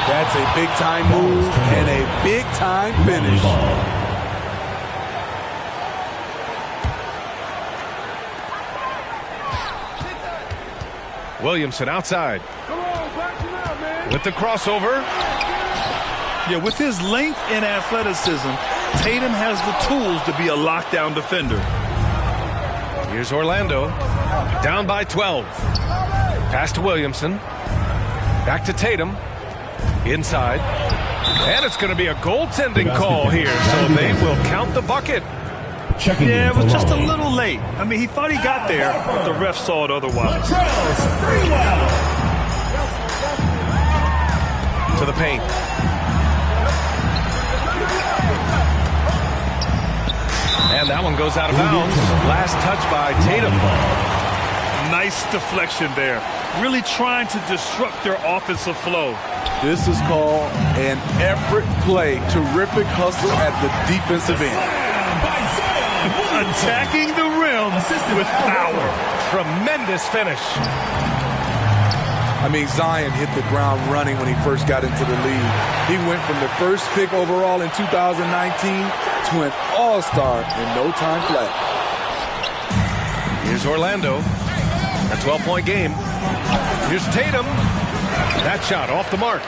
That's a big-time move and a big-time finish. Williamson outside. With the crossover. Yeah, with his length and athleticism, Tatum has the tools to be a lockdown defender. Here's Orlando. Down by 12. Pass to Williamson. Back to Tatum. Inside. And it's going to be a goaltending call here, so they will count the bucket. Yeah, it was just a little late. I mean, he thought he got there, but the ref saw it otherwise. To the paint. And that one goes out of bounds. Last touch by Tatum. Nice deflection there. Really trying to disrupt their offensive flow. This is called an effort play. Terrific hustle at the defensive end. attacking the rim with power. Tremendous finish. I mean, Zion hit the ground running when he first got into the league. He went from the first pick overall in 2019 to an all-star in no time flat. Here's Orlando. A 12-point game. Here's Tatum. That shot off the mark.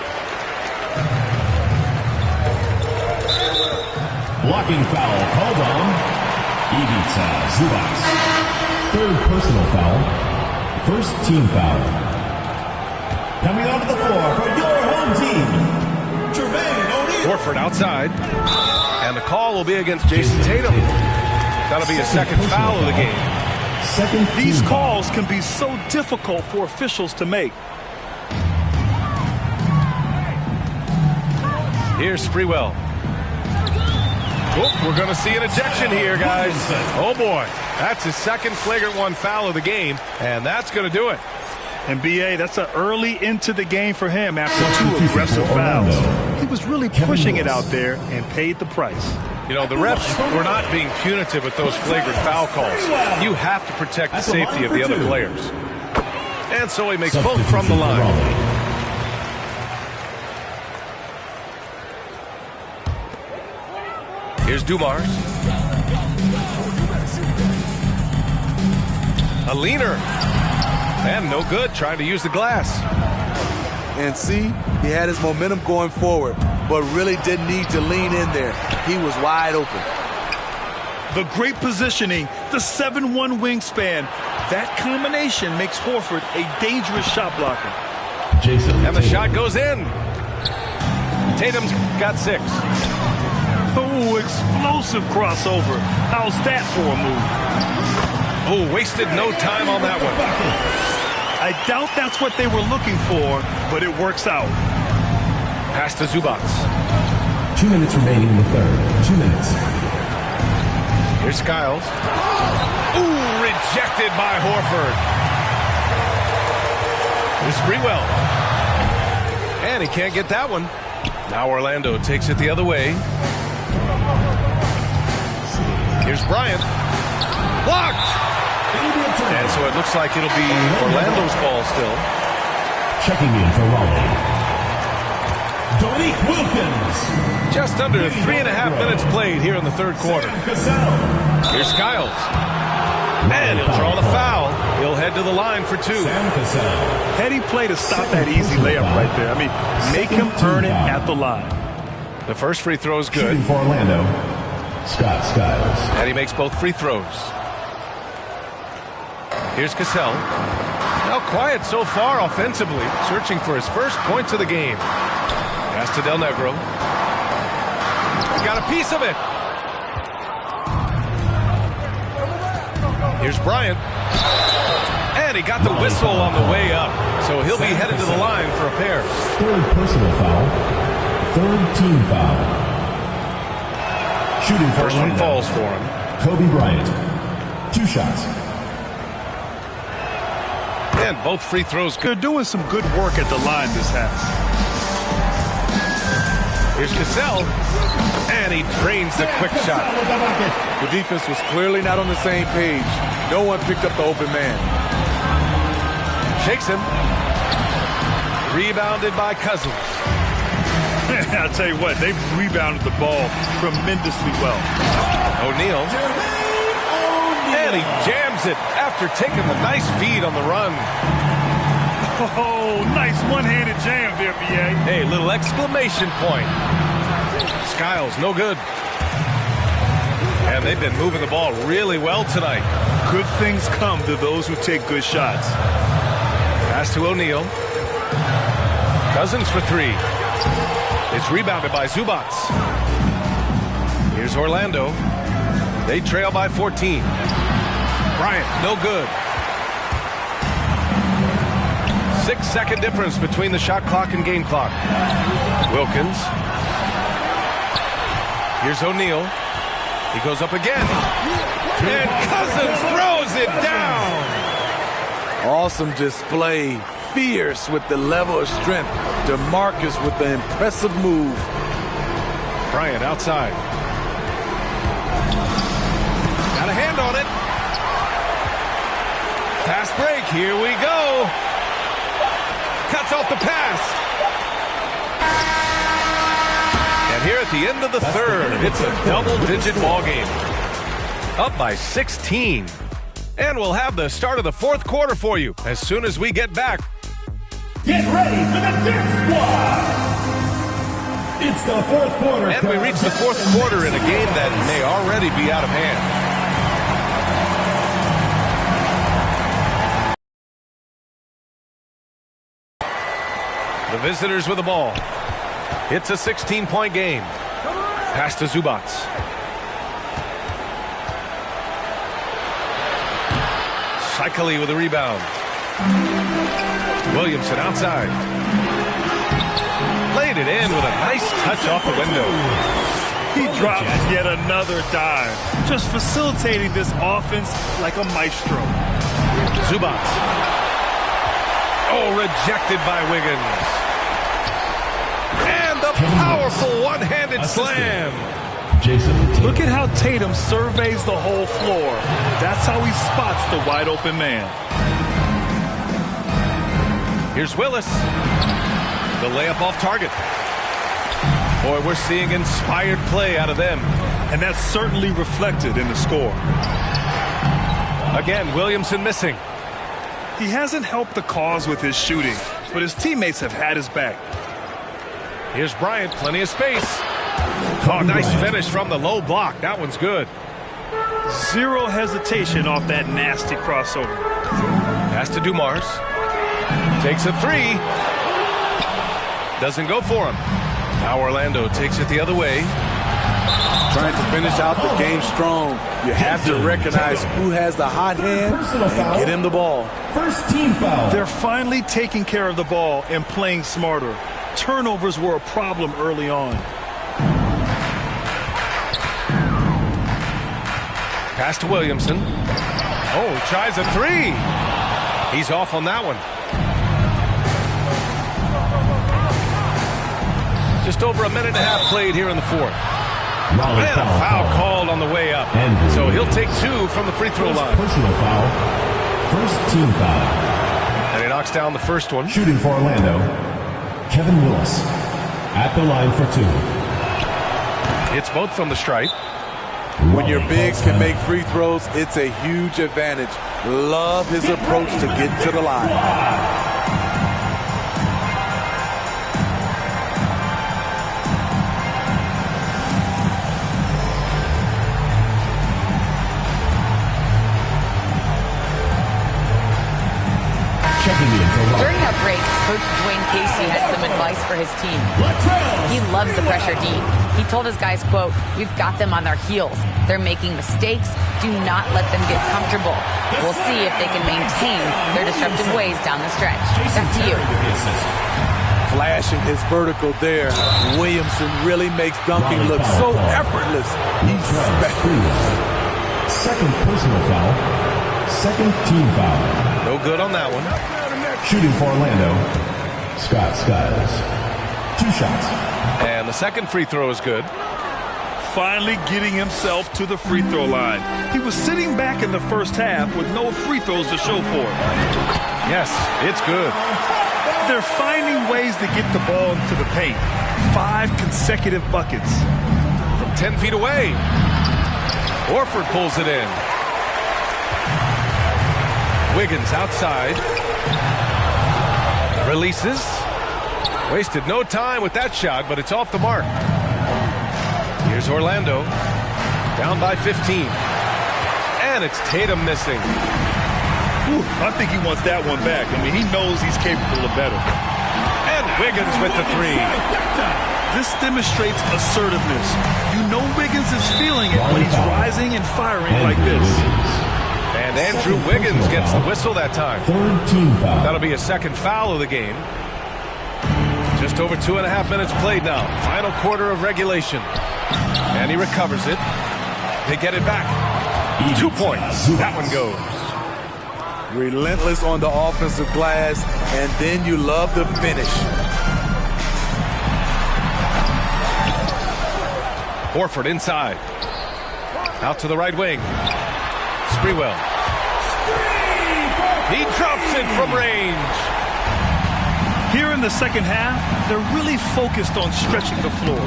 Blocking foul called on Ivica Zubac. Third personal foul. First team foul. Coming onto the floor for your home team, Jermaine O'Neal. Horford outside. And the call will be against Jason Tatum. That'll be a second foul of the game. These calls can be so difficult for officials to make. Here's Sprewell. Oh, we're going to see an ejection here, guys. Oh, boy. That's his second flagrant one foul of the game, and that's going to do it. And, B.A., that's an early into the game for him after two aggressive fouls. He was really pushing it out there and paid the price. You know, the refs were not being punitive with those flagrant foul calls. You have to protect the safety of the other players. And so he makes both from the line. Here's Dumars. A leaner. And no good, trying to use the glass. And see, he had his momentum going forward, but really didn't need to lean in there. He was wide open. The great positioning, the 7'1" wingspan, that combination makes Horford a dangerous shot blocker. And the shot goes in. Tatum's got 6. Oh, explosive crossover. How's that for a move? Oh, wasted no time on that one. I doubt that's what they were looking for, but it works out. Pass to Zubac. 2 minutes remaining in the third. 2 minutes. Here's Skiles. Ooh, rejected by Horford. Here's Sprewell. And he can't get that one. Now Orlando takes it the other way. Here's Bryant. Blocked! And so it looks like it'll be Orlando's ball still. Checking in for Raleigh, Dominique Wilkins. Just under 3.5 minutes played here in the third quarter. Here's Skiles. And he'll draw the foul. He'll head to the line for 2. Heady play to stop that easy layup right there. I mean, make him earn it at the line. The first free throw is good. Shooting for Orlando, Scott Skiles. And he makes both free throws. Here's Cassell. Now quiet so far offensively, searching for his first points of the game. Pass to Del Negro. He's got a piece of it. Here's Bryant. And he got the whistle on the way up. So he'll be headed to the line for a pair. Third personal foul. Third team foul. Shooting for First one Orlando, falls for him. Kobe Bryant. 2 shots. And both free throws. They're doing some good work at the line this half. Here's Cassell. And he drains the quick shot. The defense was clearly not on the same page. No one picked up the open man. Shakes him. Rebounded by Cousins. I'll tell you what, they've rebounded the ball tremendously well. O'Neal. And he jams it after taking the nice feed on the run. Oh, nice one-handed jam there, B.A. Hey, little exclamation point. Skiles, no good. And they've been moving the ball really well tonight. Good things come to those who take good shots. Pass to O'Neal. Cousins for 3. It's rebounded by Zubac. Here's Orlando. They trail by 14. Bryant, no good. 6-second difference between the shot clock and game clock. Wilkins. Here's O'Neal. He goes up again. And Cousins throws it down. Awesome display. Fierce with the level of strength. DeMarcus with the impressive move. Bryant outside. Got a hand Fast break. Here we go. Cuts off the pass. And here at the end of the third, it's a double-digit ball game. Up by 16. And we'll have the start of the fourth quarter for you as soon as we get back. Get ready for the Dirt Squad! It's the fourth quarter. And we reach the fourth quarter in a game that may already be out of hand. The visitors with the ball. It's a 16-point game. Pass to Zubats. Shikely with a rebound. Williamson outside. Played it in with a nice touch off the window. He drops yet another dive, just facilitating this offense like a maestro. Zubats. Oh, rejected by Wiggins. And the powerful one-handed slam. Look at how Tatum surveys the whole floor. That's how he spots the wide open man. Here's Willis. The layup off target. Boy, we're seeing inspired play out of them. And that's certainly reflected in the score. Again, Williamson missing. He hasn't helped the cause with his shooting, but his teammates have had his back. Here's Bryant, plenty of space. Oh, nice finish from the low block. That one's good. Zero hesitation off that nasty crossover. Pass to Dumars. Takes a three. Doesn't go for him. Now Orlando takes it the other way. Trying to finish out the game strong. You have to recognize who has the hot hand and get him the ball. First team foul. They're finally taking care of the ball and playing smarter. Turnovers were a problem early on. Pass to Williamson. Oh, he tries a three. He's off on that one. Just over a minute and a half played here in the fourth. And a foul called on the way up. So he'll take two from the free throw line. Personal foul. First team foul. And he knocks down the first one. Shooting for Orlando, Kevin Willis. At the line for two. It's both from the stripe. When your bigs can make free throws, it's a huge advantage. Love his approach to get to the line. During that break, Coach Dwayne Casey had some advice for his team. He loves the pressure D. He told his guys, quote, "We've got them on their heels. They're making mistakes. Do not let them get comfortable. We'll see if they can maintain their disruptive ways down the stretch." Back to you. Flashing his vertical there. Williamson really makes dunking look so effortless. He's special. Second personal foul. Second team foul. No good on that one. Shooting for Orlando, Scott Skiles. Two shots. And the second free throw is good. Finally getting himself to the free throw line. He was sitting back in the first half with no free throws to show for it. Yes, it's good. They're finding ways to get the ball into the paint. 5 consecutive buckets. From 10 feet away. Horford pulls it in. Wiggins outside. Releases. Wasted no time with that shot, but it's off the mark. Here's Orlando. Down by 15. And it's Tatum missing. Ooh, I think he wants that one back. I mean, he knows he's capable of better. And Wiggins with the three. This demonstrates assertiveness. You know Wiggins is feeling it when he's rising and firing like this. And Andrew Wiggins gets the whistle that time. Third team foul. That'll be a second foul of the game. Just over 2.5 minutes played now. Final quarter of regulation. And he recovers it. They get it back. 2 points. That one goes. Relentless on the offensive glass, and then you love the finish. Horford inside. Out to the right wing. Sprewell. He drops it from range. Here in the second half, they're really focused on stretching the floor.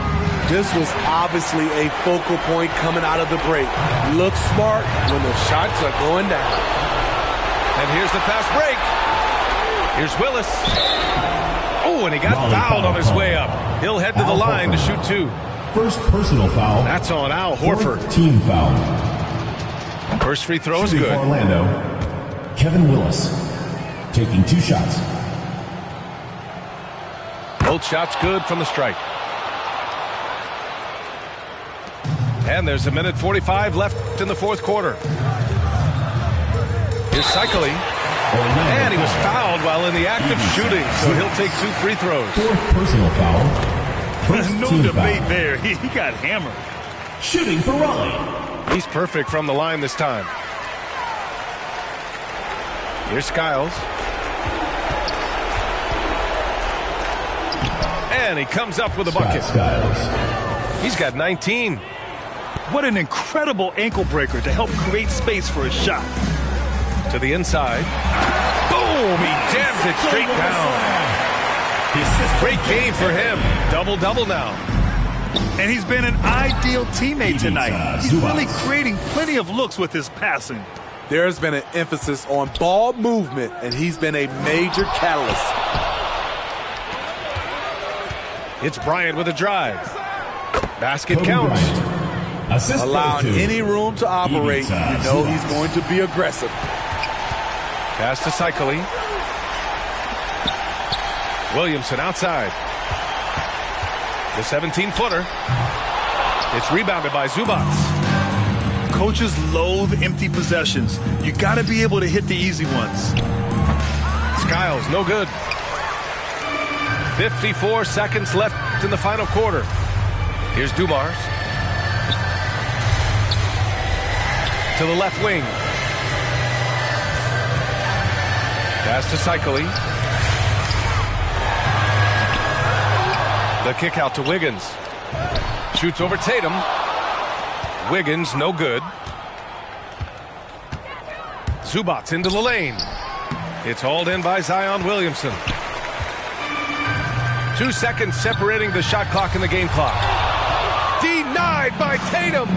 This was obviously a focal point coming out of the break. Look smart when the shots are going down. And here's the fast break. Here's Willis. Oh, and he got fouled on his way up. He'll head to the line to shoot 2. First personal foul. That's on Al Horford. Team foul. First free throw is Shooting good. for Orlando, Kevin Willis, taking 2 shots. Both shots good from the stripe. And there's 1:45 left in the fourth quarter. Here's Cycling. And he was fouled while in the act of shooting, so he'll take 2 free throws. Fourth personal foul. There's First no team debate foul. there. He got hammered. Shooting for Raleigh. He's perfect from the line this time. Here's Skiles. And he comes up with a bucket. He's got 19. What an incredible ankle breaker to help create space for a shot. To the inside. Boom! He jams it straight down. Great game for him. Double-double now. And he's been an ideal teammate tonight. He's really creating plenty of looks with his passing. There's been an emphasis on ball movement, and he's been a major catalyst. It's Bryant with a drive. Basket counts. Allowing any room to operate, you know he's going to be aggressive. Pass to Cycling. Williamson outside. The 17-footer. It's rebounded by Zubac. Coaches loathe empty possessions. You got to be able to hit the easy ones. Skiles, no good. 54 seconds left in the final quarter. Here's Dumars. To the left wing. Pass to Cycling. The kick out to Wiggins. Shoots over Tatum. Wiggins, no good. Zubac into the lane. It's hauled in by Zion Williamson. 2 seconds separating the shot clock and the game clock. Denied by Tatum.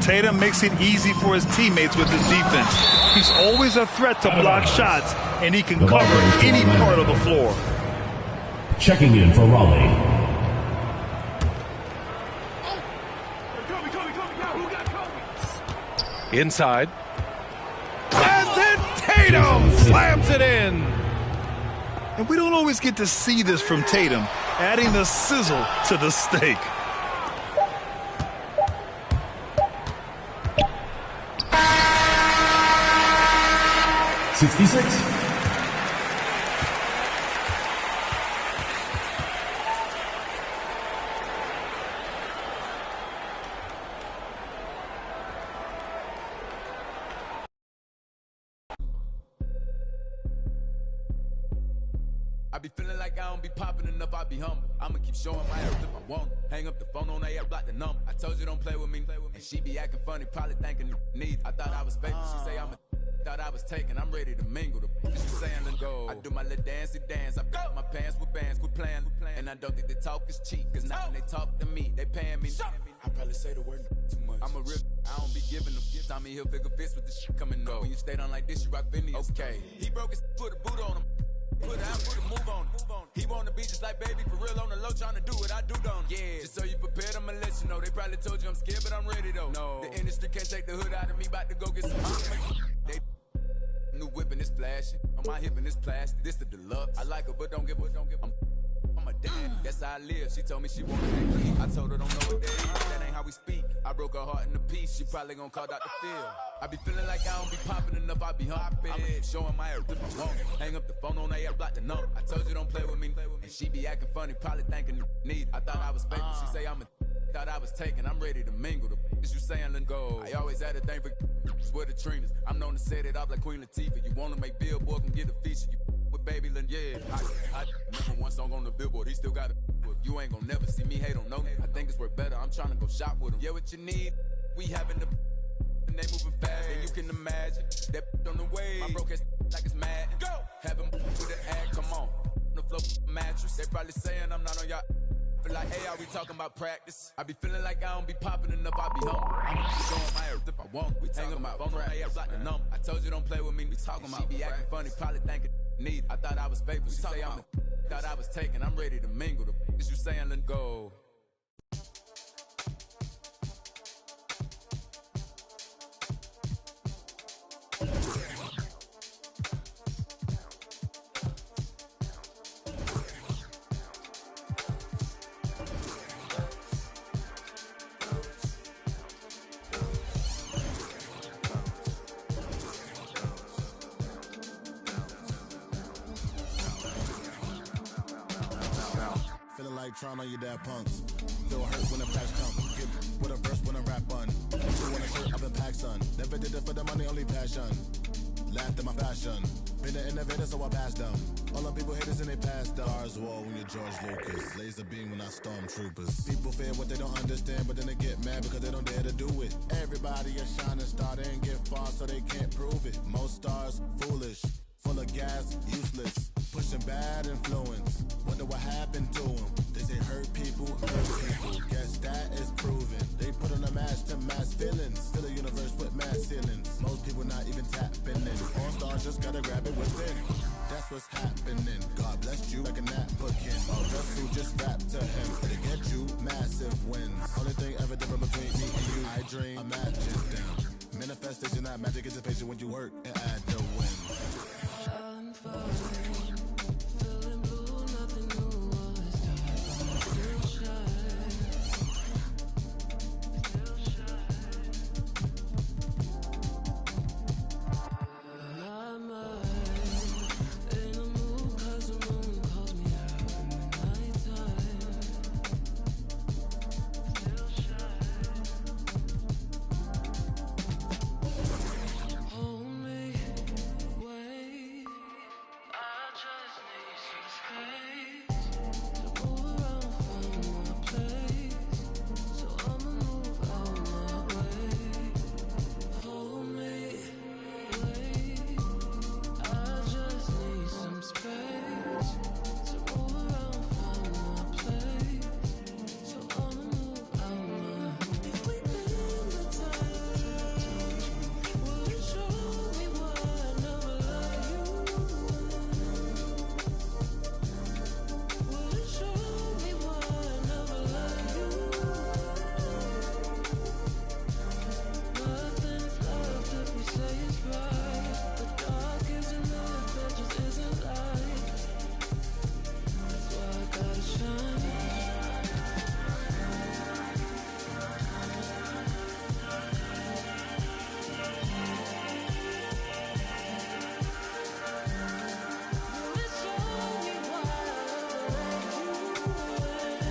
Tatum makes it easy for his teammates with his defense. He's always a threat to block shots, and he can cover any part of the floor. Checking in for Raleigh. Inside. And then Tatum slams it in. And we don't always get to see this from Tatum, adding the sizzle to the steak. .66. I be feeling like I don't be popping enough, I be humble. I'ma keep showing my ass if I want. Hang up the phone on that, block the number. I told you don't play with me. And she be acting funny, probably thinking need. I thought I was fake, she say I'm a thought I was taken, I'm ready to mingle. The she saying let's go. I do my little dancey dance. I got my pants with bands, quit playing. And I don't think the talk is cheap, cause now when they talk to me, they paying me. I probably say the word too much. I'm a real, I don't be giving them gifts. Tommy Hilfiger fist with the shit coming up. When you stay down like this, you rock Phineas. Okay. He broke his put a boot on him. Put a move on. He wanna be just like baby, for real on the low, trying to do what I do, don't he? Yeah, just so you prepared, I'ma let you know. They probably told you I'm scared, but I'm ready though. No, the industry can't take the hood out of me, about to go get some. They new whipping is flashing, on my hip and it's plastic. This the deluxe. I like her, but don't give. I'm a dad, that's how I live. She told me she wanted that key. I told her don't know what that is. That ain't how we speak. I broke her heart in a piece. She probably gonna call Dr. Phil. I be feeling like I don't be popping enough. I be hopping. I'm showing my ass if I want. Hang up the phone on that, block the number. I told you don't play with me. And she be acting funny, probably thinking need. I thought I was fake. She say I'm a thought I was taken. I'm ready to mingle. The is you saying let's go. I always had a thing for swear the Trinas. I'm known to set it off like Queen Latifah. You wanna make Billboard, can get a feature. You with Baby Lynn, yeah. I remember one song on the Billboard. He still got it. You ain't gonna never see me hate on no. I think it's worth better. I'm trying to go shop with him. Yeah, what you need? We having the and they moving fast, and you can imagine that on the way. My broke ass Have them with the ad, come on. The floor mattress. They probably saying I'm not on y'all. Feel like, hey, are we talking about practice? I be feeling like I don't be popping enough, I be humble. I'ma keep going my earth if I want. We talking about phone practice, like the number. I told you don't play with me, we talking about. She be acting funny, probably thinking need. I thought I was faithful. She say I'm the thought I was taken. I'm ready to mingle. The is you saying let go. Feeling like trying on your dad punks. Feel hurt when the facts come. Get with a verse when I rap on. You wanna shirt up in pack, son. Never did it for the money, only passion. Laughed at my fashion. Been an innovator, so I passed them. All the people haters and they passed them. Stars wall when you're George Lucas. Laser beam when I stormtroopers. People fear what they don't understand, but then they get mad because they don't dare to do it. Everybody a shining star, they ain't get far, so they can't prove it. Most stars, foolish. Full of gas, useless. Pushing bad influence. Wonder what happened to them. They say hurt people. Guess that is proven. They put on a mask to mask feelings. Still a universe with mass ceilings. Most people not even tapping in. All stars just gotta grab it within. That's what's happening. God blessed you like a napkin. All just who just rap to him. To get you massive wins. Only thing ever different between me and you. I dream, imagine them. Manifestation, not magic, anticipation when you work and add the wins. I'm fine, feeling blue, nothing new was dark, still shine, my mind, in a mood 'cause the moon calls me out in the nighttime, still shine, hold me, wait. I just need some space to move around from my place. So I'ma move out my way. Hold me, wait. I just need some space to move around from my place. So I'ma move out my way. If we bend the time, will you show me why I never loved you? Will you show me why I never loved you? Nothing's left if we say it's right. The dark isn't enough, that just isn't light. That's why I gotta shine. Will you show me why I never let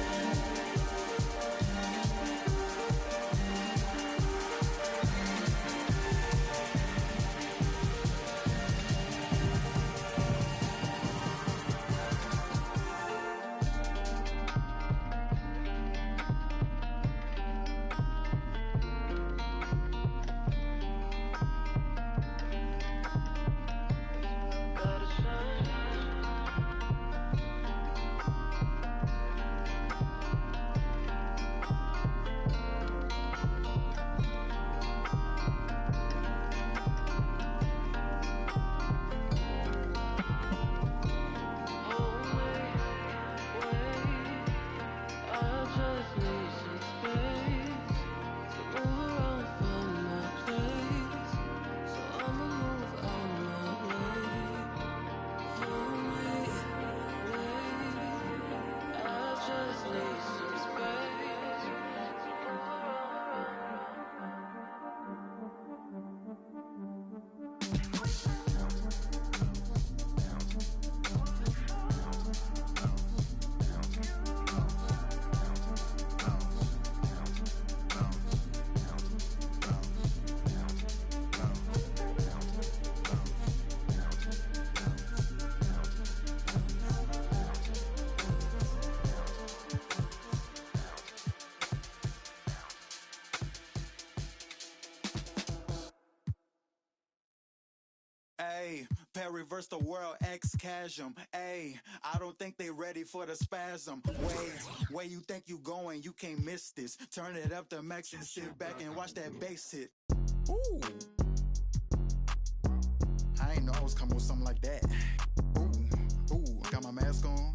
I just need some space to move around from my place. So I'ma move out my way. Hold me, wait. I just need some space to move Ayy, reverse the world, X-Chasm. Ayy, I don't think they ready for the spasm. Where you think you going, you can't miss this. Turn it up to max and sit back and watch that bass hit. Ooh. I ain't know I was coming with something like that. Ooh, got my mask on,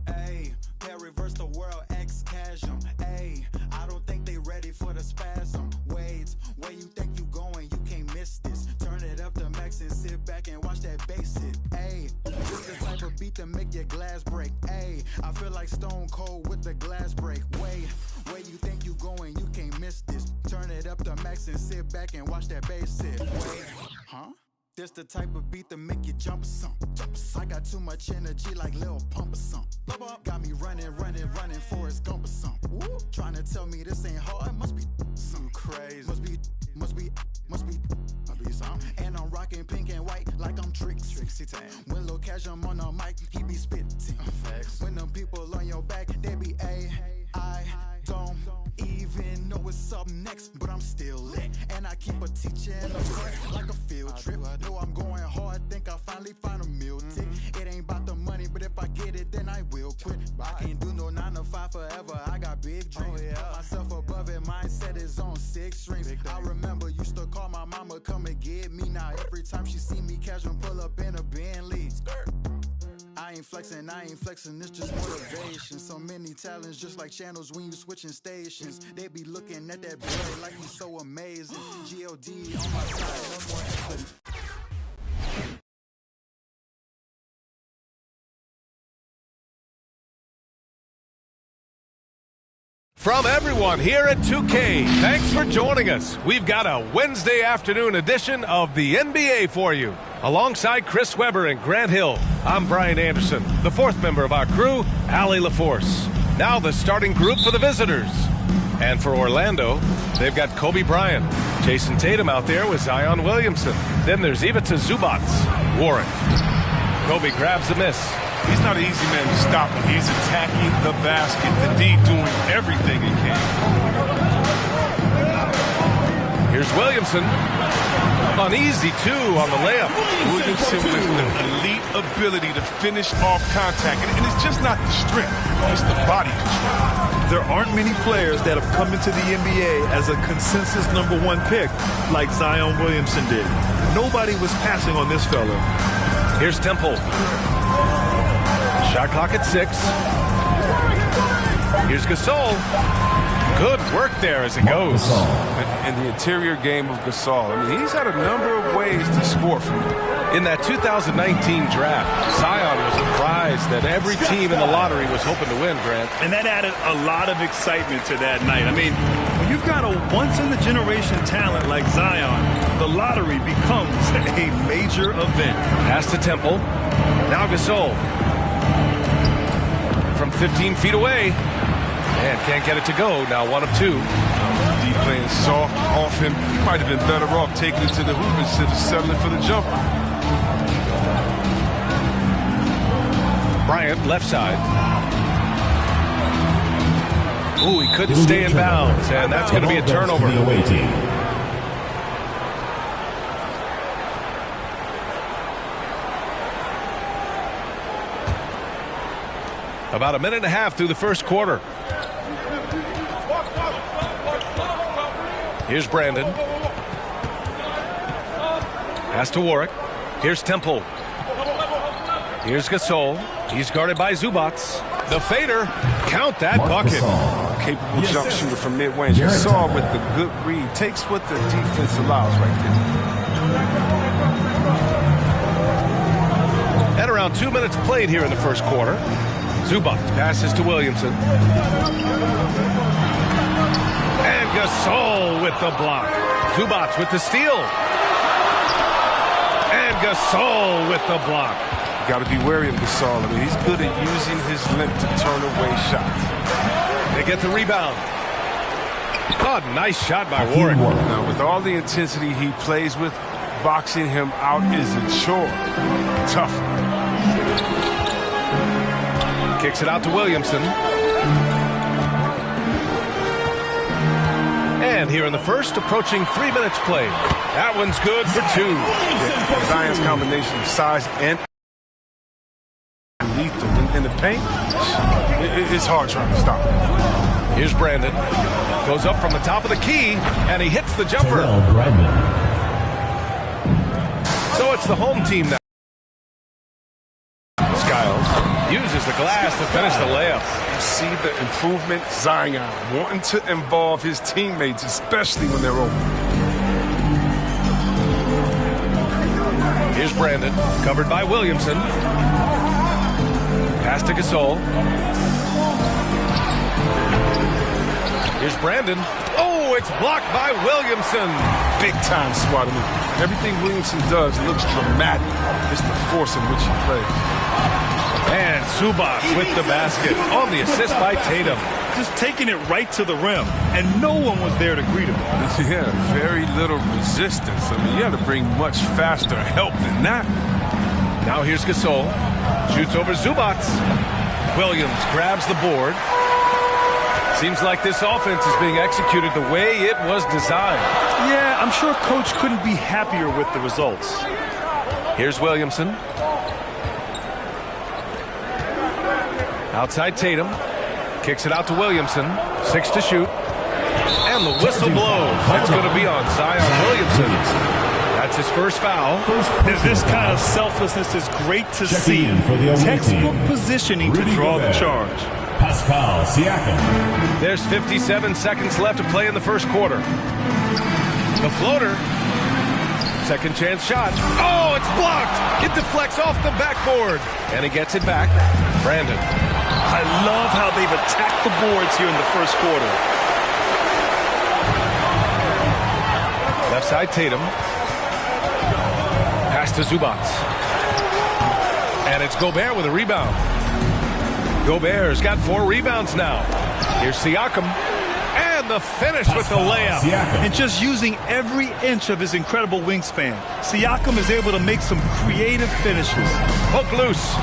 Ayy, reverse the world, X-Chasm. Ayy, I don't think they ready for the spasm. Wait, where you think you going, you can't miss this. Turn it up to max and sit back and watch that bass hit. Ayy, this the type of beat to make your glass break. Ayy, I feel like Stone Cold with the glass break. Wait, where you think you going, you can't miss this. Turn it up to max and sit back and watch that bass hit. Wait, huh? This the type of beat that make you jump or something. I got too much energy like Lil Pump or something. Got me running, Forrest Gump or something. Trying to tell me this ain't hard, must be something crazy. Must be something. And I'm rocking pink and white like I'm Trixie Tan. When Lil Cash I'm on the mic, he be spitting. When them people on your back, they be I don't even know what's up next, but I'm still lit. And I keep a teacher in the front like a field trip. Know I'm going hard, think I finally find a meal tick. It ain't about the money, but if I get it, then I will quit. I can't do no 9 to 5 forever, I got big dreams. Put myself above it, mindset is on 6 strings. I remember used to call my mama, come and get me. Now every time she see me casual, pull up in a Bentley. I ain't flexing, it's just motivation. So many talents, just like channels when you switching stations. They be looking at that boy like he's so amazing. G.O.D. on my side, no more equity. From everyone here at 2K, thanks for joining us. We've got a Wednesday afternoon edition of the NBA for you. Alongside Chris Webber and Grant Hill, I'm Brian Anderson, the fourth member of our crew, Allie LaForce. Now the starting group for the visitors. And for Orlando, they've got Kobe Bryant, Jason Tatum out there with Zion Williamson. Then there's Ivica Zubac, Warren. Kobe grabs the miss. He's not an easy man to stop when he's attacking the basket. The D doing everything he can. Here's Williamson. Uneasy, too, on the layup. Williamson with the elite ability to finish off contact. And it's just not the strength, it's the body control. There aren't many players that have come into the NBA as a consensus #1 pick like Zion Williamson did. Nobody was passing on this fella. Here's Temple. Shot clock at 6. Here's Gasol. Good work there as it goes. And the interior game of Gasol. I mean, he's had a number of ways to score from him. In that 2019 draft, Zion was a prize that every team in the lottery was hoping to win, Grant. And that added a lot of excitement to that night. I mean, when you've got a once-in-a-generation talent like Zion, the lottery becomes a major event. Pass to Temple. Now Gasol. From 15 feet away. And can't get it to go. Now 1 of 2. D playing soft off him. He might have been better off taking it to the hoop instead of settling for the jumper. Bryant, left side. Ooh, he couldn't stay in bounds, and that's going to be a turnover. About a minute and a half through the first quarter. Here's Brandon. Pass to Warwick. Here's Temple. Here's Gasol. He's guarded by Zubac. The fader. Count that bucket. Capable jump shooter from mid-range. Gasol with the good read. Takes what the defense allows right there. At around 2 minutes played here in the first quarter. Zubac passes to Williamson. And Gasol with the block. Zubac with the steal. And Gasol with the block. Got to be wary of Gasol. I mean, he's good at using his length to turn away shots. They get the rebound. Oh, nice shot by Warwick. Now, with all the intensity he plays with, boxing him out is a chore. Tough. Kicks it out to Williamson. And And here in the first, approaching 3 minutes played. That one's good for 2. Yeah, Zion's combination of size and lethal in the paint, it's hard trying to stop him. Here's Brandon. Goes up from the top of the key, and he hits the jumper. So it's the home team now. Skiles uses the glass to finish the layup. You see the improvement, Zion wanting to involve his teammates, especially when they're open. Here's Brandon, covered by Williamson. Pass to Gasol. Here's Brandon. Oh, it's blocked by Williamson. Big time swat move. Everything Williamson does looks dramatic. It's the force in which he plays. And Zubac with the basket on the assist by Tatum. Just taking it right to the rim, and no one was there to greet him. Yeah, very little resistance. I mean, you had to bring much faster help than that. Now here's Gasol. Shoots over Zubac. Williams grabs the board. Seems like this offense is being executed the way it was designed. Yeah, I'm sure Coach couldn't be happier with the results. Here's Williamson. Outside Tatum. Kicks it out to Williamson. 6 to shoot. And the whistle blows. It's going to be on Zion Williamson. That's his first foul. This kind of selflessness is great to see. Textbook positioning to draw the charge. Pascal Siakam. There's 57 seconds left to play in the first quarter. The floater. Second chance shot. Oh, it's blocked. It deflects off the backboard. And he gets it back. Brandon. I love how they've attacked the boards here in the first quarter. Left side Tatum. Pass to Zubac. And it's Gobert with a rebound. Gobert's got 4 rebounds now. Here's Siakam. And the finish with the layup. And just using every inch of his incredible wingspan, Siakam is able to make some creative finishes. Poke loose.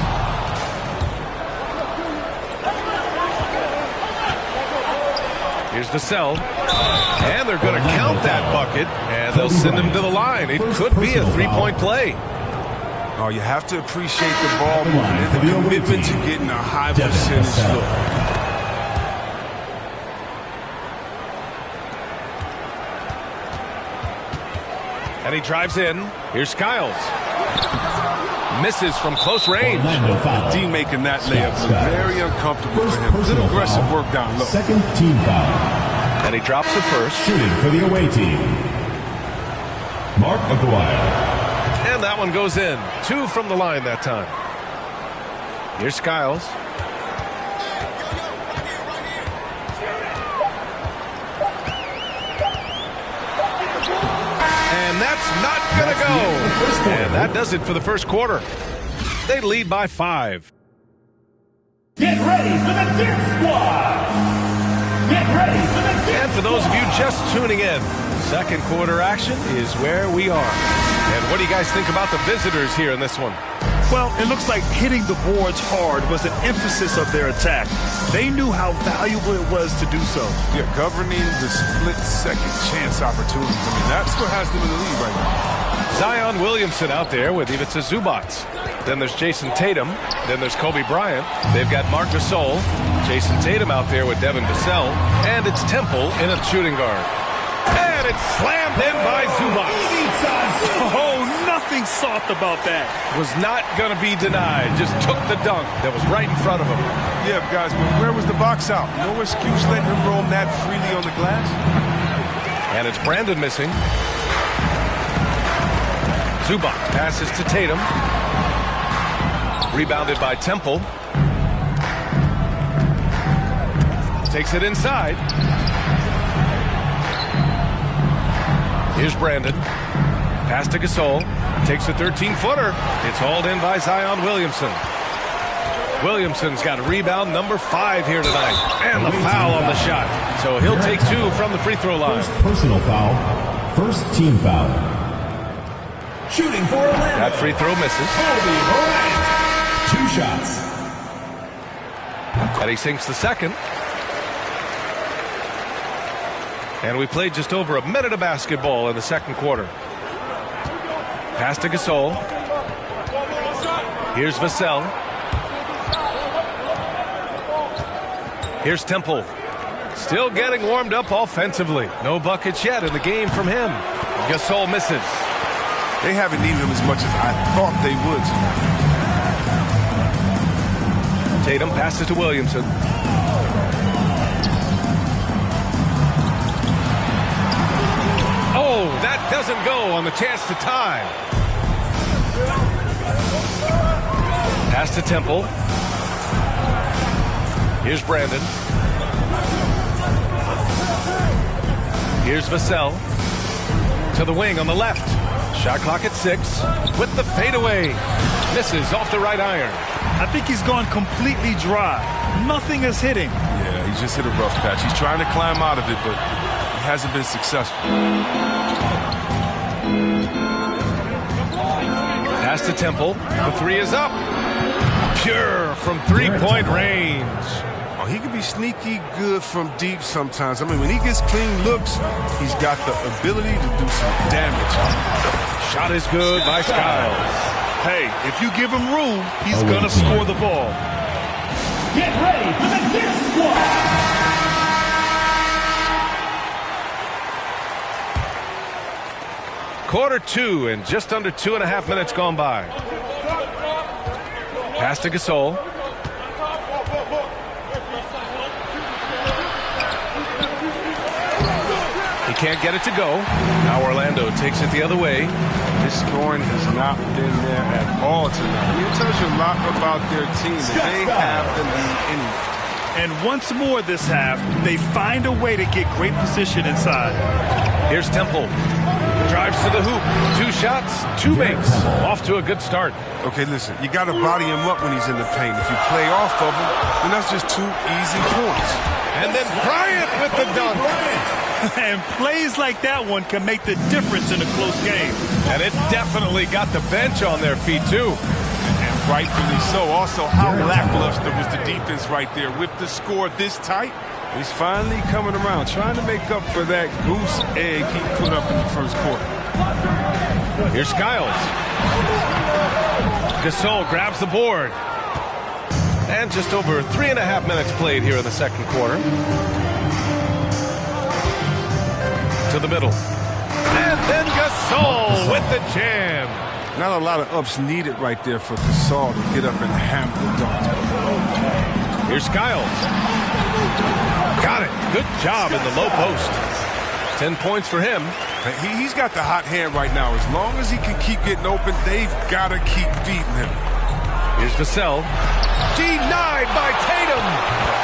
Here's the cell. And they're going to count that bucket. And they'll send him to the line. It could be a 3-point play. Oh, you have to appreciate the ball movement and the commitment to getting a high percentage look. And he drives in. Here's Skiles. Misses from close range. The D making that layup look very uncomfortable for him. Good aggressive work down low. Second team foul. And he drops the first. Shooting for the away team. Mark Aguirre. And that one goes in. 2 from the line that time. Here's Skiles. And that's not going to go. And that does it for the first quarter. They lead by 5. Get ready for the Dip Squad. Get ready for the Dip And for those of you just tuning in, second quarter action is where we are. And what do you guys think about the visitors here in this one? Well, it looks like hitting the boards hard was an emphasis of their attack. They knew how valuable it was to do so. Yeah, governing the split-second chance opportunities. I mean, that's what has them in the lead right now. Zion Williamson out there with Ivica Zubac. Then there's Jason Tatum. Then there's Kobe Bryant. They've got Marc Gasol. Jason Tatum out there with Devin Vassell. And it's Temple in a shooting guard. And it's slammed in by Zubac. Oh, nothing soft about that. Was not going to be denied. Just took the dunk that was right in front of him. Yeah, guys, but where was the box out? No excuse letting him roam that freely on the glass. And it's Brandon missing. Zubac passes to Tatum. Rebounded by Temple. Takes it inside. Here's Brandon. Pass to Gasol. Takes a 13-footer. It's hauled in by Zion Williamson. Williamson's got a rebound number 5 here tonight. And the foul on the shot. So he'll take 2 from the free throw line. First personal foul. First team foul. Shooting for Orlando. That free throw misses. Kobe Bryant. 2 shots. And he sinks the second. And we played just over a minute of basketball in the second quarter. Pass to Gasol. Here's Vassell. Here's Temple. Still getting warmed up offensively. No buckets yet in the game from him. Gasol misses. They haven't needed him as much as I thought they would tonight. Tatum passes to Williamson. Oh, that doesn't go on the chance to tie. Pass to Temple. Here's Brandon. Here's Vassell. To the wing on the left. Shot clock at 6. With the fadeaway. Misses off the right iron. I think he's gone completely dry. Nothing is hitting. Yeah, he just hit a rough patch. He's trying to climb out of it, but he hasn't been successful. Pass to Temple. The 3 is up. Pure from three-point range. Oh, he can be sneaky good from deep sometimes. I mean, when he gets clean looks, he's got the ability to do some damage. Shot is good by Skiles. Hey, if you give him room, he's going to score the ball. Get ready for the Dick Squad! Quarter 2 and just under 2.5 minutes gone by. Pass to Gasol. He can't get it to go. Now Orlando takes it the other way. His scoring has not been there at all tonight. It tells you a lot about their team. They have the lead anyway. And once more this half, they find a way to get great position inside. Here's Temple. Drives to the hoop. 2 shots, 2 makes. Off to a good start. Okay, listen, you got to body him up when he's in the paint. If you play off of him, then that's just 2 easy points. And then Bryant with the dunk. And plays like that one can make the difference in a close game. And it definitely got the bench on their feet, too. And rightfully so. Also, how lackluster was the defense right there. With the score this tight, he's finally coming around, trying to make up for that goose egg he put up in the first quarter. Here's Skiles. Gasol grabs the board. And just over 3.5 minutes played here in the second quarter. To the middle. And then Gasol with the jam. Not a lot of ups needed right there for Gasol to get up and hammer the dunk. Here's Skiles. Got it. Good job in the low post. 10 points for him. He's got the hot hand right now. As long as he can keep getting open, they've got to keep feeding him. Here's Vassell. Denied by Tatum.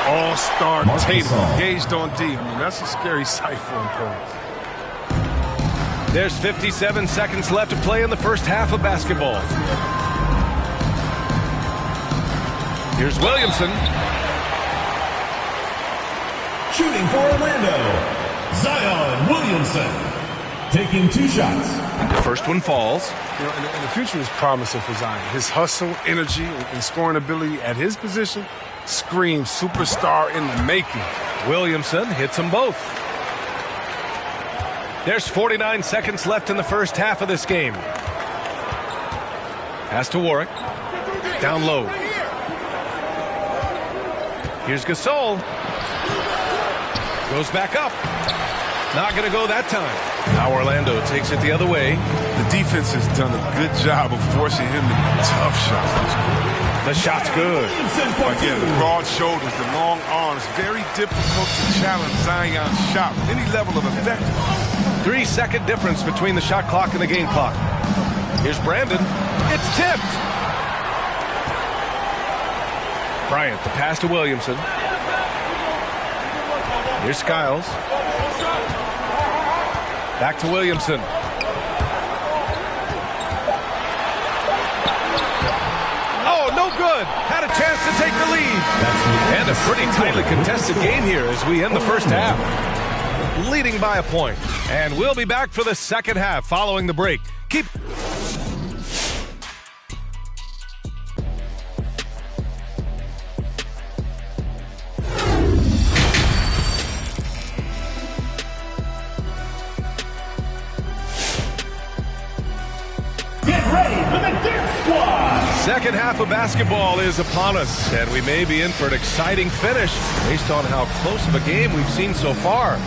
All-star Tatum engaged on D. I mean, that's a scary sight for him, Paul. There's 57 seconds left to play in the first half of basketball. Here's Williamson. Shooting for Orlando, Zion Williamson. Taking 2 shots. The first one falls. You know, and the future is promising for Zion. His hustle, energy, and scoring ability at his position screams superstar in the making. Williamson hits them both. There's 49 seconds left in the first half of this game. Pass to Warwick. Down low. Here's Gasol. Goes back up. Not going to go that time. Now Orlando takes it the other way. The defense has done a good job of forcing him to tough shots. The shot's good. Again, the broad shoulders, the long arms, very difficult to challenge Zion's shot with any level of effectiveness. 3-second difference between the shot clock and the game clock. Here's Brandon. It's tipped. Bryant, the pass to Williamson. Here's Skiles. Back to Williamson. Oh, no good. Had a chance to take the lead. And a pretty tightly contested game here as we end the first half. Leading by a point. And we'll be back for the second half following the break. Keep... Second half of basketball is upon us, and we may be in for an exciting finish based on how close of a game we've seen so far.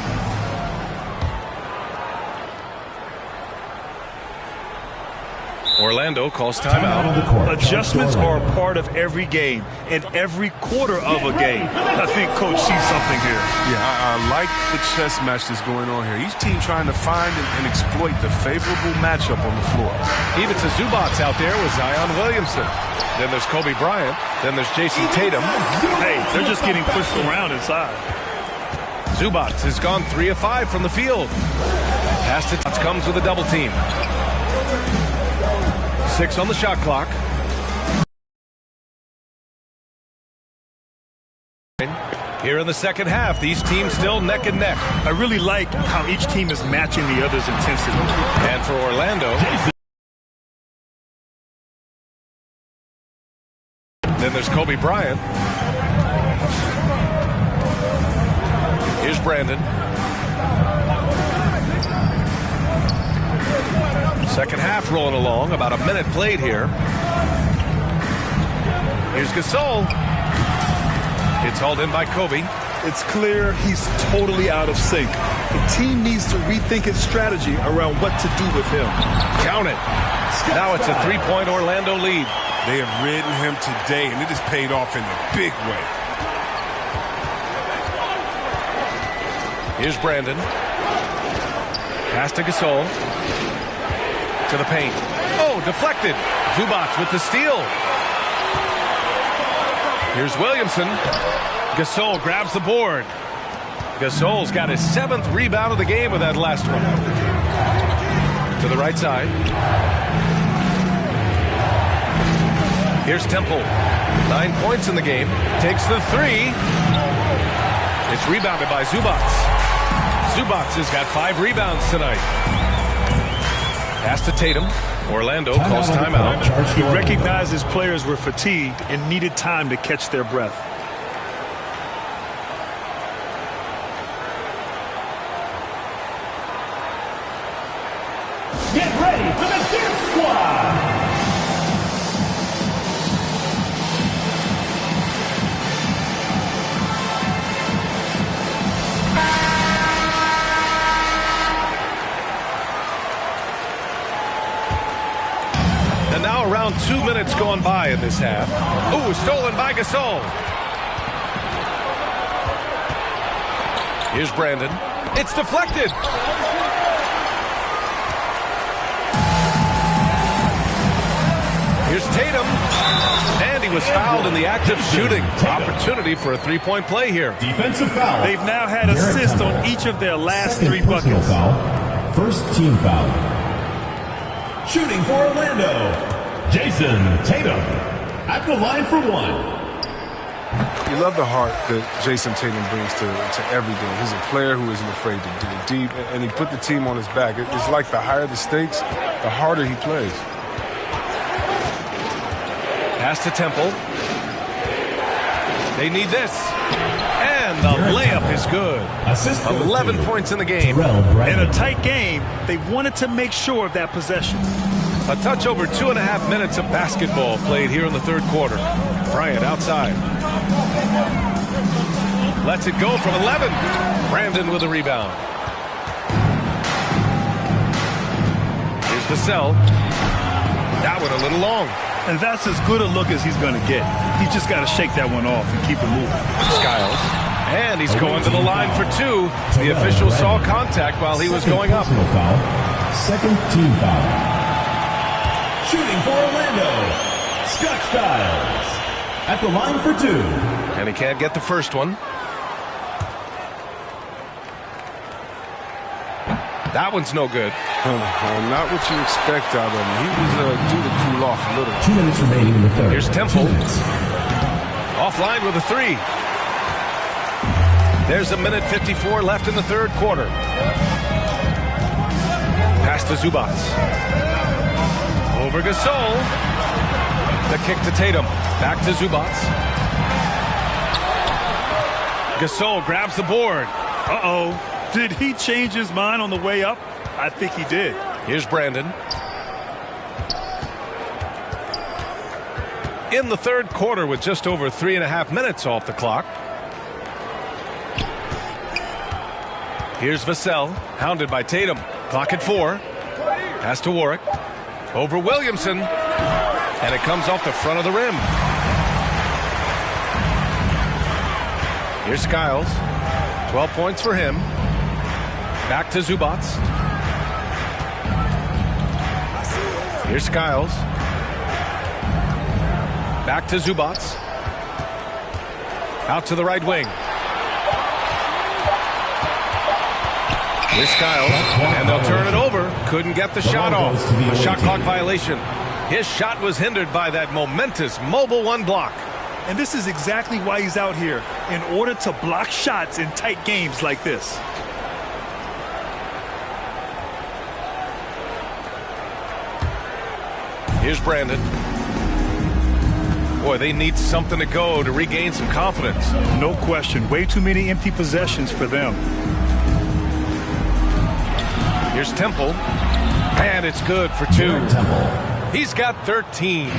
Orlando calls timeout. Adjustments are a part of every game and every quarter of a game. I think Coach sees something here. Yeah, I like the chess match that's going on here. Each team trying to find and exploit the favorable matchup on the floor. Even to Zubats out there with Zion Williamson. Then there's Kobe Bryant. Then there's Jason Tatum. Hey, they're just getting pushed around inside. Zubats has gone 3 of 5 from the field. Pass to Tots comes with a double team. 6 on the shot clock. Here in the second half, these teams still neck and neck. I really like how each team is matching the other's intensity. And for Orlando, then there's Kobe Bryant. Here's Brandon. Second half rolling along, about a minute played here. Here's Gasol. It's hauled in by Kobe. It's clear he's totally out of sync. The team needs to rethink its strategy around what to do with him. Count it. Now it's a 3-point Orlando lead. They have ridden him today, and it has paid off in a big way. Here's Brandon. Pass to Gasol. To the paint. Oh, deflected. Zubats with the steal. Here's Williamson. Gasol grabs the board. Gasol's got his 7th rebound of the game with that last one. To the right side. Here's Temple. 9 points in the game. Takes the 3. It's rebounded by Zubats. Zubats has got 5 rebounds tonight. Pass to Tatum. Orlando calls timeout. He recognized his players were fatigued and needed time to catch their breath. Get ready for the Dance Squad! And now around 2 minutes gone by in this half. Ooh, stolen by Gasol. Here's Brandon. It's deflected. Here's Tatum. And he was fouled in the act of shooting. Opportunity for a 3-point play here. Defensive foul. They've now had assists on each of their last 3 buckets. Foul. First team foul. Shooting for Orlando, Jason Tatum at the line for 1. You love the heart that Jason Tatum brings to every game. He's a player who isn't afraid to dig deep, and he put the team on his back. It's like the higher the stakes, the harder he plays. Pass to Temple. They need this. And the layup is good. 11 points in the game. In a tight game, they wanted to make sure of that possession. A touch over 2.5 minutes of basketball played here in the third quarter. Bryant outside. Lets it go from 11. Brandon with a rebound. Here's Vassell. That one a little long. And that's as good a look as he's going to get. He's just got to shake that one off and keep it moving. Skiles. And he's going to the line for 2. The official saw contact while he was going up. Second team foul. Shooting for Orlando, Scott Skiles at the line for 2. And he can't get the first one. That one's no good. Not what you expect out of him. He was due to cool off a little. 2 minutes remaining in the third. Here's Temple. Offline with a 3. There's a minute 54 left in the third quarter. Pass to Zubats. Over Gasol. The kick to Tatum. Back to Zubats. Gasol grabs the board. Uh-oh. Did he change his mind on the way up? I think he did. Here's Brandon. in the third quarter with just over 3.5 minutes off the clock. Here's Vassell, hounded by Tatum. Clock at 4. Pass to Warwick. Over Williamson. And it comes off the front of the rim. Here's Skiles. 12 points for him. Back to Zubac. Here's Skiles. Back to Zubac. Out to the right wing. Here's Skiles, and they'll turn it over. Couldn't get the shot off. A shot clock violation. His shot was hindered by that momentous mobile one block. And this is exactly why he's out here, in order to block shots in tight games like this. Here's Brandon. Boy, they need something to go to regain some confidence. No question. Way too many empty possessions for them. Here's Temple. And it's good for 2. He's got 13.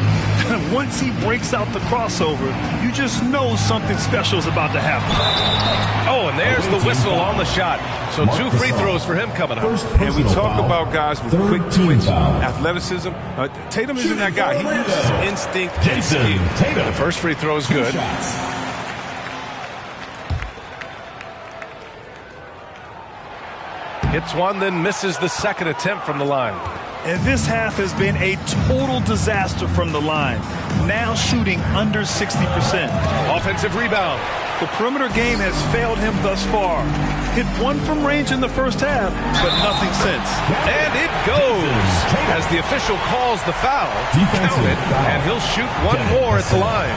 Once he breaks out the crossover, you just know something special is about to happen. Oh, and there's the whistle on the shot. So 2 free throws for him coming up. And we talk about guys with quick twitch, athleticism. Tatum isn't that guy. He uses instinct and skill. The first free throw is good. Hits one, then misses the second attempt from the line. And this half has been a total disaster from the line. Now shooting under 60%. Offensive rebound. The perimeter game has failed him thus far. Hit 1 from range in the first half, but nothing since. And it goes. As the official calls the foul, count it, and he'll shoot 1 more at the line.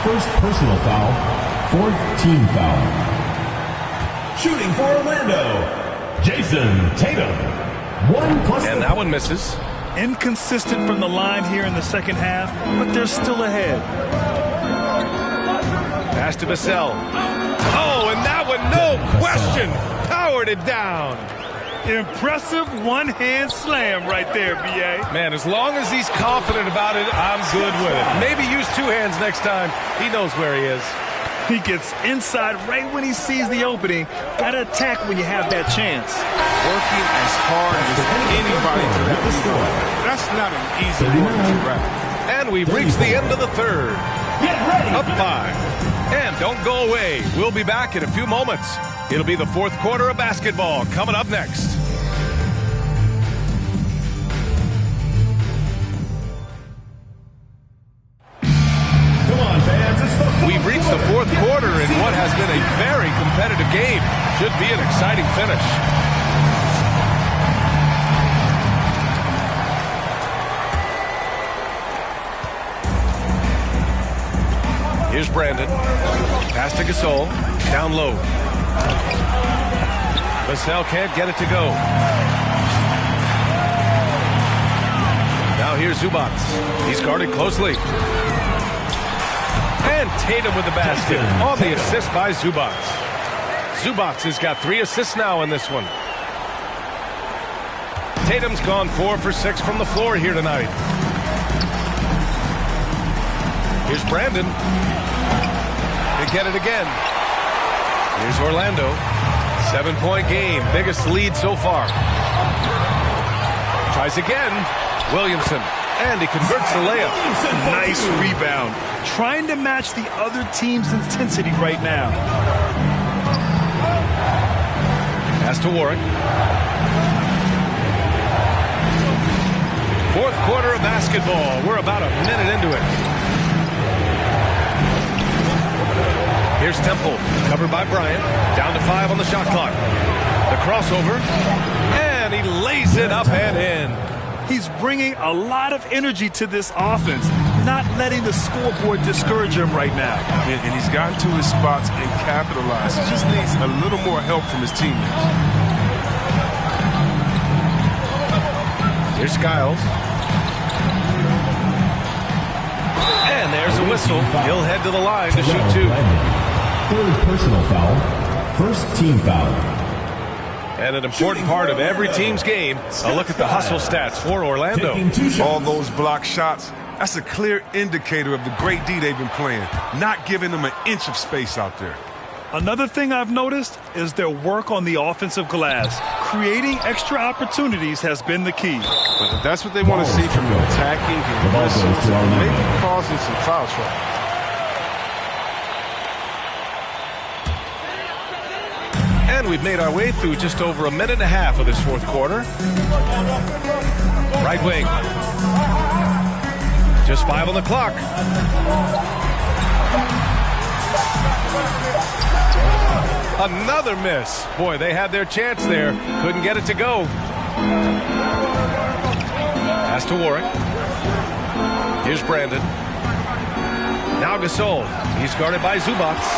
First personal foul, 4th team foul. Shooting for Orlando, Jason Tatum. 1+. And that one misses. Inconsistent from the line here in the second half, but they're still ahead. Pass to Vassell. Oh, and that one, no question, powered it down. Impressive one-hand slam right there, B.A. Man, as long as he's confident about it, I'm good with it. Maybe use 2 hands next time. He knows where he is. He gets inside right when he sees the opening. Gotta attack when you have that chance. Working as hard as anybody for that score. That's not an easy one to wrap. And we've reached the end of the third. Up 5. And don't go away. We'll be back in a few moments. It'll be the fourth quarter of basketball coming up next. We've reached the fourth quarter in what has been a very competitive game. Should be an exciting finish. Here's Brandon. Pass to Gasol. Down low. Vassell can't get it to go. Now here's Zubac. He's guarded closely. And Tatum with the basket on the assist by Zubac. Zubac has got 3 assists now in this one. Tatum's gone 4 for 6 from the floor here tonight. Here's Brandon. They get it again. Here's Orlando. 7-point game. Biggest lead so far. Tries again. Williamson. And he converts the layup. Nice rebound. Trying to match the other team's intensity right now. Pass to Warwick. Fourth quarter of basketball. We're about a minute into it. Here's Temple, covered by Bryant. Down to 5 on the shot clock. The crossover. And he lays it up and in. He's bringing a lot of energy to this offense, not letting the scoreboard discourage him right now. And he's gotten to his spots and capitalized. He just needs a little more help from his teammates. Here's Skiles. And there's a whistle. He'll head to the line to shoot 2. Third personal foul. First team foul. And an important part of every team's game, a look at the hustle stats for Orlando. All those block shots That's a clear indicator of the great D they've been playing, not giving them an inch of space out there. Another thing I've noticed is their work on the offensive glass. Creating extra opportunities has been the key. But if that's what they want to see from the attacking and maybe causing some foul trouble. And we've made our way through just over a minute and a half of this fourth quarter. Right wing. Just 5 on the clock. Another miss. Boy, they had their chance there. Couldn't get it to go. Pass to Warwick. Here's Brandon. Now Gasol. He's guarded by Zubats.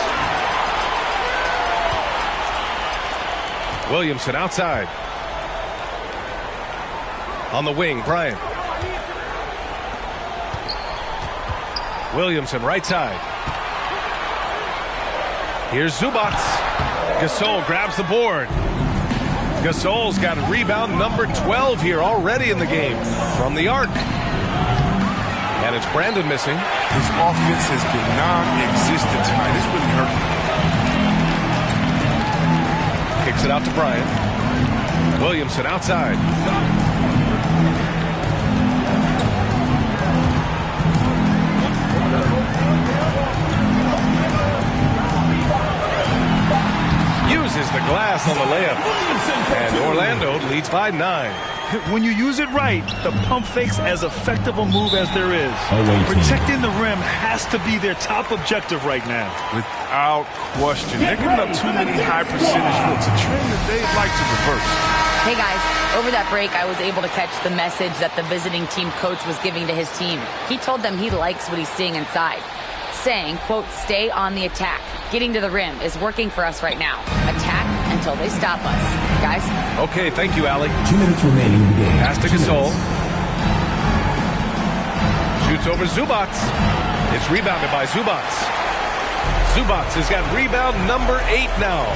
Williamson outside. On the wing, Bryant. Williamson right side. Here's Zubats. Gasol grabs the board. Gasol's got rebound number 12 here already in the game from the arc. And it's Brandon missing. His offense has been non-existent tonight. It's really hurting. Kicks it out to Bryant. Williamson outside. Uses the glass on the layup. And Orlando leads by 9. When you use it right, the pump fake's as effective a move as there is. Protecting the rim has to be their top objective right now. Without question. They're giving up too many high percentage looks. A trend that they'd like to reverse. Hey guys, over that break, I was able to catch the message that the visiting team coach was giving to his team. He told them he likes what he's seeing inside, saying, quote, stay on the attack. Getting to the rim is working for us right now. Attack until they stop us. Guys? Okay, thank you, Allie. 2 minutes remaining in the game. Pass to Gasol. Shoots over Zubats. It's rebounded by Zubats. Zubats has got rebound number 8 now.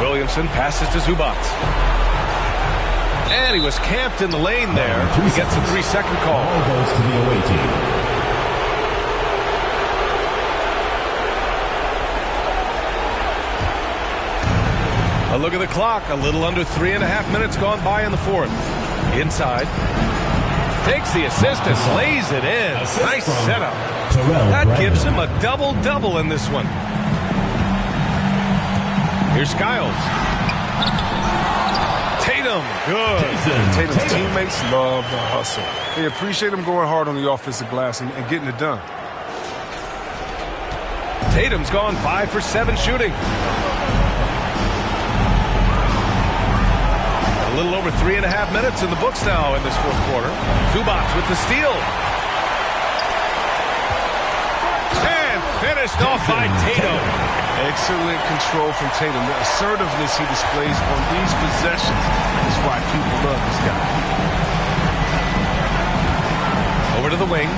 Williamson passes to Zubats. And he was camped in the lane there. He gets a 3-second call. Ball goes to the away team. A look at the clock. A little under 3.5 minutes gone by in the fourth. Inside. Takes the assist and lays it in. Nice setup. That gives him a double-double in this one. Here's Skiles. Tatum, good. Tatum's teammates love the hustle. They appreciate him going hard on the offensive glass and getting it done. Tatum's gone 5 for 7 shooting. A little over 3.5 minutes in the books now in this fourth quarter. Zubats with the steal. And finished off by Tatum. Excellent control from Tatum. The assertiveness he displays on these possessions is why people love this guy. Over to the wing.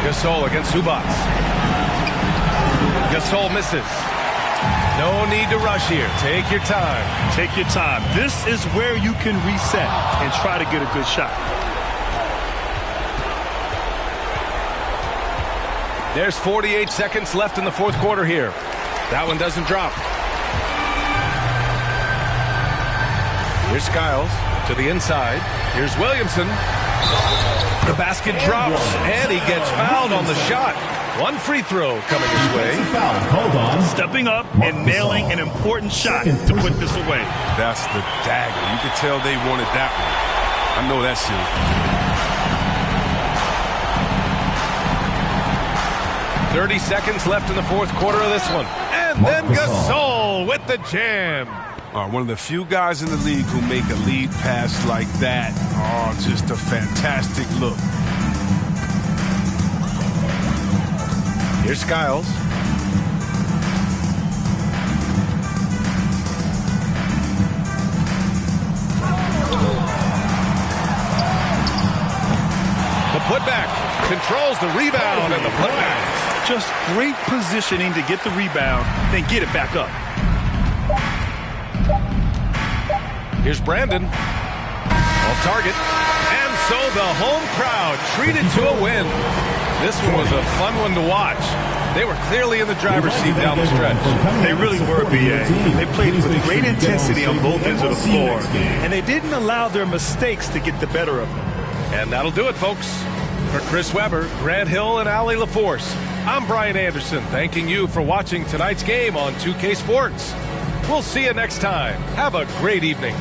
Gasol against Zubats. Gasol misses. No need to rush here. Take your time. Take your time. This is where you can reset and try to get a good shot. There's 48 seconds left in the fourth quarter here. That one doesn't drop. Here's Skiles to the inside. Here's Williamson. The basket drops, and he gets fouled on the shot. One free throw coming his way. Stepping up and nailing an important shot to put this away. That's the dagger. You could tell they wanted that one. I know that's serious. 30 seconds left in the fourth quarter of this one. And then Gasol with the jam. One of the few guys in the league who make a lead pass like that. Oh, just a fantastic look. Here's Skiles. The putback controls the rebound and the putback. Just great positioning to get the rebound, then get it back up. Here's Brandon. Off target. And so the home crowd treated to a win. This one was a fun one to watch. They were clearly in the driver's seat down the stretch. They really were, BA. They played with great intensity on both ends of the floor, and they didn't allow their mistakes to get the better of them. And that'll do it, folks. For Chris Webber, Grant Hill, and Allie LaForce, I'm Brian Anderson, thanking you for watching tonight's game on 2K Sports. We'll see you next time. Have a great evening.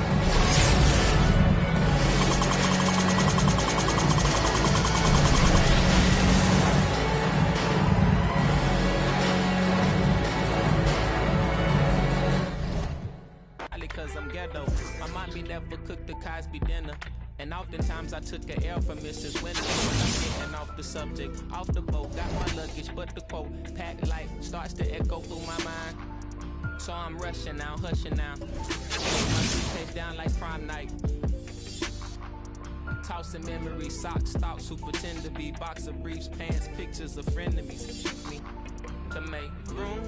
And oftentimes I took an L from Mrs. Winter when I'm getting off the subject. Off the boat, got my luggage, but the quote, packed light, starts to echo through my mind. So I'm rushing now, hushing now. My suitcase down like prom night. Tossing memories, socks, thoughts who pretend to be boxer briefs, pants, pictures of frenemies. Me to make room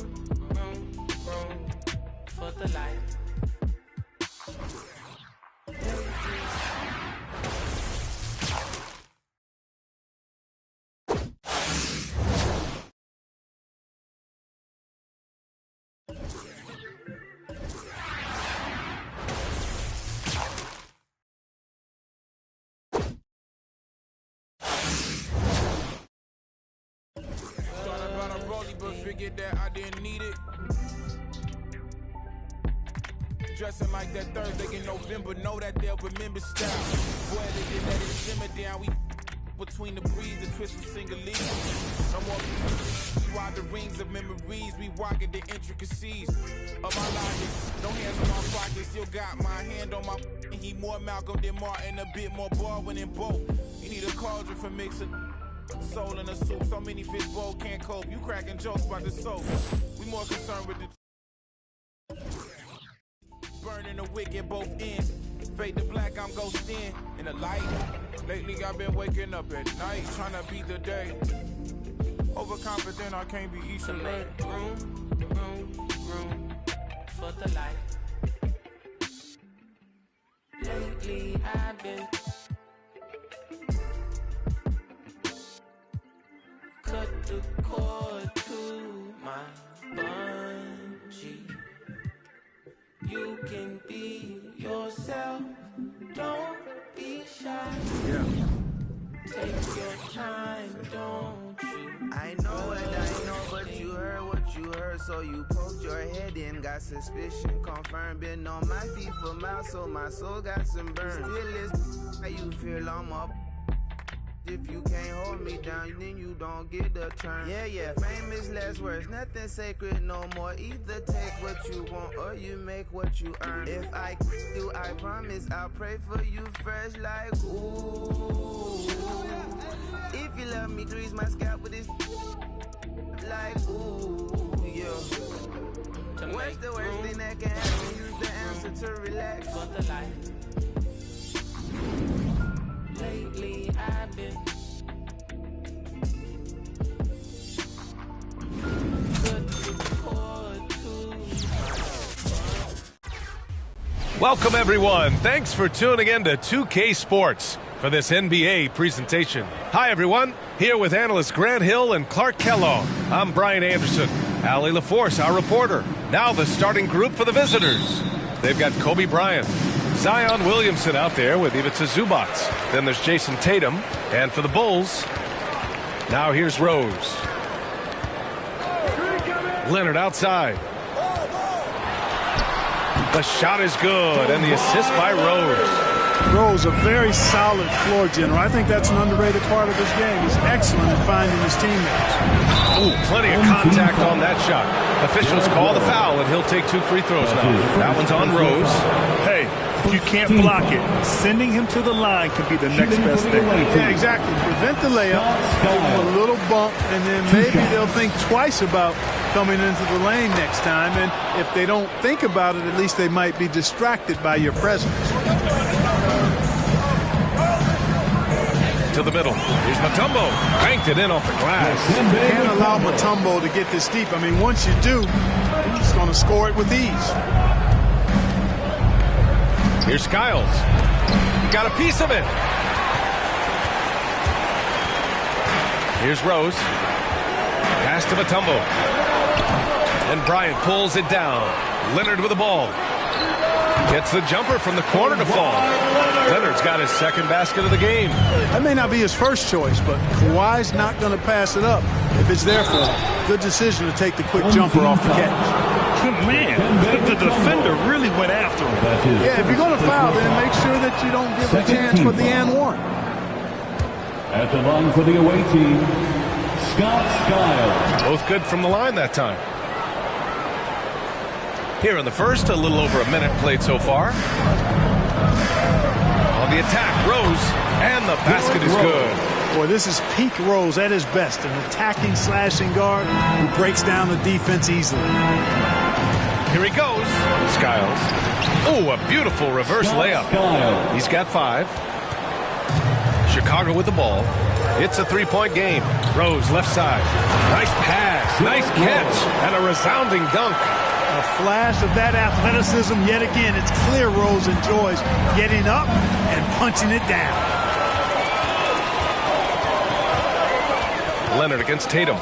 for the light. But figured that I didn't need it. Dressing like that Thursday in November, know that they'll remember style. Boy, they did let it simmer down. We between the breeze, the twist from single leaves. No more we ride the rings of memories. We rocket the intricacies of our logic. No hands on my pocket, still got my hand on my. He more Malcolm than Martin, a bit more Baldwin than both. You need a cauldron for mixing. Soul in a soup, so many fish bowl can't cope. You cracking jokes about the soap. We more concerned with the burning the wick at both ends. Fade to black, I'm ghosting in the light. Lately I've been waking up at night, trying to beat the day. Overconfident, I can't be each and make room for the light. Lately I've been cut the cord to my bungee. You can be yourself, don't be shy. Yeah. Take your time, don't you? I know what I know, but you heard what you heard, so you poked your head in, got suspicion confirmed. Been on my feet for miles, so my soul got some burn. Still is how you feel I'm up. If you can't hold me down, then you don't get the turn. Yeah, fame is less words, nothing sacred no more. Either take what you want or you make what you earn. If I do, I promise I'll pray for you fresh like ooh. If you love me, grease my scalp with this like ooh, yeah. What's the worst thing that can happen? Use the answer to relax. For the light. Lately I've been Welcome, everyone. Thanks for tuning in to 2K Sports for this NBA presentation. Hi, everyone. Here with analysts Grant Hill and Clark Kellogg. I'm Brian Anderson. Allie LaForce, our reporter. Now the starting group for the visitors. They've got Kobe Bryant, Zion Williamson out there with Ivica Zubac. Then there's Jason Tatum. And for the Bulls, now here's Rose. Leonard outside. The shot is good, and the assist by Rose. Rose, a very solid floor general. I think that's an underrated part of his game. He's excellent at finding his teammates. Ooh, plenty of contact on that shot. Officials call the foul, and he'll take 2 free throws now. That one's on Rose. Hey, if you can't block it, sending him to the line could be the next best thing. Yeah, exactly. Prevent the layup, give him a little bump, and then maybe they'll think twice about coming into the lane next time. And if they don't think about it, at least they might be distracted by your presence. To the middle. Here's Mutombo. Banked it in off the glass. You can't allow Mutombo to get this deep. I mean, once you do, he's going to score it with ease. Here's Skiles. Got a piece of it. Here's Rose. Pass to Mutombo. And Bryant pulls it down. Leonard with the ball. Gets the jumper from the corner to fall. Leonard's got his second basket of the game. That may not be his first choice, but Kawhi's not going to pass it up if it's there for him. Good decision to take the quick jumper off the catch. Man, the defender really went after him. Yeah, if you're going to foul, then make sure that you don't give a chance for the and one. At the line for the away team, Scott Skiles. Both good from the line that time. Here in the first, a little over a minute played so far. On the attack, Rose, and the basket is good. Boy, this is peak Rose at his best, an attacking, slashing guard who breaks down the defense easily. Here he goes. Skiles. Oh, a beautiful reverse layup. He's got 5. Chicago with the ball. It's a 3-point game. Rose left side. Nice pass. Nice catch. And a resounding dunk. A flash of that athleticism yet again. It's clear Rose enjoys getting up and punching it down. Leonard against Tatum.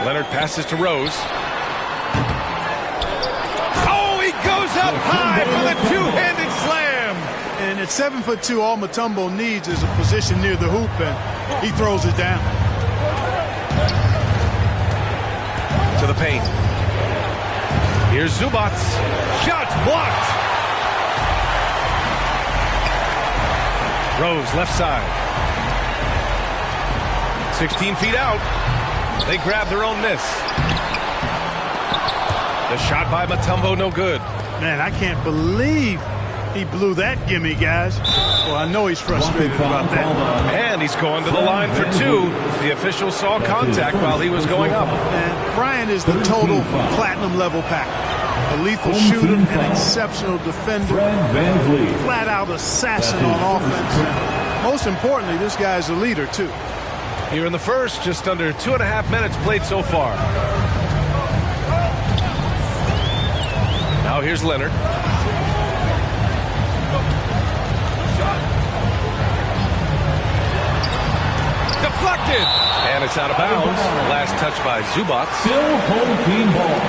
Leonard passes to Rose. Oh, he goes up high for the two-handed slam. And at 7'2", all Mutombo needs is a position near the hoop, and he throws it down. To the paint. Here's Zubats. Shots blocked. Rose left side. 16 feet out. They grab their own miss. The shot by Mutombo, no good. Man, I can't believe he blew that gimme, guys. Well, I know he's frustrated about that. And he's going to the line for 2. The official saw contact while he was going up. And Bryant is the total platinum level package. A lethal shooter, an exceptional defender, flat-out assassin on offense. And most importantly, this guy's a leader, too. Here in the first, just under 2.5 minutes played so far. Now here's Leonard. Deflected! And it's out of bounds. Last touch by Zubats. Still home team ball.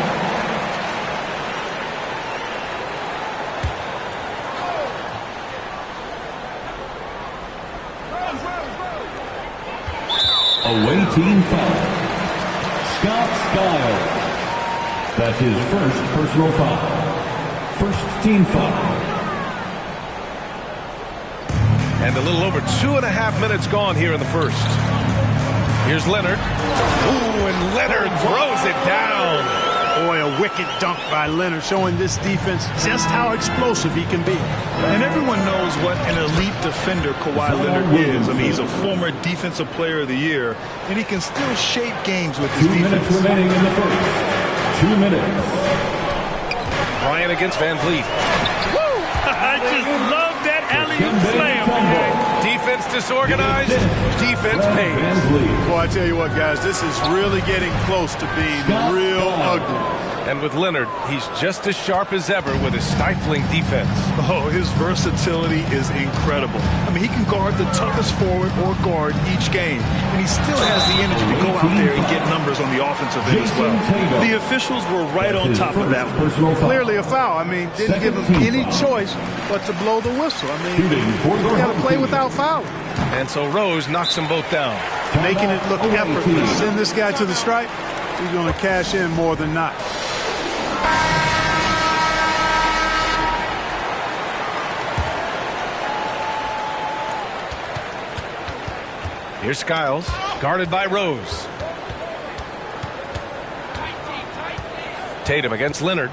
Away team foul. Scott Skiles. That's his first personal foul. First team foul. And a little over 2.5 minutes gone here in the first. Here's Leonard. Ooh, and Leonard throws it down. Boy, a wicked dunk by Leonard, showing this defense just how explosive he can be. And everyone knows what an elite defender Kawhi Leonard is. I mean, he's a former Defensive Player of the Year, and he can still shape games with his defense. 2 minutes remaining in the first. 2 minutes. Bryant against Van Vliet. Woo! I just love that alley-oop slam. Defense disorganized. Defense pays. Boy, I tell you what, guys, this is really getting close to being real ugly. And with Leonard, he's just as sharp as ever with his stifling defense. Oh, his versatility is incredible. I mean, he can guard the toughest forward or guard each game. And he still has the energy to go out there and get numbers on the offensive end as well. The officials were right on top of that one. Clearly a foul. I mean, didn't give him any choice but to blow the whistle. I mean, you got to play without fouling. And so Rose knocks them both down. Making it look effortless. Send this guy to the stripe. He's going to cash in more than not. Here's Skiles, guarded by Rose. Tatum against Leonard.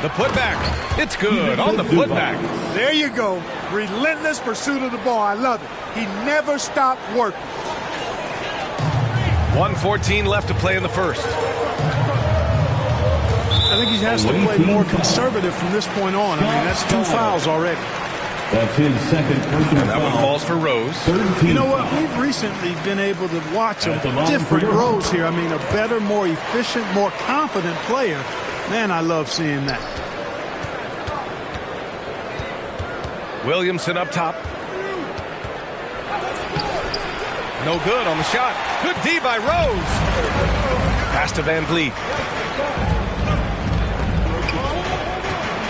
The putback. It's good on the putback. There you go. Relentless pursuit of the ball. I love it. He never stopped working. 1:14 left to play in the first. I think he has to play more conservative from this point on. I mean, that's 2 fouls already. That's his second personal and that one falls for Rose. You know what? We've recently been able to watch a different Rose here. I mean, a better, more efficient, more confident player. Man, I love seeing that. Williamson up top. No good on the shot. Good D by Rose. Pass to Van Vliet.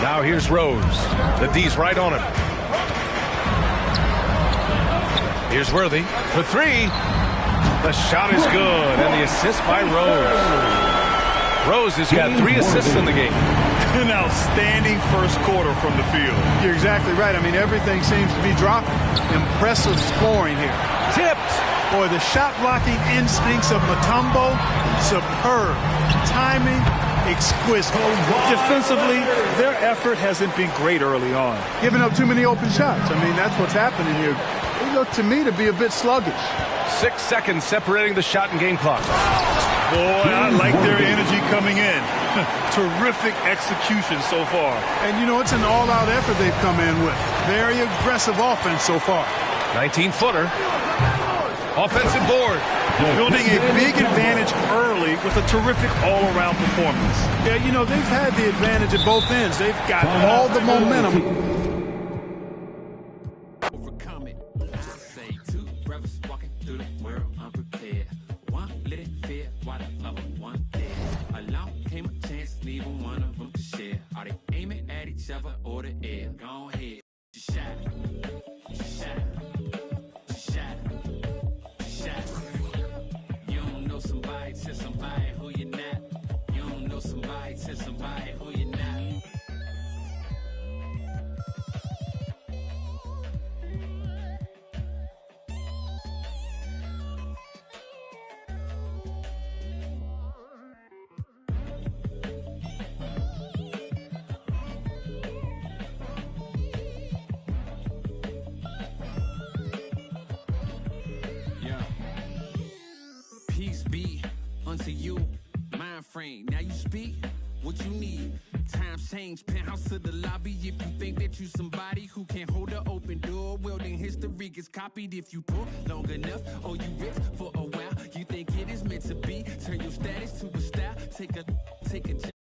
Now here's Rose. The D's right on him. Here's Worthy for three. The shot is good, and the assist by Rose. Rose has got 3 assists in the game. An outstanding first quarter from the field. You're exactly right. I mean, everything seems to be dropping. Impressive scoring here. Tipped. Boy, the shot blocking instincts of Mutombo, superb. Timing, exquisite. Defensively, their effort hasn't been great early on. Giving up too many open shots. I mean, that's what's happening here. They look to me to be a bit sluggish. 6 seconds separating the shot and game clock. Boy, I like their energy coming in. Terrific execution so far. And, you know, it's an all-out effort they've come in with. Very aggressive offense so far. 19-footer. Offensive board. Building a big advantage early with a terrific all-around performance. Yeah, you know, they've had the advantage at both ends. They've got all the momentum. Overcome it. I say 2 brothers walking through the world unprepared. One little fear while the other one dead. Along came a chance, neither one of them to share. Are they aiming at each other or the air? Go ahead. Shot. Shot. Shot. Shot. You don't know somebody, tell somebody who you're not. You don't know somebody, tell somebody who you're not. Peace be unto you, mind frame. Now you speak what you need. Times change, penthouse to the lobby. If you think that you somebody who can't hold an open door, well then history gets copied. If you pull long enough or you rich for a while, you think it is meant to be. Turn your status to a style. Take a job.